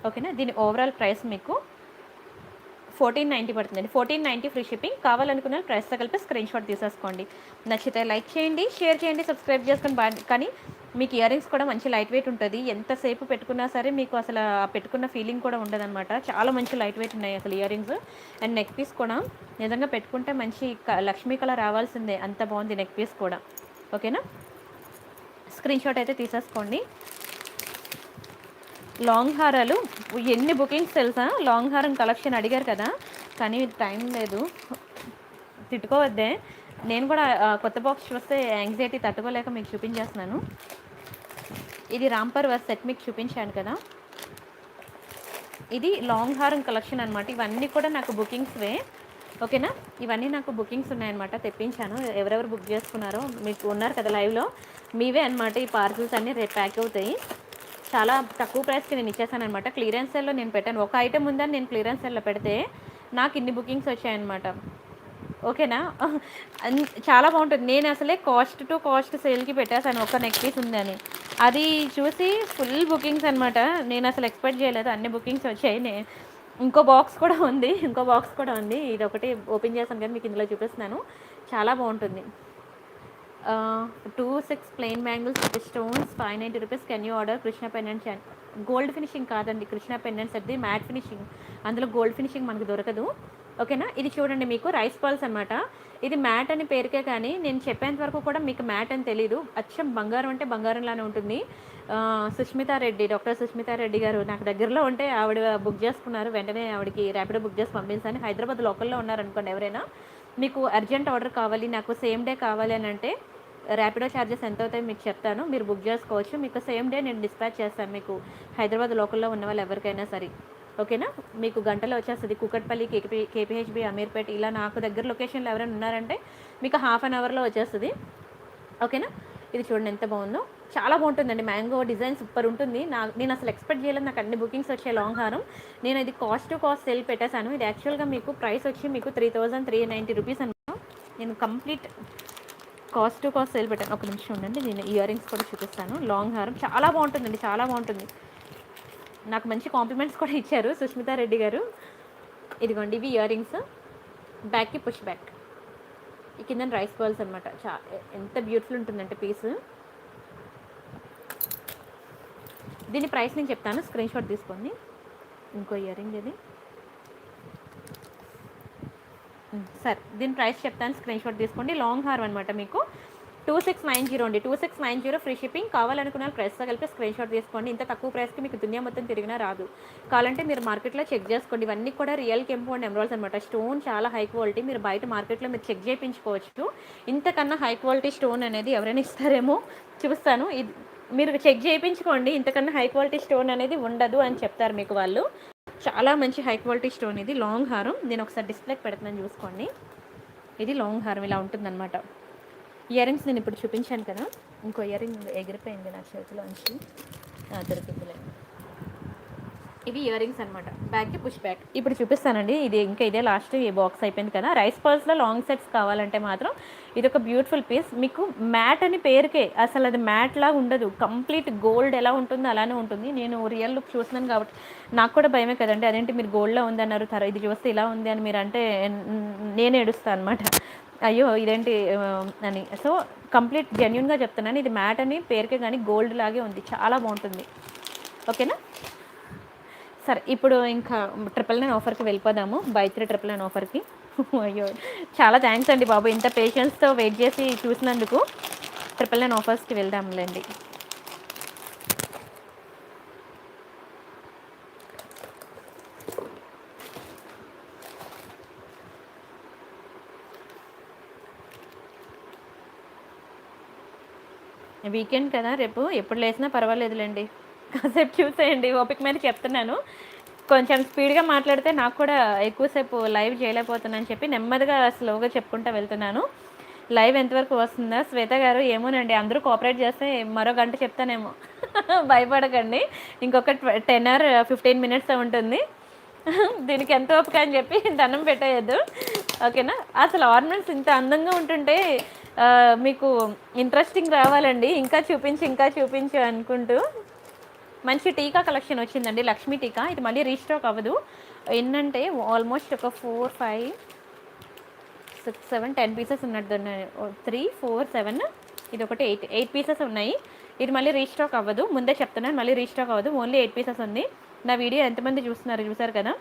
Speaker 1: ఓకేనా, దీని ఓవరాల్ ప్రైస్ మీకు 1490 పడుతుందండి. 1490 ఫ్రీ షిప్పింగ్. కావాలనుకున్న ప్రైస్తో కలిపి స్క్రీన్ షాట్ తీసేసుకోండి. నచ్చితే లైక్ చేయండి, షేర్ చేయండి, సబ్స్క్రైబ్ చేసుకొని కానీ మీకు ఇయర్ రింగ్స్ కూడా మంచి లైట్ వెయిట్ ఉంటుంది. ఎంతసేపు పెట్టుకున్నా సరే మీకు అసలు ఆ పెట్టుకున్న ఫీలింగ్ కూడా ఉండదన్నమాట. చాలా మంచి లైట్ వెయిట్ ఉన్నాయి అసలు ear rings. And neck piece కూడా నిజంగా పెట్టుకుంటే మంచి లక్ష్మీ కలర్ రావాల్సిందే, అంత బాగుంది నెక్ పీస్ కూడా. ఓకేనా, స్క్రీన్ షాట్ అయితే తీసేసుకోండి. లాంగ్ హారాలు ఎన్ని బుకింగ్స్ తెలుసా. లాంగ్ హారం కలెక్షన్ అడిగారు కదా, కానీ టైం లేదు, తిట్టుకోవద్దే. నేను కూడా కొత్త బాక్స్ చూస్తే యాంగ్జైటీ తట్టుకోలేక మీకు చూపించేస్తున్నాను. ఇది రాంపర్ వర్స్ సెట్ మీకు చూపించాను కదా, ఇది లాంగ్ హారం కలెక్షన్ అనమాట. ఇవన్నీ కూడా నాకు బుకింగ్స్వే. ఓకేనా, ఇవన్నీ నాకు బుకింగ్స్ ఉన్నాయన్నమాట, తెప్పించాను. ఎవరెవరు బుక్ చేసుకున్నారో మీకు ఉన్నారు కదా లైవ్లో, మీవే అనమాట. ఈ పార్సిల్స్ అన్నీ రేపు ప్యాక్ అవుతాయి. చాలా తక్కువ ప్రైస్కి నేను ఇచ్చేసాను అనమాట. క్లియరెన్స్ సెల్లో నేను పెట్టాను, ఒక ఐటెం ఉందని నేను క్లియరెన్స్ సెల్లో పెడితే నాకు ఇన్ని బుకింగ్స్ వచ్చాయన్నమాట. ఓకేనా, చాలా బాగుంటుంది. నేను అసలే కాస్ట్ టు కాస్ట్ సేల్కి పెట్టేశాను, ఒక నెక్ పీస్ ఉందని. అది చూసి ఫుల్ బుకింగ్స్ అనమాట. నేను అసలు ఎక్స్పెక్ట్ చేయలేదు, అన్ని బుకింగ్స్ వచ్చాయి. ఇంకో బాక్స్ కూడా ఉంది, ఇది ఒకటి ఓపెన్ చేశాను కానీ మీకు ఇందులో చూపిస్తున్నాను. చాలా బాగుంటుంది. 2-6 plain bangles with stones, 590 rupees. Can you order Krishna pendants. Gold finishing కాదండి, కృష్ణ పెండెంట్స్ అది మ్యాట్ ఫినిషింగ్. అందులో గోల్డ్ ఫినిషింగ్ మనకు దొరకదు. ఓకేనా, ఇది చూడండి మీకు రైస్ పల్స్ అనమాట. ఇది మ్యాట్ అని పేరుకే, కానీ నేను చెప్పేంత వరకు కూడా మీకు మ్యాట్ అని తెలీదు. అచ్చం బంగారం అంటే బంగారంలానే ఉంటుంది. డాక్టర్ సుష్మితా రెడ్డి గారు నాకు దగ్గరలో ఉంటే ఆవిడ బుక్ చేసుకున్నారు. వెంటనే ఆవిడకి ర్యాపిడో బుక్ చేసి పంపించాను. హైదరాబాద్ లోకల్లో ఉన్నారనుకోండి ఎవరైనా, మీకు అర్జెంట్ ఆర్డర్ కావాలి, నాకు సేమ్ డే కావాలి అని అంటే ర్యాపిడో ఛార్జెస్ ఎంత అవుతాయో మీకు చెప్తాను, మీరు బుక్ చేసుకోవచ్చు. మీకు సేమ్ డే నేను డిస్పాచ్ చేస్తాను మీకు హైదరాబాద్ లోకల్లో ఉన్న వాళ్ళు ఎవరికైనా సరే. ఓకేనా, మీకు గంటలో వచ్చేస్తుంది. కూకట్పల్లి, కేపీహెచ్బి, అమీర్పేట, ఇలా నాకు దగ్గర లొకేషన్లో ఎవరైనా ఉన్నారంటే మీకు హాఫ్ అన్ అవర్లో వచ్చేస్తుంది. ఓకేనా, ఇది చూడండి ఎంత బాగుందో, చాలా బాగుంటుందండి. మ్యాంగో డిజైన్ సూపర్ ఉంటుంది. నేను అసలు ఎక్స్పెక్ట్ చేయలేదు, నాకు అన్ని బుకింగ్స్ వచ్చే లాంగ్ హారం. నేను ఇది కాస్ట్ టు కాస్ట్ సేల్ పెట్టేశాను. ఇది యాక్చువల్గా మీకు ప్రైస్ వచ్చి మీకు 3390 రూపీస్ అనమాట. నేను complete cost to cost sale పెట్టాను. ఒక నిమిషం ఉండండి, నేను ఇయర్ రింగ్స్ కూడా చూపిస్తాను. లాంగ్ హారం చాలా బాగుంటుందండి, చాలా బాగుంటుంది. నాకు మంచి కాంప్లిమెంట్స్ కూడా ఇచ్చారు సుష్మితా రెడ్డి గారు. ఇదిగోండి ఇవి ఇయర్ రింగ్స్, బ్యాక్కి పుష్ బ్యాక్, ఈ కింద రైస్ బాల్స్ అనమాట. ఎంత బ్యూటిఫుల్ ఉంటుందంటే పీస్. దీని ప్రైస్ నేను చెప్తాను, స్క్రీన్ షాట్ తీసుకోండి. ఇంకో ఇయర్ రింగ్ ఇది. సరే దీని ప్రైస్ చెప్తాను, స్క్రీన్ షాట్ తీసుకోండి. లాంగ్ హారం అనమాట, మీకు 2690 అండి. 2690 ఫ్రీ షిప్పింగ్. కావాలనుకున్న ప్రైస్తో కలిపి స్క్రీన్ షాట్ తీసుకోండి. ఇంత తక్కువ ప్రైస్కి మీకు దునియా మొత్తం తిరిగినా రాదు. కావాలంటే మీరు మార్కెట్లో చెక్ చేసుకోండి. ఇవన్నీ కూడా రియల్ కెంపు అండ్ ఎమరాల్డ్స్ అనమాట. స్టోన్ చాలా హై క్వాలిటీ. మీరు బయట మార్కెట్లో మీరు చెక్ చేయించుకోవచ్చు. ఇంతకన్నా హై క్వాలిటీ స్టోన్ అనేది ఎవరైనా ఇస్తారేమో, చూస్తాను. ఇది మీరు చెక్ చేయించుకోండి, ఇంతకన్నా హై క్వాలిటీ స్టోన్ అనేది ఉండదు అని చెప్తారు మీకు వాళ్ళు. చాలా మంచి హై క్వాలిటీ స్టోన్ ఇది. లాంగ్ హారం, నేను ఒకసారి డిస్ప్లేకి పెడుతున్నాను చూసుకోండి. ఇది లాంగ్ హారం ఇలా ఉంటుందన్నమాట. ఇయర్ రింగ్స్ నేను ఇప్పుడు చూపించాను కదా, ఇంకో ఇయర్ రింగ్ ఎగిరిపోయింది నా చేతిలోంచి, దొరికిందిలే. ఇవి ఇయర్ రింగ్స్ అనమాట, బ్యాక్కి పుష్ బ్యాక్. ఇప్పుడు చూపిస్తానండి. ఇది ఇంకా ఇదే లాస్ట్, ఈ బాక్స్ అయిపోయింది కదా. రైస్ పర్ల్స్లో లాంగ్ సెట్స్ కావాలంటే మాత్రం ఇది ఒక బ్యూటిఫుల్ పీస్. మీకు మ్యాట్ అని పేరుకే, అసలు అది మ్యాట్ లాగా ఉండదు. కంప్లీట్ గోల్డ్ ఎలా ఉంటుందో అలానే ఉంటుంది. నేను రియల్ లుక్ చూస్తున్నాను కాబట్టి నాకు కూడా భయమే కదండి. అదేంటి మీరు గోల్డ్లో ఉంది అన్నారు, ఇది చూస్తే ఇలా ఉంది అని మీరు అంటే నేను ఏడుస్తాను అనమాట, అయ్యో ఇదేంటి అని. సో కంప్లీట్ జెన్యున్గా చెప్తున్నాను, ఇది మ్యాట్ అని పేరుకే కానీ గోల్డ్ లాగే ఉంది, చాలా బాగుంటుంది. ఓకేనా. సరే ఇప్పుడు ఇంకా 999 ఆఫర్కి వెళ్ళిపోదాము. బై 3 999 ఆఫర్కి. అయ్యో చాలా థ్యాంక్స్ అండి బాబు, ఇంత పేషెన్స్తో వెయిట్ చేసి చూసినందుకు. 999 ఆఫర్స్కి వెళ్దాంలేండి. వీకెండ్ కదా, రేపు ఎప్పుడు లేచినా పర్వాలేదులేండి, కాసేపు చూసేయండి. ఓపిక మీద చెప్తున్నాను. కొంచెం స్పీడ్గా మాట్లాడితే నాకు కూడా ఎక్కువసేపు లైవ్ చేయలేకపోతున్నాను చెప్పి నెమ్మదిగా స్లోగా చెప్పుకుంటూ వెళ్తున్నాను. లైవ్ ఎంతవరకు వస్తుందా శ్వేత గారు? ఏమోనండి, అందరూ కోఆపరేట్ చేస్తే మరో గంట చెప్తానేమో. భయపడకండి, ఇంకొక 10 or 15 minutes ఉంటుంది. దీనికి ఎంత ఓపిక అని చెప్పి దండం పెట్టేయద్దు, ఓకేనా. అసలు ఆర్నమెంట్స్ ఇంత అందంగా ఉంటుంటే మీకు ఇంట్రెస్టింగ్ రావాలండి, ఇంకా చూపించు అనుకుంటూ. మంచి టీకా కలెక్షన్ వచ్చిందండి, లక్ష్మీ టీకా. ఇది మళ్ళీ రీస్టాక్ అవ్వదు. ఏంటంటే ఆల్మోస్ట్ ఒక 4, 5, 6, 7, 10 పీసెస్ ఉన్నట్టు ఉన్నాయి. 3, 4, 7, ఇది ఒకటి 8 పీసెస్ ఉన్నాయి. ఇది మళ్ళీ రీస్టాక్ అవ్వదు, ముందే చెప్తున్నాను, మళ్ళీ రీస్టాక్ అవ్వదు. ఓన్లీ 8 పీసెస్ ఉంది. నా వీడియో ఎంతమంది చూసారు కదా,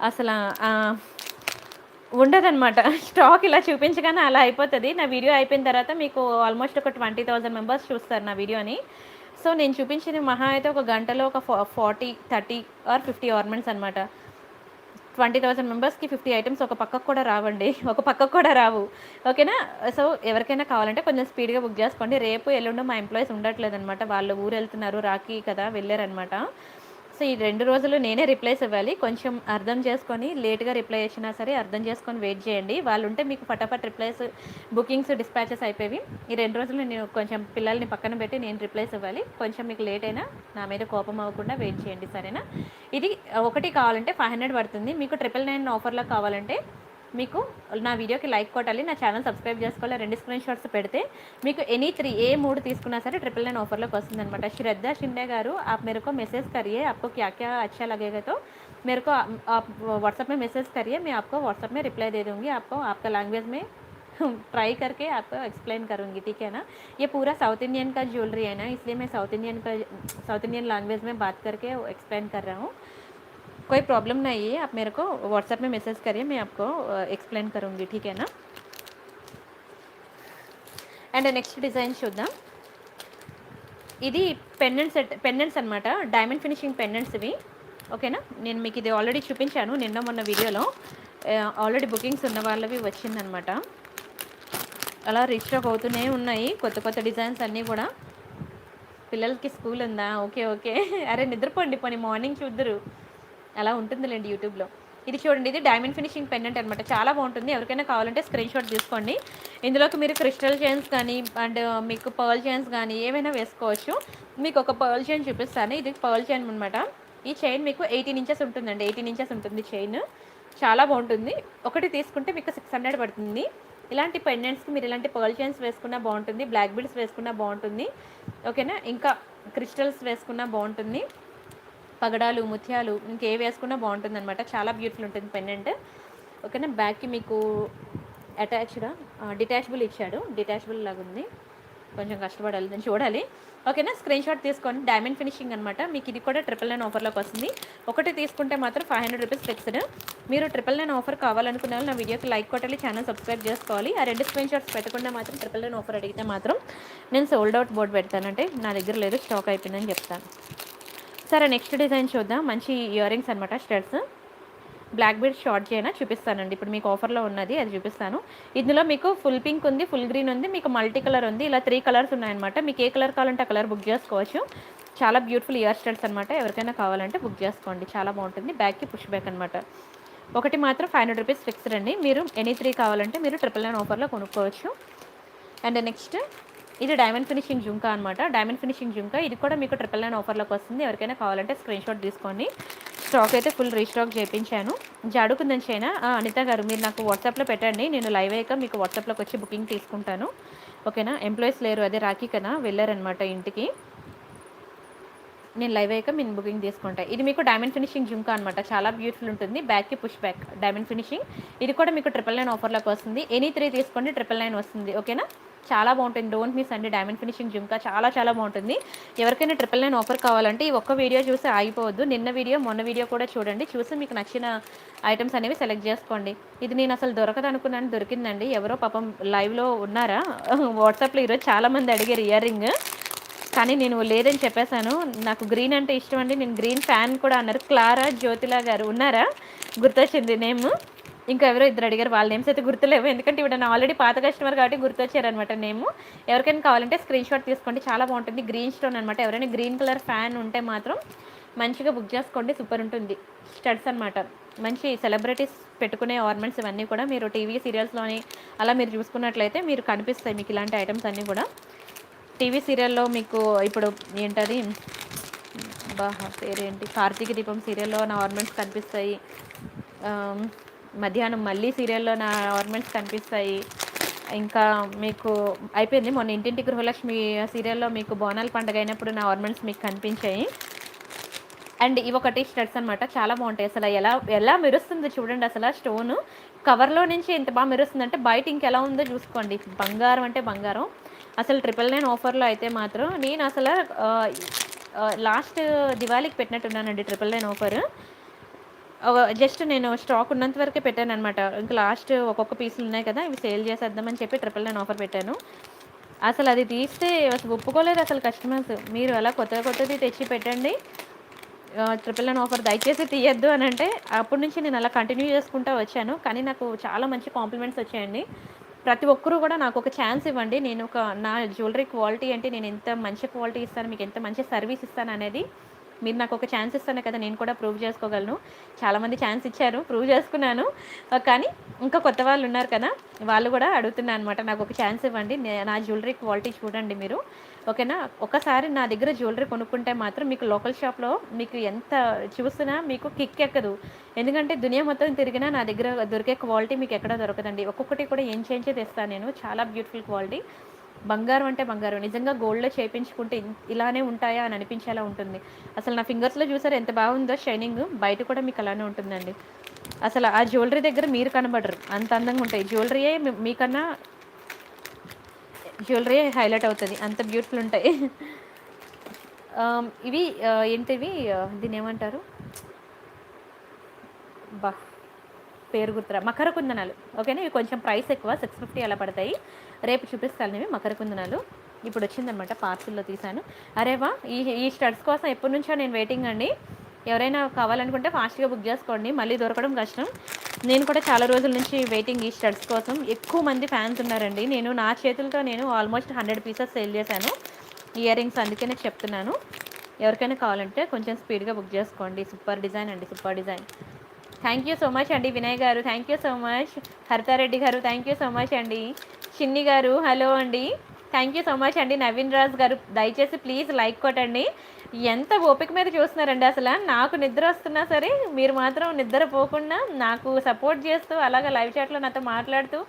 Speaker 1: అసలు ఉండదన్నమాట. స్టాక్ ఇలా చూపించగానే అలా అయిపోతుంది. నా వీడియో అయిపోయిన తర్వాత మీకు ఆల్మోస్ట్ ఒక 20,000 మెంబర్స్ చూస్తారు నా వీడియోని. సో నేను చూపించింది మహా అయితే ఒక గంటలో ఒక 40, 30 or 50 ఆర్నమెంట్స్ అనమాట. 20,000 మెంబర్స్కి 50 ఐటమ్స్ ఒక పక్కకు కూడా రావండి, ఒక పక్కకు కూడా రావు, ఓకేనా. సో ఎవరికైనా కావాలంటే కొంచెం స్పీడ్గా బుక్ చేసుకోండి. రేపు ఎల్లుండి మా ఎంప్లాయీస్ ఉండట్లేదు అనమాట, వాళ్ళు ఊరు వెళ్తున్నారు, రాఖీ కదా వెళ్ళారనమాట. సో ఈ 2 రోజులు నేనే రిప్లైస్ ఇవ్వాలి. కొంచెం అర్థం చేసుకొని, లేట్గా రిప్లై ఇచ్చినా సరే అర్థం చేసుకొని వెయిట్ చేయండి. వాళ్ళు ఉంటే మీకు ఫటాఫట్ రిప్లైస్, బుకింగ్స్, డిస్పాచెస్ అయిపోయి. ఈ 2 రోజులు నేను కొంచెం పిల్లల్ని పక్కన పెట్టి నేను రిప్లైస్ ఇవ్వాలి. కొంచెం మీకు లేట్ అయినా నా మీద కోపం అవ్వకుండా వెయిట్ చేయండి, సరేనా. ఇది ఒకటి కావాలంటే 500 పడుతుంది. మీకు 999 ఆఫర్లో కావాలంటే మీకు నా వీడియోకి లైక్ కొట్టాలి, నా ఛానల్ సబ్స్క్రైబ్ చేసుకోవాలి. 2 స్క్రీన్ షాట్స్ పెడితే మీకు ఎనీ 3, ఏ 3 తీసుకున్నా సరే 999 ఆఫర్లోకి వస్తుంది అనమాట. श्रद्धा शिंदे गारू, आप मेरे को मैसेज करिए, आपको क्या क्या अच्छा लगेगा तो मेरे को आप व्हाट्सएप में मैसेज करिए, मैं आपको व्हाट्सएप में रिप्लाई दे दूँगी, आपको आपका लैंग्वेज में ट्राई करके आपको एक्सप्लेन करूँगी, ठीक है ना. ये पूरा साउथ इंडियन का ज्वेलरी है ना, इसलिए मैं साउथ इंडियन लैंग्वेज में बात करके एक्सप्लेन कर रहा हूँ. कोई प्रॉब्लम नहीं है, आप मेरे को व्हाट्सएप में मैसेज करिए, मैं आपको एक्सप्लेन करूँगी, ठीक है ना. అండ్ నెక్స్ట్ డిజైన్ చూద్దాం. ఇది పెండెంట్స్ అనమాట, డైమండ్ ఫినిషింగ్ పెండెంట్స్ ఇవి, ఓకేనా. నేను మీకు ఇది ఆల్రెడీ చూపించాను మొన్న వీడియోలో. ఆల్రెడీ బుకింగ్స్ ఉన్న వాళ్ళవి వచ్చిందనమాట. అలా రీస్టాక్ అవుతూనే ఉన్నాయి కొత్త డిజైన్స్ అన్నీ కూడా. పిల్లలకి స్కూల్ ఉందా? ఓకే. అరే నిద్రపోండి, పోనీ మార్నింగ్ చూద్దరు, అలా ఉంటుందిలేండి యూట్యూబ్లో. ఇది చూడండి, ఇది డైమండ్ ఫినిషింగ్ పెండెంట్ అనమాట, చాలా బాగుంటుంది. ఎవరికైనా కావాలంటే స్క్రీన్ షాట్ తీసుకోండి. ఇందులోకి మీరు క్రిస్టల్ చైన్స్ కానీ అండ్ మీకు పర్ల్ చైన్స్ కానీ ఏమైనా వేసుకోవచ్చు. మీకు ఒక పర్ల్ చైన్ చూపిస్తాను. ఇది పర్ల్ చైన్ అనమాట. ఈ చైన్ మీకు 18 ఇంచెస్ ఉంటుందండి, 18 ఇంచెస్ ఉంటుంది చైన్, చాలా బాగుంటుంది. ఒకటి తీసుకుంటే మీకు 600 పడుతుంది. ఇలాంటి పెండెంట్స్కి మీరు ఇలాంటి పర్ల్ చైన్స్ వేసుకున్నా బాగుంటుంది, బ్లాక్ బీడ్స్ వేసుకున్నా బాగుంటుంది. ఓకేనా, ఇంకా క్రిస్టల్స్ వేసుకున్నా బాగుంటుంది, పగడాలు, ముత్యాలు ఇంకే వేసుకున్నా బాగుంటుంది అనమాట. చాలా బ్యూటిఫుల్ ఉంటుంది పెండెంట్. ఓకేనా, బ్యాక్కి మీకు అటాచ్డ్ డిటాచబుల్ ఇచ్చాడు, డిటాచబుల్ లాగా ఉంది, కొంచెం కష్టపడాలి నేను చూడాలి. ఓకేనా, స్క్రీన్ షాట్ తీసుకోండి. డైమండ్ ఫినిషింగ్ అనమాట. మీకు ఇది కూడా 999 ఆఫర్లోకి వస్తుంది. ఒకటి తీసుకుంటే మాత్రం 500 రూపీస్ ఫిక్స్డ్. మీరు 999 ఆఫర్ కావాలనుకునే వాళ్ళు నా వీడియోకి లైక్ కొట్టాలి, ఛానల్ సబ్స్క్రైబ్ చేసుకోవాలి. ఆ 2 స్క్రీన్ షాట్స్ పెట్టకుండా మాత్రం 999 ఆఫర్ అడిగితే మాత్రం నేను సోల్డ్ అవుట్ బోర్డు పెడతానంటే నా దగ్గర లేదు, స్టాక్ అయిపోయిందని చెప్తాను. సరే, నెక్స్ట్ డిజైన్ చూద్దాం. మంచి ఇయర్ రింగ్స్ అనమాట, స్టడ్స్. బ్లాక్ బీడ్ షార్ట్ చేయనా చూపిస్తానండి. ఇప్పుడు మీకు ఆఫర్లో ఉన్నది అది చూపిస్తాను. ఇందులో మీకు ఫుల్ పింక్ ఉంది, ఫుల్ గ్రీన్ ఉంది, మీకు మల్టీ కలర్ ఉంది. ఇలా 3 కలర్స్ ఉన్నాయన్నమాట. మీకు ఏ కలర్ కావాలంటే ఆ కలర్ బుక్ చేసుకోవచ్చు. చాలా బ్యూటిఫుల్ ఇయర్ స్టడ్స్ అనమాట. ఎవరికైనా కావాలంటే బుక్ చేసుకోండి, చాలా బాగుంటుంది. బ్యాక్కి పుష్ బ్యాక్ అనమాట. ఒకటి మాత్రం 500 రూపీస్ ఫిక్స్డ్ అండి. మీరు ఎనీ 3 కావాలంటే మీరు 999 ఆఫర్లో కొనుక్కోవచ్చు. అండ్ నెక్స్ట్ ఇది డైమండ్ ఫినిషింగ్ జుంకా అనమాట. డైమండ్ ఫినిషింగ్ జుంకా ఇది కూడా మీకు 999 ఆఫర్లోకి వస్తుంది. ఎవరికైనా కావాలంటే స్క్రీన్ షాట్ తీసుకోండి. స్టాక్ అయితే ఫుల్ రీస్టాక్ చేయించాను. జాడుకుందని చైనా అనిత గారు, మీరు నాకు వాట్సాప్లో పెట్టండి, నేను లైవ్ అయ్యాక మీకు వాట్సాప్లోకి వచ్చి బుకింగ్ తీసుకుంటాను. ఓకేనా, ఎంప్లాయీస్ లేరు, అదే రాఖీ కదా వెళ్ళారనమాట ఇంటికి. నేను లైవ్ అయ్యాక నేను బుకింగ్ తీసుకుంటా. ఇది మీకు డైమండ్ ఫినిషింగ్ జుంకా అనమాట. చాలా బ్యూటిఫుల్ ఉంటుంది. బ్యాక్కి పుష్ బ్యాక్ డైమండ్ ఫినిషింగ్. ఇది కూడా మీకు 999 ఆఫర్లోకి వస్తుంది. ఎనీ 3 తీసుకోండి, 999 వస్తుంది. ఓకేనా, చాలా బాగుంటుంది. డోంట్ మిస్ అండి. డైమండ్ ఫినిషింగ్ జుంకా చాలా చాలా బాగుంటుంది. ఎవరికైనా 999 ఆఫర్ కావాలంటే ఈ ఒక్క వీడియో చూసి ఆగిపోవద్దు. నిన్న వీడియో మొన్న వీడియో కూడా చూడండి, చూసి మీకు నచ్చిన ఐటమ్స్ అనేవి సెలెక్ట్ చేసుకోండి. ఇది నేను అసలు దొరకదు అనుకున్నాను, దొరికిందండి. ఎవరో పాపం లైవ్లో ఉన్నారా వాట్సాప్లో ఈరోజు చాలామంది అడిగారు ఇయర్ రింగ్, కానీ నేను లేదని చెప్పేశాను. నాకు గ్రీన్ అంటే ఇష్టం అండి, నేను గ్రీన్ ఫ్యాన్ కూడా అన్నారు. క్లారా జ్యోతిలా గారు ఉన్నారా, గుర్తొచ్చింది నేమ్. ఇంకా ఎవరో ఇద్దరు అడిగారు, వాళ్ళ నేమ్స్ అయితే గుర్తులేవు, ఎందుకంటే ఇప్పుడు ఆల్రెడీ పాత కస్టమర్ కాబట్టి గుర్తొచ్చారనమాట నేమ్. ఎవరికైనా కావాలంటే స్క్రీన్ షాట్ తీసుకోండి, చాలా బాగుంటుంది. గ్రీన్ స్టోన్ అనమాట. ఎవరైనా గ్రీన్ కలర్ ఫ్యాన్ ఉంటే మాత్రం మంచిగా బుక్ చేసుకోండి, సూపర్ ఉంటుంది. స్టడ్స్ అనమాట. మంచి సెలబ్రిటీస్ పెట్టుకునే ఆర్నమెంట్స్ ఇవన్నీ కూడా మీరు టీవీ సీరియల్స్లోని అలా మీరు చూసుకున్నట్లయితే మీరు కనిపిస్తాయి మీకు ఇలాంటి ఐటమ్స్ అన్నీ కూడా. టీవీ సీరియల్లో మీకు ఇప్పుడు ఏంటది పేరేంటి, కార్తీక దీపం సీరియల్లో నా ఆర్నమెంట్స్ కనిపిస్తాయి. మధ్యాహ్నం మళ్ళీ సీరియల్లో నా ఆర్నమెంట్స్ కనిపిస్తాయి. ఇంకా మీకు అయిపోయింది మొన్న ఇంటింటి గృహలక్ష్మి సీరియల్లో మీకు బోనాల పండుగ అయినప్పుడు నా ఆర్నమెంట్స్ మీకు కనిపించాయి. అండ్ ఇవి ఒకటి స్టడ్స్ అనమాట, చాలా బాగుంటాయి. అసలు ఎలా ఎలా మెరుస్తుందో చూడండి, అసలు స్టోను కవర్లో నుంచి ఎంత బాగా మెరుస్తుంది అంటే బయట ఇంకెలా ఉందో చూసుకోండి. బంగారం అంటే బంగారం. అసలు 999 ఆఫర్లో అయితే మాత్రం నేను అసలు లాస్ట్ దివాళీకి పెట్టినట్టున్నానండి 999 ఆఫర్. జస్ట్ నేను స్టాక్ ఉన్నంత వరకే పెట్టాను అనమాట. ఇంకా లాస్ట్ ఒక్కొక్క పీసులు ఉన్నాయి కదా, ఇవి సేల్ చేసేద్దామని చెప్పి 999 ఆఫర్ పెట్టాను. అసలు అది తీస్తే అసలు ఒప్పుకోలేదు అసలు కస్టమర్స్. మీరు అలా కొత్తది తెచ్చి పెట్టండి, 999 ఆఫర్ దయచేసి తీయద్దు అని అంటే అప్పటి నుంచి నేను అలా కంటిన్యూ చేసుకుంటూ వచ్చాను. కానీ నాకు చాలా మంచి కాంప్లిమెంట్స్ వచ్చాయండి. ప్రతి ఒక్కరూ కూడా నాకు ఒక ఛాన్స్ ఇవ్వండి, నేను నా జ్యువెలరీ క్వాలిటీ అంటే నేను ఎంత మంచి క్వాలిటీ ఇస్తాను, మీకు ఎంత మంచి సర్వీస్ ఇస్తాను అనేది మీరు నాకు ఒక ఛాన్స్ ఇస్తానే కదా నేను కూడా ప్రూవ్ చేసుకోగలను. చాలామంది ఛాన్స్ ఇచ్చారు, ప్రూవ్ చేసుకున్నాను. కానీ ఇంకా కొత్త వాళ్ళు ఉన్నారు కదా, వాళ్ళు కూడా అడుగుతున్నాను అనమాట, నాకు ఒక ఛాన్స్ ఇవ్వండి, నా జ్యువెలరీ క్వాలిటీ చూడండి మీరు. ఓకేనా, ఒకసారి నా దగ్గర జ్యువెలరీ కొనుక్కుంటే మాత్రం మీకు లోకల్ షాప్లో మీకు ఎంత చూసినా మీకు కిక్ ఎక్కదు. ఎందుకంటే దునియా మొత్తం తిరిగినా నా దగ్గర దొరికే క్వాలిటీ మీకు ఎక్కడ దొరకదండి. ఒక్కొక్కటి కూడా ఏం చేంచే తెస్తాను నేను, చాలా బ్యూటిఫుల్ క్వాలిటీ. బంగారం అంటే బంగారం, నిజంగా గోల్డ్లో చేయించుకుంటే ఇలానే ఉంటాయా అని అనిపించేలా ఉంటుంది. అసలు నా ఫింగర్స్లో చూసారు ఎంత బాగుందో షైనింగ్, బయట కూడా మీకు అలానే ఉంటుందండి. అసలు ఆ జ్యువెలరీ దగ్గర మీరు కనబడరు, అంత అందంగా ఉంటాయి. జ్యువెలరీయే మీకన్నా జ్యువెలరీ హైలైట్ అవుతుంది, అంత బ్యూటిఫుల్ ఉంటాయి. ఇవి ఏంటివి, దీన్ని ఏమంటారు బా పేరు గుర్తురా, మకర కుందనాలు. ఓకేనా, ఇవి కొంచెం ప్రైస్ ఎక్కువ, 650 అలా పడతాయి. రేపు చూపిస్తాను ఇవి మకర కుందనాలు. ఇప్పుడు వచ్చిందనమాట, పార్సిల్లో తీసాను. అరేవా, ఈ స్టడ్స్ కోసం ఎప్పటి నుంచో నేను వెయిటింగ్ అండి. ఎవరైనా కావాలనుకుంటే ఫాస్ట్గా బుక్ చేసుకోండి, మళ్ళీ దొరకడం కష్టం. నేను కూడా చాలా రోజుల నుంచి వెయిటింగ్ ఈ స్టడ్స్ కోసం. ఎక్కువ మంది ఫ్యాన్స్ ఉన్నారండి. నేను నా చేతులతో నేను ఆల్మోస్ట్ 100 పీసెస్ సేల్ చేశాను ఇయర్ రింగ్స్, అందుకనే చెప్తున్నాను. ఎవరికైనా కావాలంటే కొంచెం స్పీడ్గా బుక్ చేసుకోండి. సూపర్ డిజైన్ అండి, super design. Thank you so much అండి వినయ్ గారు, thank you so much. Haritha Reddy గారు థ్యాంక్ యూ సో మచ్ అండి. చిన్ని గారు హలో అండి, థ్యాంక్ యూ సో మచ్ అండి. నవీన్ రాజ్ గారు దయచేసి ప్లీజ్ లైక్ కొట్టండి. ఎంత ఓపిక మీద చూస్తున్నారండి అసలు. నాకు నిద్ర వస్తున్నా సరే మీరు మాత్రం నిద్ర పోకుండా నాకు సపోర్ట్ చేస్తూ అలాగా లైవ్ చాట్లో నాతో మాట్లాడుతూ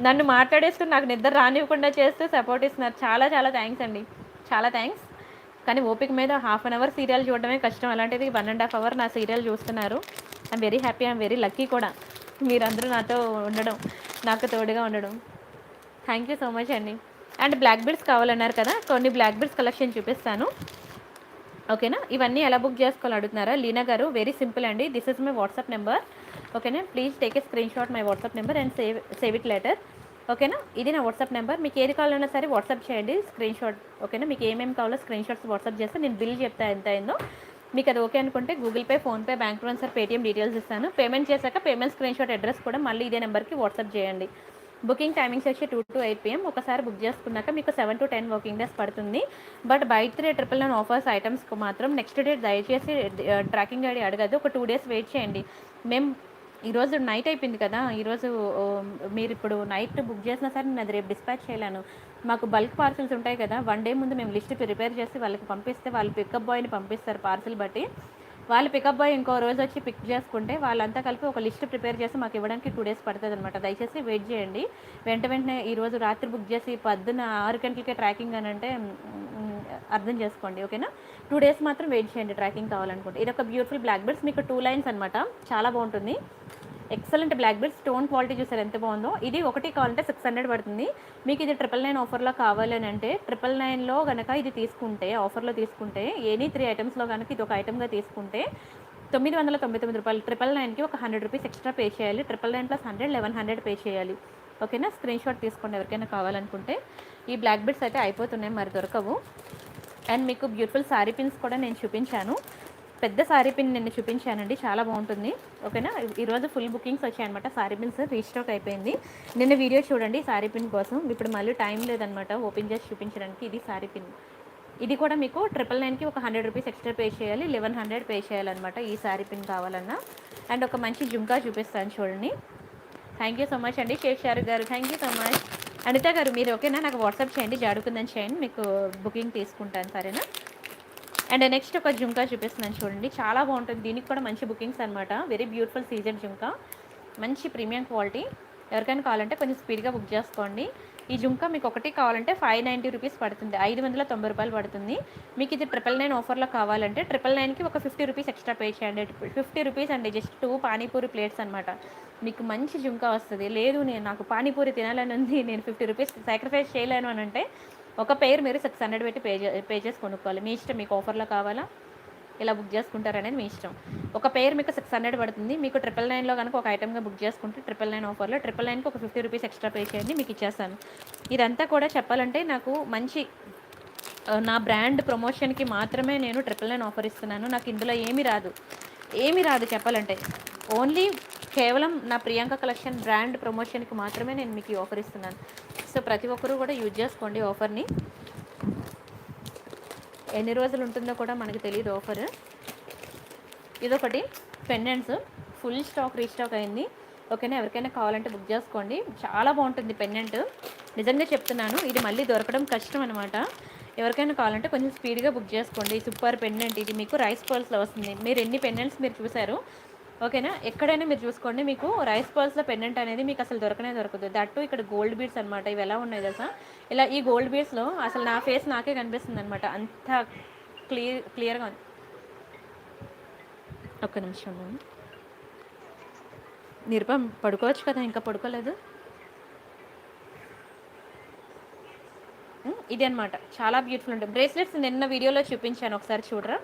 Speaker 1: నన్ను మాట్లాడేస్తూ నాకు నిద్ర రానివ్వకుండా చేస్తూ సపోర్ట్ ఇస్తున్నారు. చాలా చాలా థ్యాంక్స్ అండి, చాలా థ్యాంక్స్. కానీ ఓపిక మీద హాఫ్ అన్ అవర్ సీరియల్ చూడడమే కష్టం, అలాంటిది 1.5 అవర్ నా సీరియల్ చూస్తున్నారు. I'm very happy, I'm very lucky కూడా మీరందరూ నాతో ఉండడం, నాకు తోడుగా ఉండడం. థ్యాంక్ యూ సో మచ్ అండి. అండ్ బ్లాక్ బీడ్స్ కావాలన్నారు కదా, కొన్ని బ్లాక్ బీడ్స్ కలెక్షన్ చూపిస్తాను. ఓకేనా, ఇవన్నీ ఎలా బుక్ చేసుకోవాలి అడుగుతున్నారా లీనా గారు? వెరీ సింపుల్ అండి. This is my WhatsApp number. ఓకేనా, please take a screen shot my WhatsApp number and save it later. ఓకేనా, ఇది నా వాట్సాప్ నెంబర్. మీకు ఏది కావాలన్నా సరే వాట్సాప్ చేయండి స్క్రీన్ షాట్. ఓకేనా, మీకు ఏమేమి కావాలో స్క్రీన్ షాట్స్ వాట్సాప్ చేస్తే నేను బిల్ చెప్తా ఎంత అయిందో. మీకు అది ఓకే అనుకుంటే Google pay, PhonePe, bank transfer, Paytm details ఇస్తాను. పేమెంట్ చేశాక పేమెంట్ స్క్రీన్ షాట్ అడ్రస్ కూడా మళ్ళీ ఇదే నెంబర్కి వాట్సాప్ చేయండి. బుకింగ్ టైమింగ్స్ వచ్చి 2 to 8 PM. ఒకసారి బుక్ చేసుకున్నాక మీకు 7 to 10 వర్కింగ్ డేస్ పడుతుంది. బట్ బై 3 999 ఆఫర్స్ ఐటమ్స్కి మాత్రం నెక్స్ట్ డే దయచేసి ట్రాకింగ్ ఐడి అడగదు, ఒక 2 days వెయిట్ చేయండి. మేము ఈరోజు నైట్ అయిపోయింది కదా, ఈరోజు మీరు ఇప్పుడు నైట్ బుక్ చేసినా సరే నేను అది రేపు డిస్పాచ్ చేయలేను. మాకు బల్క్ పార్సిల్స్ ఉంటాయి కదా, 1 day ముందు మేము లిస్ట్ ప్రిపేర్ చేసి వాళ్ళకి పంపిస్తే వాళ్ళు పికప్ బాయ్ని పంపిస్తారు పార్సిల్ బట్టి. వాళ్ళు పికప్ బాయ్ ఇంకో రోజు వచ్చి పిక్ చేసుకుంటే వాళ్ళంతా కలిపి ఒక లిస్ట్ ప్రిపేర్ చేసి మాకు ఇవ్వడానికి 2 days పడుతుంది అనమాట. దయచేసి వెయిట్ చేయండి. వెంటనే ఈరోజు రాత్రి బుక్ చేసి పొద్దున్న 6 గంటలకే ట్రాకింగ్ అని అంటే అర్థం చేసుకోండి. ఓకేనా, 2 days మాత్రం వెయిట్ చేయండి ట్రాకింగ్ కావాలనుకుంటే. ఇది ఒక బ్యూటిఫుల్ బ్లాక్ బెడ్స్, మీకు 2 lines అనమాట, చాలా బాగుంటుంది. Excellent black beads, stone quality చూసారు ఎంత బాగుందో. ఇది ఒకటి కావాలంటే 600 పడుతుంది. మీకు ఇది 999 ఆఫర్లో కావాలని అంటే 999లో కనుక ఇది తీసుకుంటే, ఆఫర్లో తీసుకుంటే ఎనీ 3 ఐటమ్స్లో కనుక ఇది ఒక ఐటమ్గా తీసుకుంటే 999 రూపాయలు. 999కి ఒక 100 రూపీస్ ఎక్స్ట్రా పే చేయాలి. 999 + 100 1100 పే చేయాలి. ఓకేనా, స్క్రీన్ షాట్ తీసుకోండి ఎవరికైనా కావాలనుకుంటే. ఈ బ్లాక్ బెడ్స్ అయితే అయిపోతున్నాయి, మరి దొరకవు. అండ్ మీకు బ్యూటిఫుల్ శారీ పిన్స్ కూడా నేను చూపించాను. పెద్ద శారీ పిన్ నిన్న చూపించానండి, చాలా బాగుంటుంది. ఓకేనా, ఈరోజు ఫుల్ బుకింగ్స్ వచ్చాయన్నమాట. శారీ పిన్స్ రీస్టాక్ అయిపోయింది. నిన్న వీడియో చూడండి శారీ పిన్ కోసం. ఇప్పుడు మళ్ళీ టైం లేదనమాట ఓపెన్ చేసి చూపించడానికి. ఇది శారీ పిన్, ఇది కూడా మీకు 999కి ఒక 100 రూపీస్ ఎక్స్ట్రా పే చేయాలి, 1100 పే చేయాలన్నమాట ఈ శారీ పిన్ కావాలన్నా. అండ్ ఒక మంచి జుంకా చూపిస్తాను చూడండి. థ్యాంక్ యూ సో మచ్ అండి షేక్ షారుఖ్ గారు, thank you so much. Anita గారు మీరు ఓకేనా, నాకు వాట్సాప్ చేయండి, జాడుకుందని చేయండి, మీకు బుకింగ్ తీసుకుంటాను సరేనా. అండ్ నెక్స్ట్ ఒక జుంకా చూపిస్తున్నాను చూడండి, చాలా బాగుంటుంది. దీనికి కూడా మంచి బుకింగ్స్ అనమాట. వెరీ బ్యూటిఫుల్ సీజన్ జుంకా, మంచి ప్రీమియం క్వాలిటీ. ఎవరికైనా కావాలంటే కొంచెం స్పీడ్గా బుక్ చేసుకోండి. ఈ జుంకా మీకు ఒకటి కావాలంటే 590 రూపీస్ పడుతుంది, 590 రూపాయలు పడుతుంది. మీకు ఇది 999 ఆఫర్లో కావాలంటే 999కి ఒక 50 రూపీస్ ఎక్స్ట్రా పే చేయండి. 50 రూపీస్ అండి, జస్ట్ 2 పానీపూరి ప్లేట్స్ అనమాట. మీకు మంచి జుంకా వస్తుంది. లేదు నాకు పానీపూరి తినాలని ఉంది, నేను 50 రూపీస్ సాక్రిఫైస్ చేయలేను అని అంటే ఒక పేరు మీరు 600 పెట్టి పే చేసి కొనుక్కోవాలి. మీ ఇష్టం, మీకు ఆఫర్లో కావాలా ఇలా బుక్ చేసుకుంటారనేది మీ ఇష్టం. ఒక పేరు మీకు 600 పడుతుంది. మీకు 999లో కనుక ఒక ఐటమ్గా బుక్ చేసుకుంటే 999 ఆఫర్లో 999కి ఒక 50 రూపీస్ ఎక్స్ట్రా పే చేయండి, మీకు ఇచ్చేస్తాను. ఇదంతా కూడా చెప్పాలంటే నాకు మంచి నా బ్రాండ్ ప్రమోషన్కి మాత్రమే నేను 999 ఆఫర్ ఇస్తున్నాను. నాకు ఇందులో ఏమీ రాదు చెప్పాలంటే. ఓన్లీ కేవలం నా ప్రియాంక కలెక్షన్ బ్రాండ్ ప్రమోషన్కి మాత్రమే నేను మీకు ఈ ఆఫర్ ఇస్తున్నాను. సో ప్రతి ఒక్కరూ కూడా యూజ్ చేసుకోండి ఆఫర్ని. ఎన్ని రోజులు ఉంటుందో కూడా మనకు తెలియదు ఆఫర్. ఇదొకటి పెండెంట్స్, ఫుల్ స్టాక్ రీస్టాక్ అయింది. ఓకేనా, ఎవరికైనా కావాలంటే బుక్ చేసుకోండి, చాలా బాగుంటుంది పెండెంట్, నిజంగా చెప్తున్నాను. ఇది మళ్ళీ దొరకడం కష్టం అనమాట. ఎవరికైనా కావాలంటే కొంచెం స్పీడ్గా బుక్ చేసుకోండి. సూపర్ పెండెంట్, ఇది మీకు రైస్ పర్ల్స్లో వస్తుంది. మీరు ఎన్ని పెండెంట్స్ మీరు చూసారు, ఓకేనా, ఎక్కడైనా మీరు చూసుకోండి, మీకు రైస్ పర్ల్స్లో పెండెంట్ అనేది మీకు అసలు దొరకదు. దట్టు ఇక్కడ గోల్డ్ బీడ్స్ అనమాట. ఇవి ఎలా ఉన్నాయి తెలుసా, ఇలా ఈ గోల్డ్ బీడ్స్లో అసలు నా ఫేస్ నాకే కనిపిస్తుంది అనమాట, అంత క్లియర్గా ఉంది. ఒక్క నిమిషం నిరుపం, పడుకోవచ్చు కదా, ఇంకా పడుకోలేదు. ఇది అనమాట, చాలా బ్యూటిఫుల్ ఉంటుంది. బ్రేస్లెట్స్ నిన్న వీడియోలో చూపించాను, ఒకసారి చూడరా.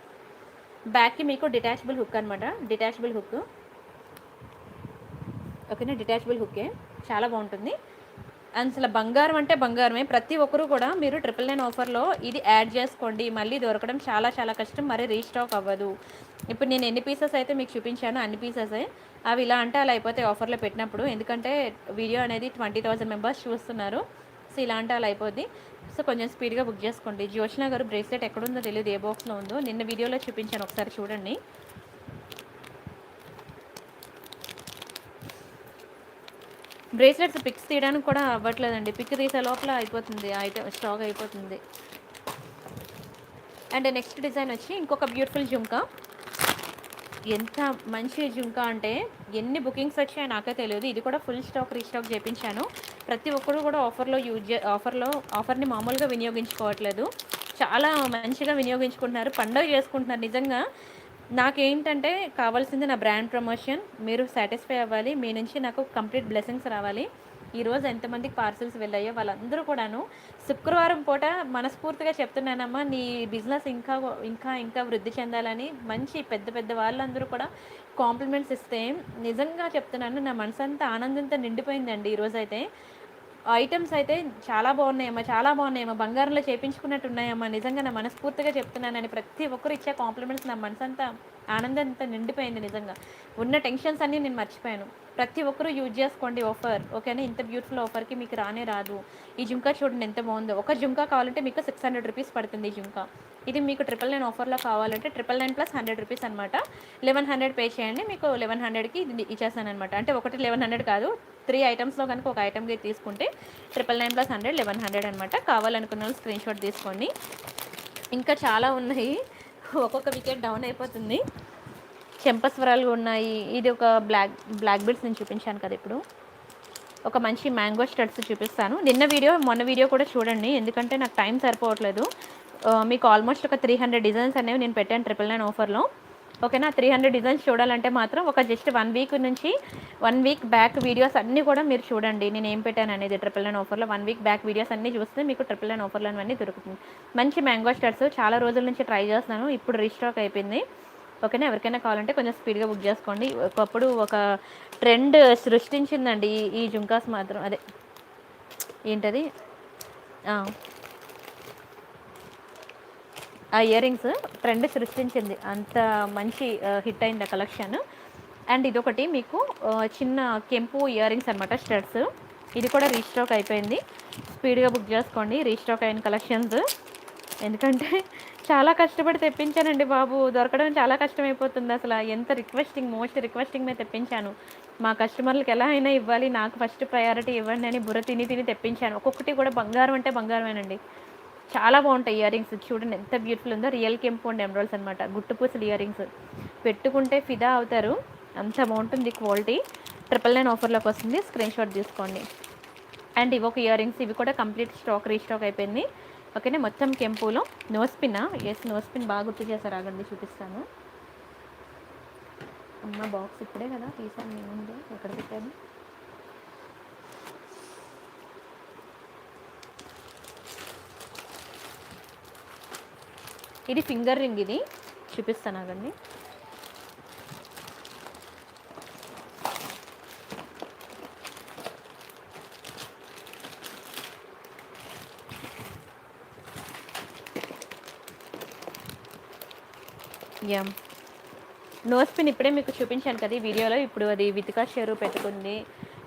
Speaker 1: బ్యాక్కి మీకు డిటాచబుల్ హుక్ అనమాట, డిటాచబుల్ హుక్. ఓకేనా, డిటాచబుల్ హుక్కే, చాలా బాగుంటుంది. అసలు బంగారం అంటే బంగారమే. ప్రతి ఒక్కరు కూడా మీరు 999 ఆఫర్లో ఇది యాడ్ చేసుకోండి, మళ్ళీ దొరకడం చాలా చాలా కష్టం, మరి రీస్టాక్ అవ్వదు. ఇప్పుడు నేను ఎన్ని పీసెస్ అయితే మీకు చూపించాను అన్ని పీసెసే, అవి ఇలా అంటే అలా అయిపోతాయి ఆఫర్లో పెట్టినప్పుడు. ఎందుకంటే వీడియో అనేది 20,000 మెంబర్స్ చూస్తున్నారు. సో ఇలా అంటే అలా అయిపోద్ది. సో కొంచెం స్పీడ్గా బుక్ చేసుకోండి. జ్యోత్స్న గారు బ్రేస్లెట్ ఎక్కడుందో తెలియదు, ఏ బాక్స్లో ఉందో, నిన్న వీడియోలో చూపించాను, ఒకసారి చూడండి. బ్రేస్లెట్స్ పిక్స్ తీయడానికి కూడా అవ్వట్లేదండి, పిక్ తీసే లోపల అయిపోతుంది, ఐటమ్ స్టాక్ అయిపోతుంది. అండ్ నెక్స్ట్ డిజైన్ వచ్చి ఇంకొక బ్యూటిఫుల్ జుంకా. ఎంత మంచి జుంకా అంటే ఎన్ని బుకింగ్స్ వచ్చాయో నాకే తెలియదు. ఇది కూడా ఫుల్ స్టాక్ రీస్టాక్ చేయించాను. ప్రతి ఒక్కరు కూడా ఆఫర్ని మామూలుగా వినియోగించుకోవట్లేదు, చాలా మంచిగా వినియోగించుకుంటున్నారు, పండగ చేసుకుంటున్నారు. నిజంగా నాకేంటంటే కావాల్సింది నా బ్రాండ్ ప్రమోషన్. మీరు సాటిస్ఫై అవ్వాలి, మీ నుంచి నాకు కంప్లీట్ బ్లెస్సింగ్స్ రావాలి. ఈరోజు ఎంతమందికి పార్సిల్స్ వెళ్ళాయో వాళ్ళందరూ కూడాను శుక్రవారం పూట మనస్ఫూర్తిగా చెప్తున్నానమ్మా, నీ బిజినెస్ ఇంకా ఇంకా ఇంకా వృద్ధి చెందాలని మంచి పెద్ద పెద్ద వాళ్ళందరూ కూడా కాంప్లిమెంట్స్ ఇస్తే నిజంగా చెప్తున్నాను, నా మనసంతా ఆనందంతో నిండిపోయిందండి. ఈరోజైతే ఐటమ్స్ అయితే చాలా బాగున్నాయమ్మా, చాలా బాగున్నాయమ్మా, బంగారంలో చేయించుకున్నట్టు ఉన్నాయమ్మా. నిజంగా నా మనస్ఫూర్తిగా చెప్తున్నానని ప్రతి ఒక్కరు ఇచ్చే కాంప్లిమెంట్స్ నా మనసంతా ఆనందంతో నిండిపోయింది. నిజంగా ఉన్న టెన్షన్స్ అన్నీ నేను మర్చిపోయాను. ప్రతి ఒక్కరూ యూజ్ చేసుకోండి ఆఫర్, ఓకేనా? ఇంత బ్యూటిఫుల్ ఆఫర్కి మీకు రానే రాదు. ఈ జుంకా చూడండి ఎంత బాగుందో. ఒక జుంకా కావాలంటే మీకు 600 రూపీస్ పడుతుంది ఈ జుంకా. ఇది మీకు 999 ఆఫర్లో కావాలంటే 999 ప్లస్ 100 రూపీస్ అనమాట. 1100 పే చేయండి, మీకు 1100కి ఇది ఇచ్చేస్తాను అనమాట. అంటే ఒకటి 1100 కాదు, 3 ఐటమ్స్లో కనుక ఒక ఐటమ్కి తీసుకుంటే 999 ప్లస్ 100 1100 అనమాట. కావాలనుకున్న వాళ్ళు స్క్రీన్ షాట్ తీసుకోండి. ఇంకా చాలా ఉన్నాయి, ఒక్కొక్క వికెట్ డౌన్ అయిపోతుంది. చెంపస్వరాలు ఉన్నాయి. ఇది ఒక బ్లాక్ బీడ్స్ నేను చూపించాను కదా, ఇప్పుడు ఒక మంచి మ్యాంగో స్టడ్స్ చూపిస్తాను. మొన్న వీడియో కూడా చూడండి, ఎందుకంటే నాకు టైం సరిపోవట్లేదు. మీకు ఆల్మోస్ట్ ఒక 300 డిజైన్స్ అనేవి నేను పెట్టాను 999 ఆఫర్లో, ఓకేనా? 300 డిజైన్స్ చూడాలంటే మాత్రం ఒక జస్ట్ 1 వీక్ బ్యాక్ వీడియోస్ అన్నీ కూడా మీరు చూడండి, నేను ఏం పెట్టాను అనేది 999 ఆఫర్లో. 1 వీక్ బ్యాక్ వీడియోస్ అన్నీ చూస్తే మీకు 999 ఆఫర్లో అన్నీ దొరుకుతుంది. మంచి మ్యాంగో స్టడ్స్ చాలా రోజుల నుంచి ట్రై చేస్తున్నాను, ఇప్పుడు రీస్టాక్ అయిపోయింది, ఓకేనా? ఎవరికైనా కావాలంటే కొంచెం స్పీడ్గా బుక్ చేసుకోండి. ఒకప్పుడు ఒక ట్రెండ్ సృష్టించిందండి ఈ జుంకాస్ మాత్రం. అదే ఏంటది, ఆ ఇయర్ రింగ్స్ ట్రెండ్ సృష్టించింది, అంత మంచి హిట్ అయింది ఆ కలెక్షన్. అండ్ ఇదొకటి మీకు చిన్న కెంపు ఇయర్ రింగ్స్ అనమాట, స్టడ్స్. ఇది కూడా రీస్టాక్ అయిపోయింది, స్పీడ్గా బుక్ చేసుకోండి రీస్టాక్ అయిన కలెక్షన్స్. ఎందుకంటే చాలా కష్టపడి తెప్పించానండి బాబు, దొరకడం చాలా కష్టమైపోతుంది. అసలు ఎంత మోస్ట్ రిక్వెస్టింగ్ మీద తెప్పించాను. మా కస్టమర్లకు ఎలా అయినా ఇవ్వాలి, నాకు ఫస్ట్ ప్రయారిటీ ఇవ్వండి అని బుర్ర తిని తెప్పించాను. ఒక్కొక్కటి కూడా బంగారం అంటే బంగారమేనండి, చాలా బాగుంటాయి ఇయర్ రింగ్స్. చూడండి ఎంత బ్యూటిఫుల్ ఉందో, రియల్ కెంపు అండ్ ఎమరాల్డ్స్ అనమాట, గుట్టుపూసలు ఇయర్ రింగ్స్. పెట్టుకుంటే ఫిదా అవుతారు, అంత బాగుంటుంది క్వాలిటీ. 999 ఆఫర్లోకి వస్తుంది, స్క్రీన్ షాట్ తీసుకోండి. అండ్ ఇవి ఒక ఇయర్ రింగ్స్, ఇవి కూడా కంప్లీట్ రీస్టాక్ అయిపోయింది, ఓకేనా? మొత్తం కెంపులో నో స్పిన్. నో స్పిన్ బాగా గుర్తు చేశారు, ఆగండి చూపిస్తాను. అమ్మ బాక్స్ ఇప్పుడే కదా తీసాను, నేను ముందు ఎక్కడ పెట్టాను. ఇది ఫింగర్ రింగ్, ఇది చూపిస్తాను ఆగండి. నోస్ పిన్ ఇప్పుడే మీకు చూపించాను కదా ఈ వీడియోలో, ఇప్పుడు అది వితికా షేరు పెట్టుకుంది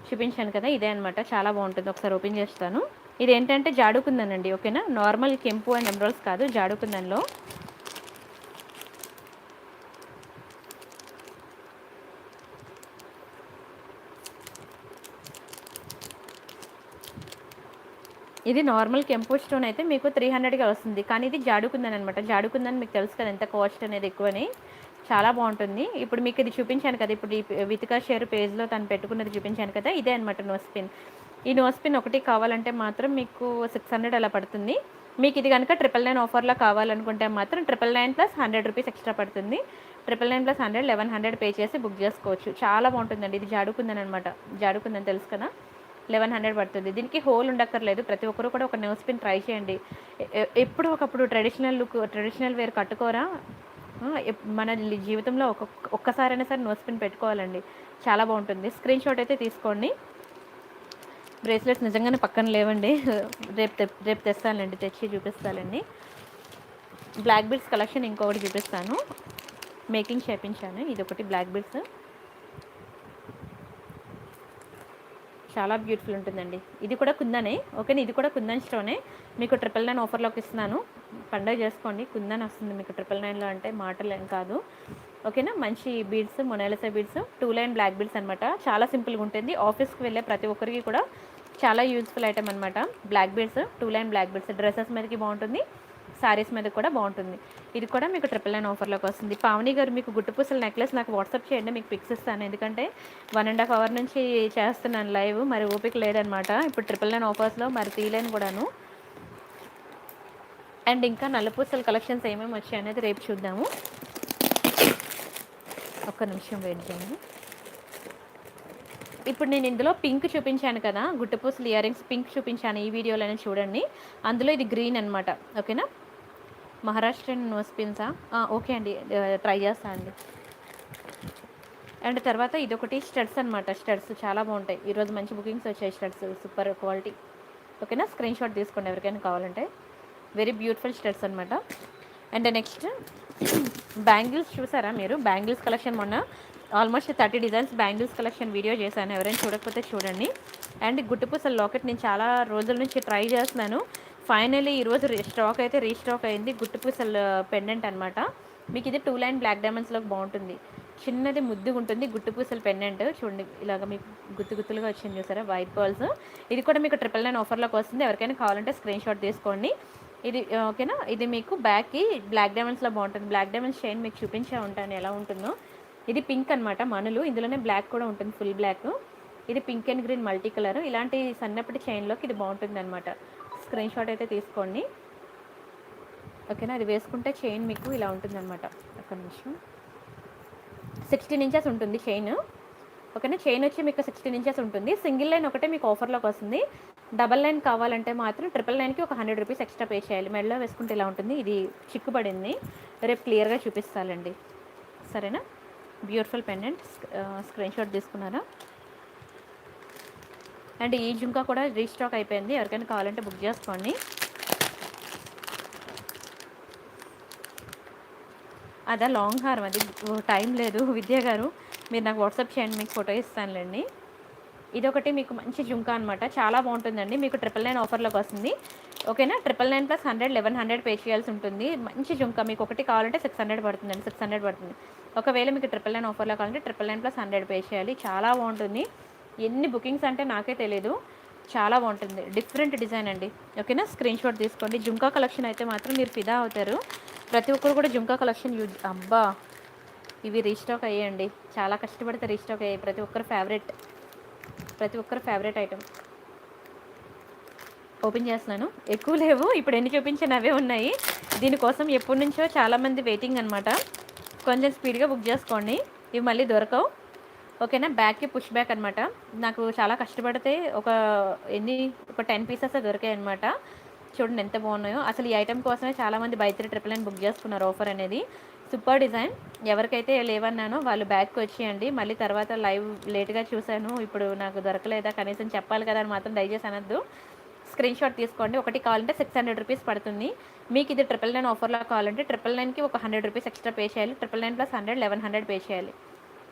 Speaker 1: చూపించాను కదా, ఇదే అనమాట, చాలా బాగుంటుంది. ఒకసారి ఓపెన్ చేస్తాను. ఇది ఏంటంటే జాడుకుందనండి, ఓకేనా? నార్మల్ కెంపు అండ్ ఎమరాల్డ్స్ కాదు, జాడుకుందన్లో. ఇది నార్మల్ కెంపు స్టోన్ అయితే మీకు 300గా వస్తుంది, కానీ ఇది జాడుకుందని అనమాట. జాడుకుందని మీకు తెలుసు కదా ఎంత కాస్ట్ అనేది ఎక్కువని, చాలా బాగుంటుంది. ఇప్పుడు మీకు ఇది చూపించాను కదా, ఇప్పుడు ఈ వితికా షేర్ పేజ్లో తను పెట్టుకున్నది చూపించాను కదా, ఇదే అనమాట నోస్ పిన్. ఈ నోస్ పిన్ ఒకటి కావాలంటే మాత్రం మీకు 600 అలా పడుతుంది. మీకు ఇది కనుక 999 ఆఫర్లో కావాలనుకుంటే మాత్రం 999 ప్లస్ 100 రూపీస్ ఎక్స్ట్రా పడుతుంది. 999 ప్లస్ 100 1100 పే చేసి బుక్ చేసుకోవచ్చు. చాలా బాగుంటుందండి, ఇది జాడుకుందని అనమాట, జాడుకుందని తెలుసు కదా, 1100 పడుతుంది. దీనికి హోల్ ఉండక్కర్లేదు, ప్రతి ఒక్కరు కూడా ఒక నోస్ పిన్ ట్రై చేయండి. ఎప్పుడు ఒకప్పుడు ట్రెడిషనల్ వేర్ కట్టుకోరా, మన జీవితంలో ఒక్కసారైనా సరే నోస్ పిన్ పెట్టుకోవాలండి, చాలా బాగుంటుంది. స్క్రీన్ షాట్ అయితే తీసుకోండి. బ్రేస్లెట్స్ నిజంగానే పక్కన లేవండి, రేపు తెస్తానండి, తెచ్చి చూపిస్తానండి. బ్లాక్ బీడ్స్ కలెక్షన్ ఇంకొకటి చూపిస్తాను, మేకింగ్ చేయించాను. ఇది ఒకటి బ్లాక్ బీడ్స్, చాలా బ్యూటిఫుల్ ఉంటుందండి. ఇది కూడా కుందనే, ఓకేనా? ఇది కూడా కుందన్ స్టోనే, మీకు 999 ఆఫర్లోకి ఇస్తున్నాను. పండుగ చేసుకోండి, కుందన్ వస్తుంది మీకు 999లో, అంటే మాటలు ఏం కాదు, ఓకేనా? మంచి beads, Mona Lisa beads, 2 line black beads అనమాట, చాలా సింపుల్గా ఉంటుంది. ఆఫీస్కి వెళ్ళే ప్రతి ఒక్కరికి కూడా చాలా యూజ్ఫుల్ ఐటమ్ అనమాట. Black beads, 2 line black beads dresses మీదకి బాగుంటుంది, శారీస్ మీద కూడా బాగుంటుంది. ఇది కూడా మీకు 999 ఆఫర్లోకి వస్తుంది. పావని గారు మీకు గుట్టుపూసల నెక్లెస్ నాకు వాట్సాప్ చేయండి, మీకు పిక్స్ ఇస్తాను. ఎందుకంటే 1.5 అవర్ నుంచి చేస్తున్నాను లైవ్, మరి ఓపిక లేదనమాట. ఇప్పుడు 999 ఆఫర్స్లో మరి తీయలేను కూడాను. అండ్ ఇంకా నల్లపూసల కలెక్షన్స్ ఏమేమి వచ్చాయి అనేది రేపు చూద్దాము. ఒక్క నిమిషం వెయిట్ చేయండి. ఇప్పుడు నేను ఇందులో పింక్ చూపించాను కదా, గుట్టపూసలు ఇయర్ రింగ్స్ పింక్ చూపించాను ఈ వీడియోలోనే చూడండి. అందులో ఇది గ్రీన్ అనమాట. ఓకేనా, మహారాష్ట్రన్ నోస్ పిన్సా? ఓకే అండి, ట్రై చేస్తాను అండి. అండ్ తర్వాత ఇదొకటి స్టడ్స్ అనమాట. స్టడ్స్ చాలా బాగుంటాయి. ఈరోజు మంచి బుకింగ్స్ వచ్చాయి. Studs super quality. ఓకేనా, స్క్రీన్ షాట్ తీసుకోండి ఎవరికైనా కావాలంటే. వెరీ బ్యూటిఫుల్ స్టడ్స్ అనమాట. అండ్ నెక్స్ట్ బ్యాంగిల్స్ చూసారా మీరు? బ్యాంగిల్స్ కలెక్షన్ మొన్న almost 30 designs bangles collection video చేశాను, ఎవరైనా చూడకపోతే చూడండి. అండ్ గుట్టుపూసల లాకెట్ నేను చాలా రోజుల నుంచి ట్రై చేస్తున్నాను. ఫైనలీ ఈరోజు స్టాక్ అయితే రీస్టాక్ అయింది. గుట్టుపూసల పెండెంట్ అనమాట. మీకు ఇది 2 లైన్ బ్లాక్ డైమండ్స్లోకి బాగుంటుంది. చిన్నది ముద్దుగా ఉంటుంది. గుట్టుపూసల పెండెంట్ చూడండి, ఇలాగ మీకు గుత్తులుగా వచ్చింది చూసారా, వైట్ పర్ల్స్. ఇది కూడా మీకు 999 ఆఫర్లోకి వస్తుంది. ఎవరికైనా కావాలంటే స్క్రీన్ షాట్ తీసుకోండి. ఇది ఓకేనా. ఇది మీకు బ్యాక్కి బ్లాక్ డైమండ్స్లో బాగుంటుంది. బ్లాక్ డైమండ్స్ చైన్ మీకు చూపించే ఉంటాను ఎలా ఉంటుందో. ఇది పింక్ అనమాట మనులు, ఇందులోనే బ్లాక్ కూడా ఉంటుంది, ఫుల్ బ్లాక్. ఇది pink and green multi colour. ఇలాంటి సన్నప్పటి చైన్లోకి ఇది బాగుంటుంది అనమాట. స్క్రీన్ షాట్ అయితే తీసుకోండి. ఓకేనా, అది వేసుకుంటే చైన్ మీకు ఇలా ఉంటుంది అనమాట. ఒక నిమిషం, 16 ఇంచెస్ ఉంటుంది చైన్. ఓకేనా, చైన్ వచ్చి మీకు 16 ఇంచెస్ ఉంటుంది. సింగిల్ లైన్ ఒకటే మీకు ఆఫర్లోకి వస్తుంది. డబల్ లైన్ కావాలంటే మాత్రం 999కి ఒక 100 రూపీస్ ఎక్స్ట్రా పే చేయాలి. మెడలో వేసుకుంటే ఇలా ఉంటుంది. ఇది చిక్కుపడింది, రేపు క్లియర్గా చూపిస్తానండి, సరేనా. బ్యూటిఫుల్ పెండెంట్, స్క్రీన్ షాట్ తీసుకున్నారా? అండ్ ఈ జుంకా కూడా రీస్టాక్ అయిపోయింది, ఎవరికైనా కావాలంటే బుక్ చేసుకోండి. అదా లాంగ్ హారం, అది టైం లేదు విద్య గారు, మీరు నాకు వాట్సాప్ చేయండి, మీకు ఫోటో ఇస్తానులేండి. ఇదొకటి మీకు మంచి జుంకా అనమాట, చాలా బాగుంటుందండి. మీకు 999 ఆఫర్లోకి వస్తుంది. ఓకేనా, 999 + 100 1100 పే చేయాల్సి ఉంటుంది. మంచి జుంకా మీకు ఒకటి కావాలంటే 600 పడుతుందండి, 600 పడుతుంది. ఒకవేళ మీకు 999 ఆఫర్లో కావాలంటే 999 + 100 పే చేయాలి. చాలా బాగుంటుంది. ఎన్ని బుకింగ్స్ అంటే నాకే తెలియదు, చాలా బాగుంటుంది. డిఫరెంట్ డిజైన్ అండి. ఓకేనా, స్క్రీన్ షాట్ తీసుకోండి. జుంకా కలెక్షన్ అయితే మాత్రం మీరు ఫిదా అవుతారు. ప్రతి ఒక్కరు కూడా జుంకా కలెక్షన్ అబ్బా, ఇవి రీస్టాక్ అయ్యాయండి. చాలా కష్టపడితే రీస్టాక్ అయ్యాయి. ప్రతి ఒక్కరు ఫేవరెట్ ఐటమ్. ఓపెన్ చేస్తున్నాను, ఎక్కువ లేవు, ఇప్పుడు ఎన్ని చూపించిన అవే ఉన్నాయి. దీనికోసం ఎప్పటి నుంచో చాలామంది వెయిటింగ్ అనమాట. కొంచెం స్పీడ్గా బుక్ చేసుకోండి, ఇవి మళ్ళీ దొరకవు. ఓకేనా, బ్యాక్కి పుష్ బ్యాక్ అనమాట. నాకు చాలా కష్టపడితే ఒక 10 పీసెస్ దొరికాయి అనమాట. చూడండి ఎంత బాగున్నాయో. అసలు ఈ ఐటెం కోసమే చాలామంది బై 3 999 బుక్ చేసుకున్నారు. ఆఫర్ అనేది సూపర్ డిజైన్. ఎవరికైతే లేవన్నానో వాళ్ళు బ్యాక్కి వచ్చేయండి. మళ్ళీ తర్వాత లైవ్ లేట్గా చూశాను, ఇప్పుడు నాకు దొరకలేదా, కనీసం చెప్పాలి కదా అని మాత్రం దయచేసి అనద్దు. స్క్రీన్ షాట్ తీసుకోండి. ఒకటి కావాలంటే 600 రూపీస్ పడుతుంది. మీకు ఇది 999 ఆఫర్లో కావాలంటే 999కి ఒక 100 రూపీస్ ఎక్స్ట్రా పే చేయాలి. 999 + 100 1100 పే చేయాలి.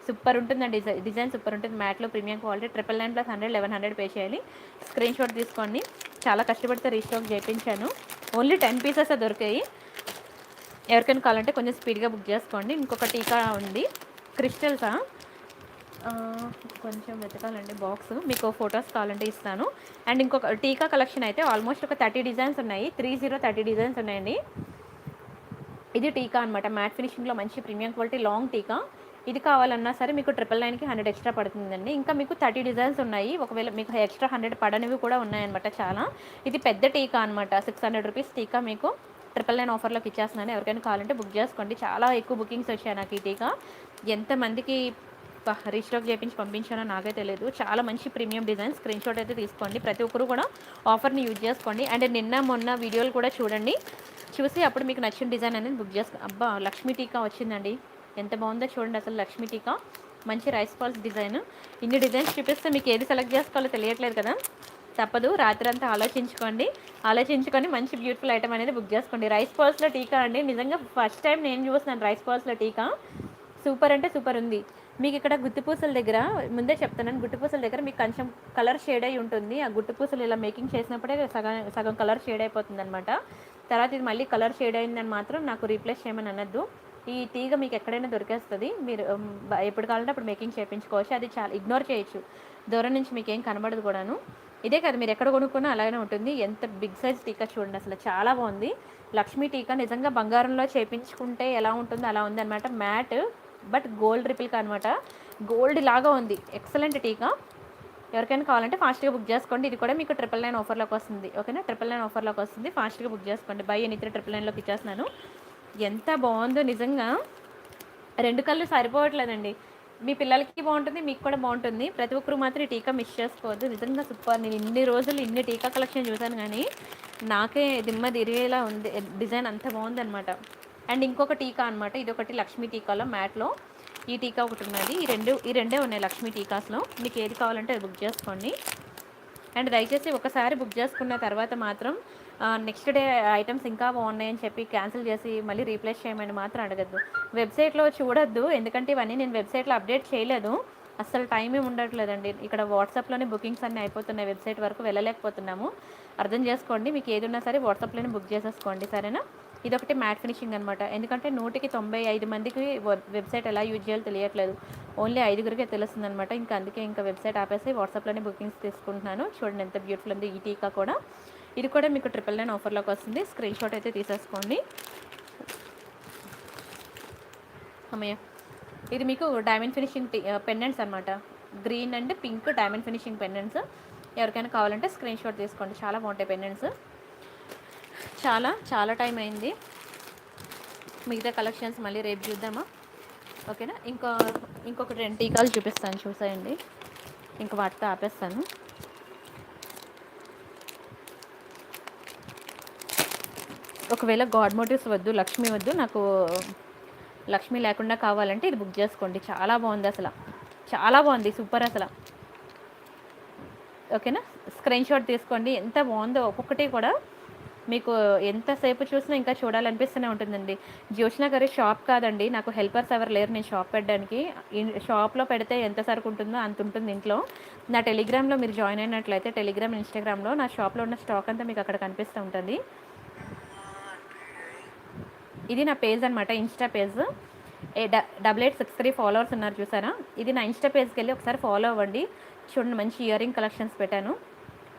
Speaker 1: సూపర్ ఉంటుందండి, డిజైన్ సూపర్ ఉంటుంది. మ్యాట్లో ప్రీమియం క్వాలిటీ. 999 + 100 1100 పే చేయాలి. స్క్రీన్ షాట్ తీసుకోండి. చాలా కష్టపడితే రీస్టాక్ చేయించాను. ఓన్లీ 10 పీసెస్ దొరికాయి. ఎవరికైనా కావాలంటే కొంచెం స్పీడ్గా బుక్ చేసుకోండి. ఇంకొక టీకా ఉంది, క్రిస్టల్సా, కొంచెం వెతకాలండి బాక్స్, మీకు ఫొటోస్ కావాలంటే ఇస్తాను. అండ్ ఇంకొక టీకా కలెక్షన్ అయితే ఆల్మోస్ట్ ఒక 30 డిజైన్స్ ఉన్నాయి. 30 డిజైన్స్ ఉన్నాయండి. ఇది టీకా అనమాట, మ్యాట్ ఫినిషింగ్లో మంచి ప్రీమియం క్వాలిటీ లాంగ్ టీకా. ఇది కావాలన్నా సరే మీకు 999కి 100 ఎక్స్ట్రా పడుతుందండి. ఇంకా మీకు 30 డిజైన్స్ ఉన్నాయి. ఒకవేళ మీకు ఎక్స్ట్రా 100 పడనివి కూడా ఉన్నాయన్నమాట చాలా. ఇది పెద్ద టీకా అనమాట, 600 రూపీస్ టీకా మీకు 999 ఆఫర్లోకి ఇచ్చేస్తున్నాను. ఎవరికైనా కావాలంటే బుక్ చేసుకోండి. చాలా ఎక్కువ బుకింగ్స్ వచ్చాయి నాకు ఈ టీకా. ఎంతమందికి రీస్టాక్ చేయించి పంపించానో నాకే తెలియదు. చాలా మంచి ప్రీమియం డిజైన్. స్క్రీన్ షాట్ అయితే తీసుకోండి. ప్రతి ఒక్కరు కూడా ఆఫర్ని యూజ్ చేసుకోండి. అండ్ నిన్న మొన్న వీడియోలు కూడా చూడండి, చూసి అప్పుడు మీకు నచ్చిన డిజైన్ అనేది బుక్ చేసుకో. అబ్బా, లక్ష్మీ టీకా వచ్చిందండి, ఎంత బాగుందో చూడండి. అసలు లక్ష్మీ టీకా మంచి రైస్ పాల్స్ డిజైన్. ఇన్ని డిజైన్స్ చూపిస్తే మీకు ఏది సెలెక్ట్ చేసుకోవాలో తెలియట్లేదు కదా, తప్పదు. రాత్రి అంతా ఆలోచించుకొని మంచి బ్యూటిఫుల్ ఐటమ్ అనేది బుక్ చేసుకోండి. రైస్ పాల్స్లో టీకా అండి, నిజంగా ఫస్ట్ టైం నేను చూస్తున్నాను రైస్ పాల్స్లో టీకా. సూపర్ అంటే సూపర్ ఉంది. మీకు ఇక్కడ గుత్తిపూసల దగ్గర ముందే చెప్తున్నాను, గుత్తిపూసల దగ్గర మీకు కొంచెం కలర్ షేడ్ అయి ఉంటుంది. ఆ గుత్తిపూసలు ఇలా మేకింగ్ చేసినప్పుడే సగం కలర్ షేడ్ అయిపోతుంది అనమాట. తర్వాత ఇది మళ్ళీ కలర్ షేడ్ అయిందని మాత్రం నాకు రీప్లేస్ చేయమని అనద్దు. ఈ తీగ మీకు ఎక్కడైనా దొరికేస్తుంది, మీరు ఎప్పుడు కావాలంటే అప్పుడు మేకింగ్ చేయించుకోవచ్చు. అది చాలా ఇగ్నోర్ చేయొచ్చు, దూరం నుంచి మీకు ఏం కనబడదు కూడాను. ఇదే కాదు, మీరు ఎక్కడ కొనుక్కున్నా అలాగే ఉంటుంది. ఎంత బిగ్ సైజ్ టీకా చూడండి, అసలు చాలా బాగుంది. లక్ష్మీ టీకా నిజంగా బంగారంలో చేపించుకుంటే ఎలా ఉంటుందో అలా ఉంది అనమాట. మ్యాట్ బట్ గోల్డ్ రిపిల్కా అనమాట. గోల్డ్ లాగా ఉంది. ఎక్సలెంట్ టీకా. ఎవరికైనా కావాలంటే ఫాస్ట్గా బుక్ చేసుకోండి. ఇది కూడా మీకు 999 ఆఫర్లోకి వస్తుంది. ఓకేనా, 999 ఆఫర్లోకి వస్తుంది. ఫాస్ట్గా బుక్ చేసుకోండి. బై ఎనీత్రీ 999లోకి ఇచ్చేస్తున్నాను. ఎంత బాగుందో నిజంగా, 2 కళ్ళు సరిపోవట్లేదండి. మీ పిల్లలకి బాగుంటుంది, మీకు కూడా బాగుంటుంది. ప్రతి ఒక్కరు మాత్రం ఈ టీకా మిస్ చేసుకోవద్దు. నిజంగా సూపర్. నేను ఇన్ని రోజులు ఇన్ని టీకా కలెక్షన్ చూశాను కానీ నాకే దిమ్మ తిరిగేలా ఉంది. డిజైన్ అంత బాగుందనమాట. అండ్ ఇంకొక టీకా అనమాట, ఇది ఒకటి లక్ష్మీ టీకాలో మ్యాట్లో ఈ టీకా ఒకటి ఉన్నది. ఈ రెండే ఉన్నాయి లక్ష్మీ టీకాస్లో. మీకు ఏది కావాలంటే అది బుక్ చేసుకోండి. అండ్ దయచేసి ఒకసారి బుక్ చేసుకున్న తర్వాత మాత్రం నెక్స్ట్ డే ఐటమ్స్ ఇంకా బాగున్నాయని చెప్పి క్యాన్సిల్ చేసి మళ్ళీ రీప్లేస్ చేయమని మాత్రం అడగద్దు. వెబ్సైట్లో చూడొద్దు, ఎందుకంటే ఇవన్నీ నేను వెబ్సైట్లో అప్డేట్ చేయలేదు. అస్సలు టైమే ఉండట్లేదండి. ఇక్కడ వాట్సాప్లోనే బుకింగ్స్ అన్నీ అయిపోతున్నాయి. వెబ్సైట్ వరకు వెళ్ళలేకపోతున్నాము. అర్థం చేసుకోండి. మీకు ఏది ఉన్నా సరే వాట్సాప్లోనే బుక్ చేసేసుకోండి, సరేనా. ఇదొకటి మ్యాట్ ఫినిషింగ్ అనమాట. ఎందుకంటే 195 మందికి వెబ్సైట్ ఎలా యూజ్ చేయాలో తెలియట్లేదు. ఓన్లీ 5గురికే తెలుస్తుంది అనమాట. అందుకే వెబ్సైట్ ఆపేసి వాట్సాప్లోనే బుకింగ్స్ తీసుకుంటున్నాను. చూడండి ఎంత బ్యూటిఫుల్ ఉంది ఈ టీకా కూడా. ఇది కూడా మీకు 999 ఆఫర్లోకి వస్తుంది. స్క్రీన్ షాట్ అయితే తీసేసుకోండి. అమ్మయ్య, ఇది మీకు డైమండ్ ఫినిషింగ్ పెండెంట్స్ అనమాట. Green and pink diamond finishing pendants. ఎవరికైనా కావాలంటే స్క్రీన్ షాట్ తీసుకోండి. చాలా బాగుంటాయి పెండెంట్స్. చాలా చాలా టైం అయింది. మిగతా కలెక్షన్స్ మళ్ళీ రేపు చూద్దామా, ఓకేనా. ఇంకొక 2 టీకాలు చూపిస్తాను, చూసేయండి. ఇంకా వాటితో ఆపేస్తాను. ఒకవేళ గాడ్ మోటివ్స్ వద్దు, లక్ష్మి వద్దు, నాకు లక్ష్మి లేకుండా కావాలంటే ఇది బుక్ చేసుకోండి. చాలా బాగుంది, అసలు చాలా బాగుంది, సూపర్ అసలు. ఓకేనా, స్క్రీన్ షాట్ తీసుకోండి. ఎంత బాగుందో ఒక్కొక్కటి కూడా. మీకు ఎంతసేపు చూసినా ఇంకా చూడాలనిపిస్తూనే ఉంటుందండి. జ్యోత్స్న గారి షాప్ కాదండి, నాకు హెల్పర్స్ ఎవరు లేరు నేను షాప్ పెట్టడానికి. షాప్లో పెడితే ఎంత సరుకు ఉంటుందో అంత ఉంటుంది ఇంట్లో. నా టెలిగ్రామ్లో మీరు జాయిన్ అయినట్లయితే, టెలిగ్రామ్, ఇన్స్టాగ్రామ్లో నా షాప్లో ఉన్న స్టాక్ అంతా మీకు అక్కడ కనిపిస్తూ ఉంటుంది. ఇది నా పేజ్ అనమాట, ఇన్స్టా పేజ్. 8863 ఫాలోవర్స్ ఉన్నారు చూసారా. ఇది నా ఇన్స్టా పేజ్కి వెళ్ళి ఒకసారి ఫాలో అవ్వండి. చూడండి, మంచి ఇయర్ రింగ్ కలెక్షన్స్ పెట్టాను.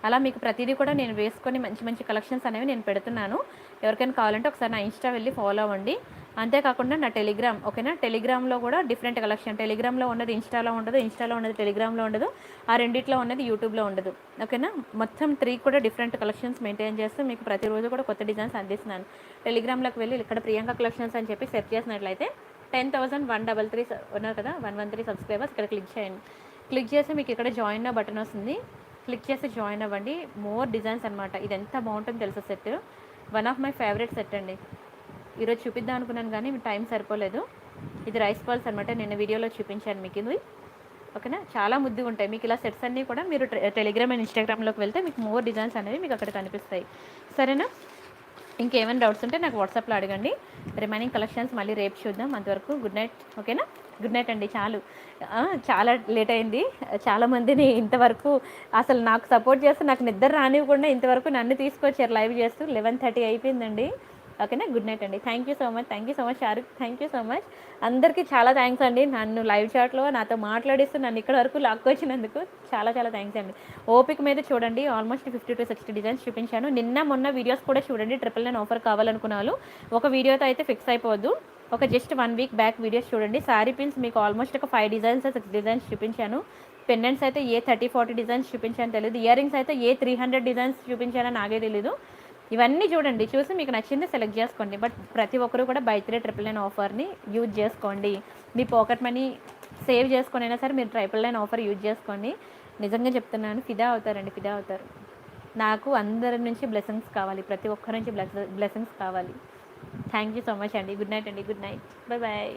Speaker 1: అలా మీకు ప్రతిదీ కూడా నేను వేసుకొని మంచి మంచి కలెక్షన్స్ అనేవి నేను పెడుతున్నాను. ఎవరికైనా కావాలంటే ఒకసారి నా ఇన్స్టా వెళ్ళి ఫాలో అవ్వండి. అంతేకాకుండా నా టెలిగ్రామ్, ఓకేనా. టెలిగ్రామ్లో కూడా డిఫరెంట్ కలెక్షన్. టెలిగ్రామ్లో ఉన్నది ఇన్స్టాలో ఉండదు, ఇన్స్టాలో ఉన్నది టెలిగ్రామ్లో ఉండదు, ఆ రెండిట్లో ఉన్నది యూట్యూబ్లో ఉండదు, ఓకేనా. మొత్తం 3 కూడా డిఫరెంట్ కలెక్షన్స్ మెయింటైన్ చేస్తూ మీకు ప్రతిరోజు కూడా కొత్త డిజైన్స్ అందిస్తున్నాను. టెలిగ్రామ్లోకి వెళ్ళి ఇక్కడ ప్రియాంక కలెక్షన్స్ అని చెప్పి సెర్చ్ చేసినట్లయితే 10,133 ఉన్నారు కదా, 113 సబ్స్క్రైబర్స్. ఇక్కడ క్లిక్ చేయండి. క్లిక్ చేసి మీకు ఇక్కడ జాయిన్ బటన్ వస్తుంది. క్లిక్ చేసి జాయిన్ అవ్వండి. మోర్ డిజైన్స్ అనమాట. ఇది ఎంత బాగుంటుందో తెలుసా set. One of my favourite set అండి. ఈరోజు చూపిద్దాం అనుకున్నాను కానీ టైం సరిపోలేదు. ఇది రైస్ బాల్స్ అనమాట. నేను వీడియోలో చూపించాను మీకు ఇది, ఓకేనా. చాలా ముద్దుగా ఉంటాయి. మీకు ఇలా సెట్స్ అన్నీ కూడా మీరు టెలిగ్రామ్ అండ్ ఇన్స్టాగ్రామ్లోకి వెళ్తే మీకు మోర్ డిజైన్స్ అనేవి మీకు అక్కడ కనిపిస్తాయి, సరేనా. ఇంకేమైనా డౌట్స్ ఉంటే నాకు వాట్సాప్లో అడగండి. రిమైనింగ్ కలెక్షన్స్ మళ్ళీ రేపు చూద్దాం. అంతవరకు గుడ్ నైట్, ఓకేనా. గుడ్ నైట్ అండి. చాలా లేట్ అయింది. చాలామందిని ఇంతవరకు అసలు నాకు సపోర్ట్ చేస్తూ నాకు నిద్ర రానివ్వకుండా ఇంతవరకు నన్ను తీసుకొచ్చారు లైవ్ చేస్తూ. 11:30 అయిపోయిందండి, ఓకేనా. గుడ్ నైట్ అండి. Thank you so much Shahrukh. Thank you so much. అందరికీ చాలా థ్యాంక్స్ అండి. నన్ను లైవ్ చాట్లో నాతో మాట్లాడిస్తూ నన్ను ఇక్కడ వరకు లాక్కొచ్చినందుకు చాలా చాలా థ్యాంక్స్ అండి. ఓపిక మీద చూడండి. ఆల్మోస్ట్ 50 to 60 డిజైన్స్ చూపించాను. నిన్న మొన్న వీడియోస్ కూడా చూడండి. 999 ఆఫర్ కావాలనుకున్న వాళ్ళు ఒక వీడియోతో అయితే ఫిక్స్ అయిపోవద్దు. ఒక జస్ట్ 1 వీక్ బ్యాక్ వీడియోస్ చూడండి. శారీ పిన్స్ మీకు ఆల్మోస్ట్ ఒక 5 డిజైన్స్ 6 డిజైన్స్ చూపించాను. పెండెంట్స్ అయితే ఏ 30-40 డిజైన్స్ చూపించాను తెలియదు. ఇయర్ రింగ్స్ అయితే ఏ 300 డిజైన్స్ చూపించానో నాకే తెలీదు. ఇవన్నీ చూడండి, చూసి మీకు నచ్చింది సెలెక్ట్ చేసుకోండి. బట్ ప్రతి ఒక్కరు కూడా బై 3 999 ఆఫర్ని యూజ్ చేసుకోండి. మీ పాకెట్ మనీ సేవ్ చేసుకొని అయినా సరే మీరు 999 ఆఫర్ యూజ్ చేసుకోండి. నిజంగా చెప్తున్నాను, ఫిదా అవుతారండి, ఫిదా అవుతారు. నాకు అందరి నుంచి బ్లెస్సింగ్స్ కావాలి, ప్రతి ఒక్కరి నుంచి బ్లెస్సింగ్స్ కావాలి. థ్యాంక్ యూ సో మచ్ అండి. గుడ్ నైట్ అండి. Good night. Bye bye.